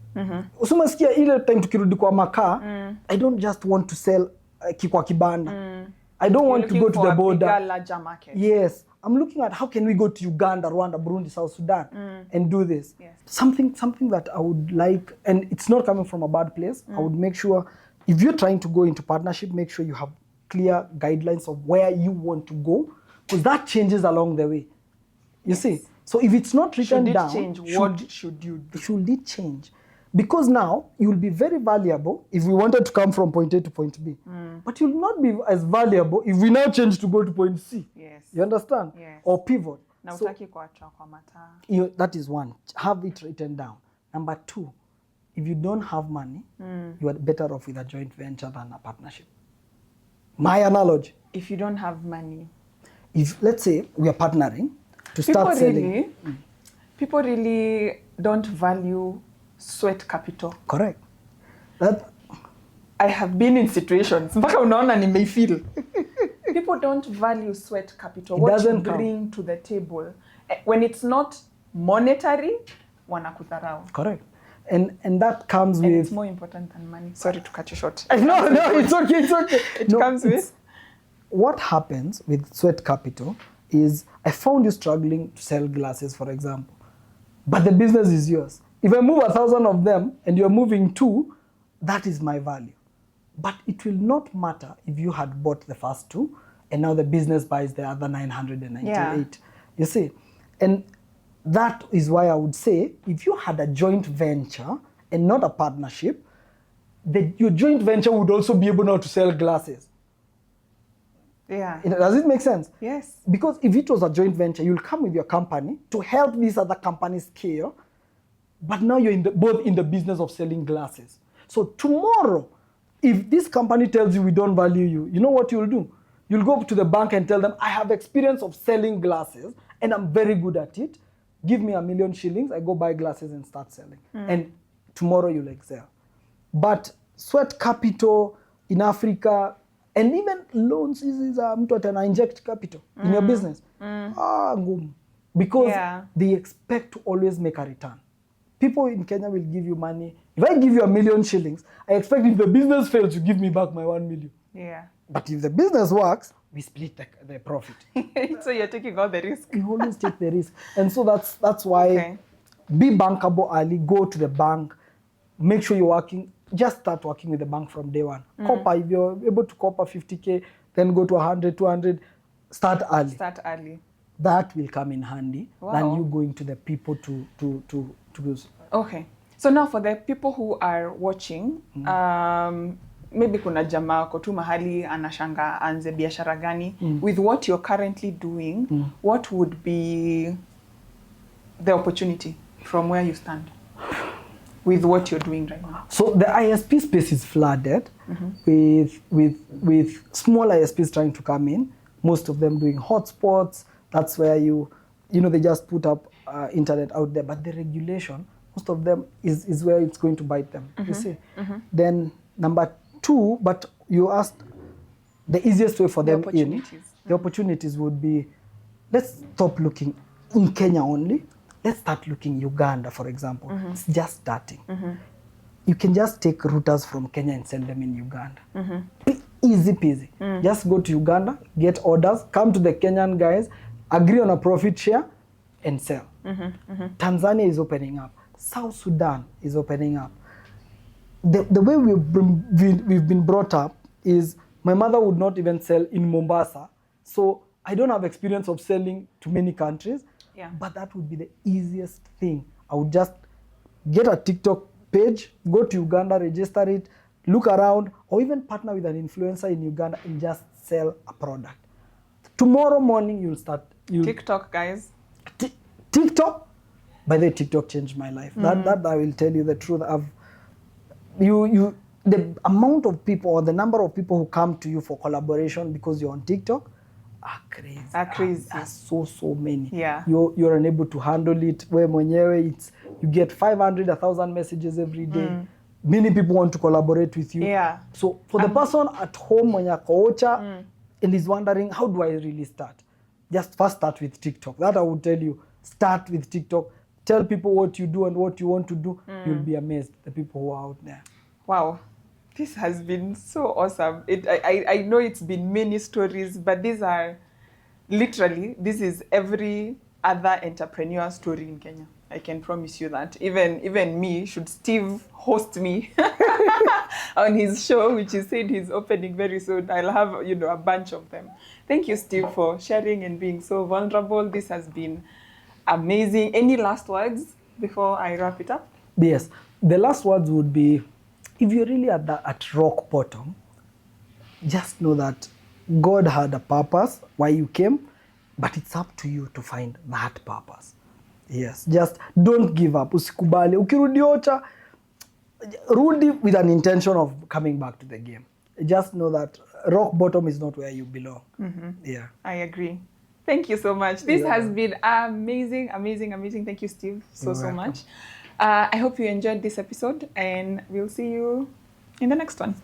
Usumasikia ile time tukirudi kwa makaa, I don't just want to sell kikwa kibanda. I don't You're want to go looking to for the a border. bigger, larger market. Yes, I'm looking at how can we go to Uganda, Rwanda, Burundi, South Sudan and do this. Yes. Something that I would like, and it's not coming from a bad place. I would make sure if you're trying to go into partnership, make sure you have clear guidelines of where you want to go, because that changes along the way. You see? So if it's not written down, change? What should you do? Should it change? Because now you'll be very valuable if we wanted to come from point A to point B. But you'll not be as valuable if we now change to go to point C. Yes. You understand? Yes. Or pivot. Na So utaki kuachwa kwa mataa. that is one. Have it written down. Number two, if you don't have money, you are better off with a joint venture than a partnership. My analogy. If you don't have money. If, let's say, we are partnering to start selling. People really don't value sweat capital. Correct. That I have been in situations. Mpaka unaona nimeifeel. People don't value sweat capital. What you bring to the table. When it's not monetary, wanakudharau. Correct. And that comes with... it's more important than money. Sorry to cut you short. No, it's okay. It comes with... What happens with sweat capital is, I found you struggling to sell glasses, for example, but the business is yours. If I move 1,000 of them and you're moving 2, that is my value. But it will not matter if you had bought the first 2 and now the business buys the other 998. Yeah. You see? And that is why I would say, if you had a joint venture and not a partnership, your joint venture would also be able now to sell glasses. Yeah. Does it make sense? Yes. Because if it was a joint venture, you'll come with your company to help these other companies scale, but now you're both in the business of selling glasses. So tomorrow, if this company tells you we don't value you, you know what you'll do? You'll go to the bank and tell them, I have experience of selling glasses and I'm very good at it. Give me $1 million shillings, I go buy glasses and start selling. And tomorrow you'll excel. But sweat capital in Africa, and even loans is mtu atana inject capital in your business. Ngumu. Because they expect to always make a return. People in Kenya will give you money. If I give you $1 million shillings, I expect if the business fails, you give me back my 1 million. Yeah. But if the business works, we split the profit. So you're taking all the risk. You always take the risk. And so that's why be bankable early, go to the bank, make sure you're working. Just start working with the bank from day one. Copper, if you're able to copper 50K, then go to 100, 200, start early. Start early. That will come in handy than you going to the people to use. Okay. So now for the people who are watching, maybe kuna jamaa wako tu mahali anashanga anze biashara gani. With what you're currently doing, what would be the opportunity from where you stand? With what you're doing right now? So the ISP space is flooded with small ISPs trying to come in. Most of them doing hotspots. That's where they just put up internet out there. But the regulation, most of them is where it's going to bite them. You see. Then number 2, but you asked the easiest way for them the opportunities would be, let's stop looking in Kenya only. Let's start looking Uganda, for example. It's just starting. You can just take routers from Kenya and send them in Uganda. Easy peasy. Just go to Uganda, get orders, come to the Kenyan guys, agree on a profit share, and sell. Tanzania is opening up. South Sudan is opening up. The way we've been brought up is, my mother would not even sell in Mombasa. So I don't have experience of selling to many countries. Yeah. But that would be the easiest thing. I would just get a TikTok page, go to Uganda, register it, look around, or even partner with an influencer in Uganda and just sell a product. Tomorrow morning, you'll start. TikTok, guys. TikTok? By the way, TikTok changed my life. That I will tell you the truth. The amount of people or the number of people who come to you for collaboration because you're on TikTok are crazy. Are so many. Yeah. You're unable to handle it. Where mwenyewe, you get 500, 1,000 messages every day. Many people want to collaborate with you. Yeah. So for the person at home when you're coacha and is wondering, how do I really start? Just first start with TikTok. That I would tell you. Start with TikTok. Tell people what you do and what you want to do. You'll be amazed, the people who are out there. Wow. This has been so awesome. I know it's been many stories, but these are literally, this is every other entrepreneur story in Kenya. I can promise you that. Even me, should Steve host me on his show, which he said he's opening very soon, I'll have, a bunch of them. Thank you, Steve, for sharing and being so vulnerable. This has been amazing. Any last words before I wrap it up? Yes. The last words would be, if you're really at rock bottom, just know that God had a purpose why you came, but it's up to you to find that purpose. Yes, just don't give up. Usikubali. Ukirudi ocha, rudi with an intention of coming back to the game. Just know that rock bottom is not where you belong. Yeah. I agree. Thank you so much. This has been amazing, amazing, amazing. Thank you, Steve, so much. I hope you enjoyed this episode, and we'll see you in the next one.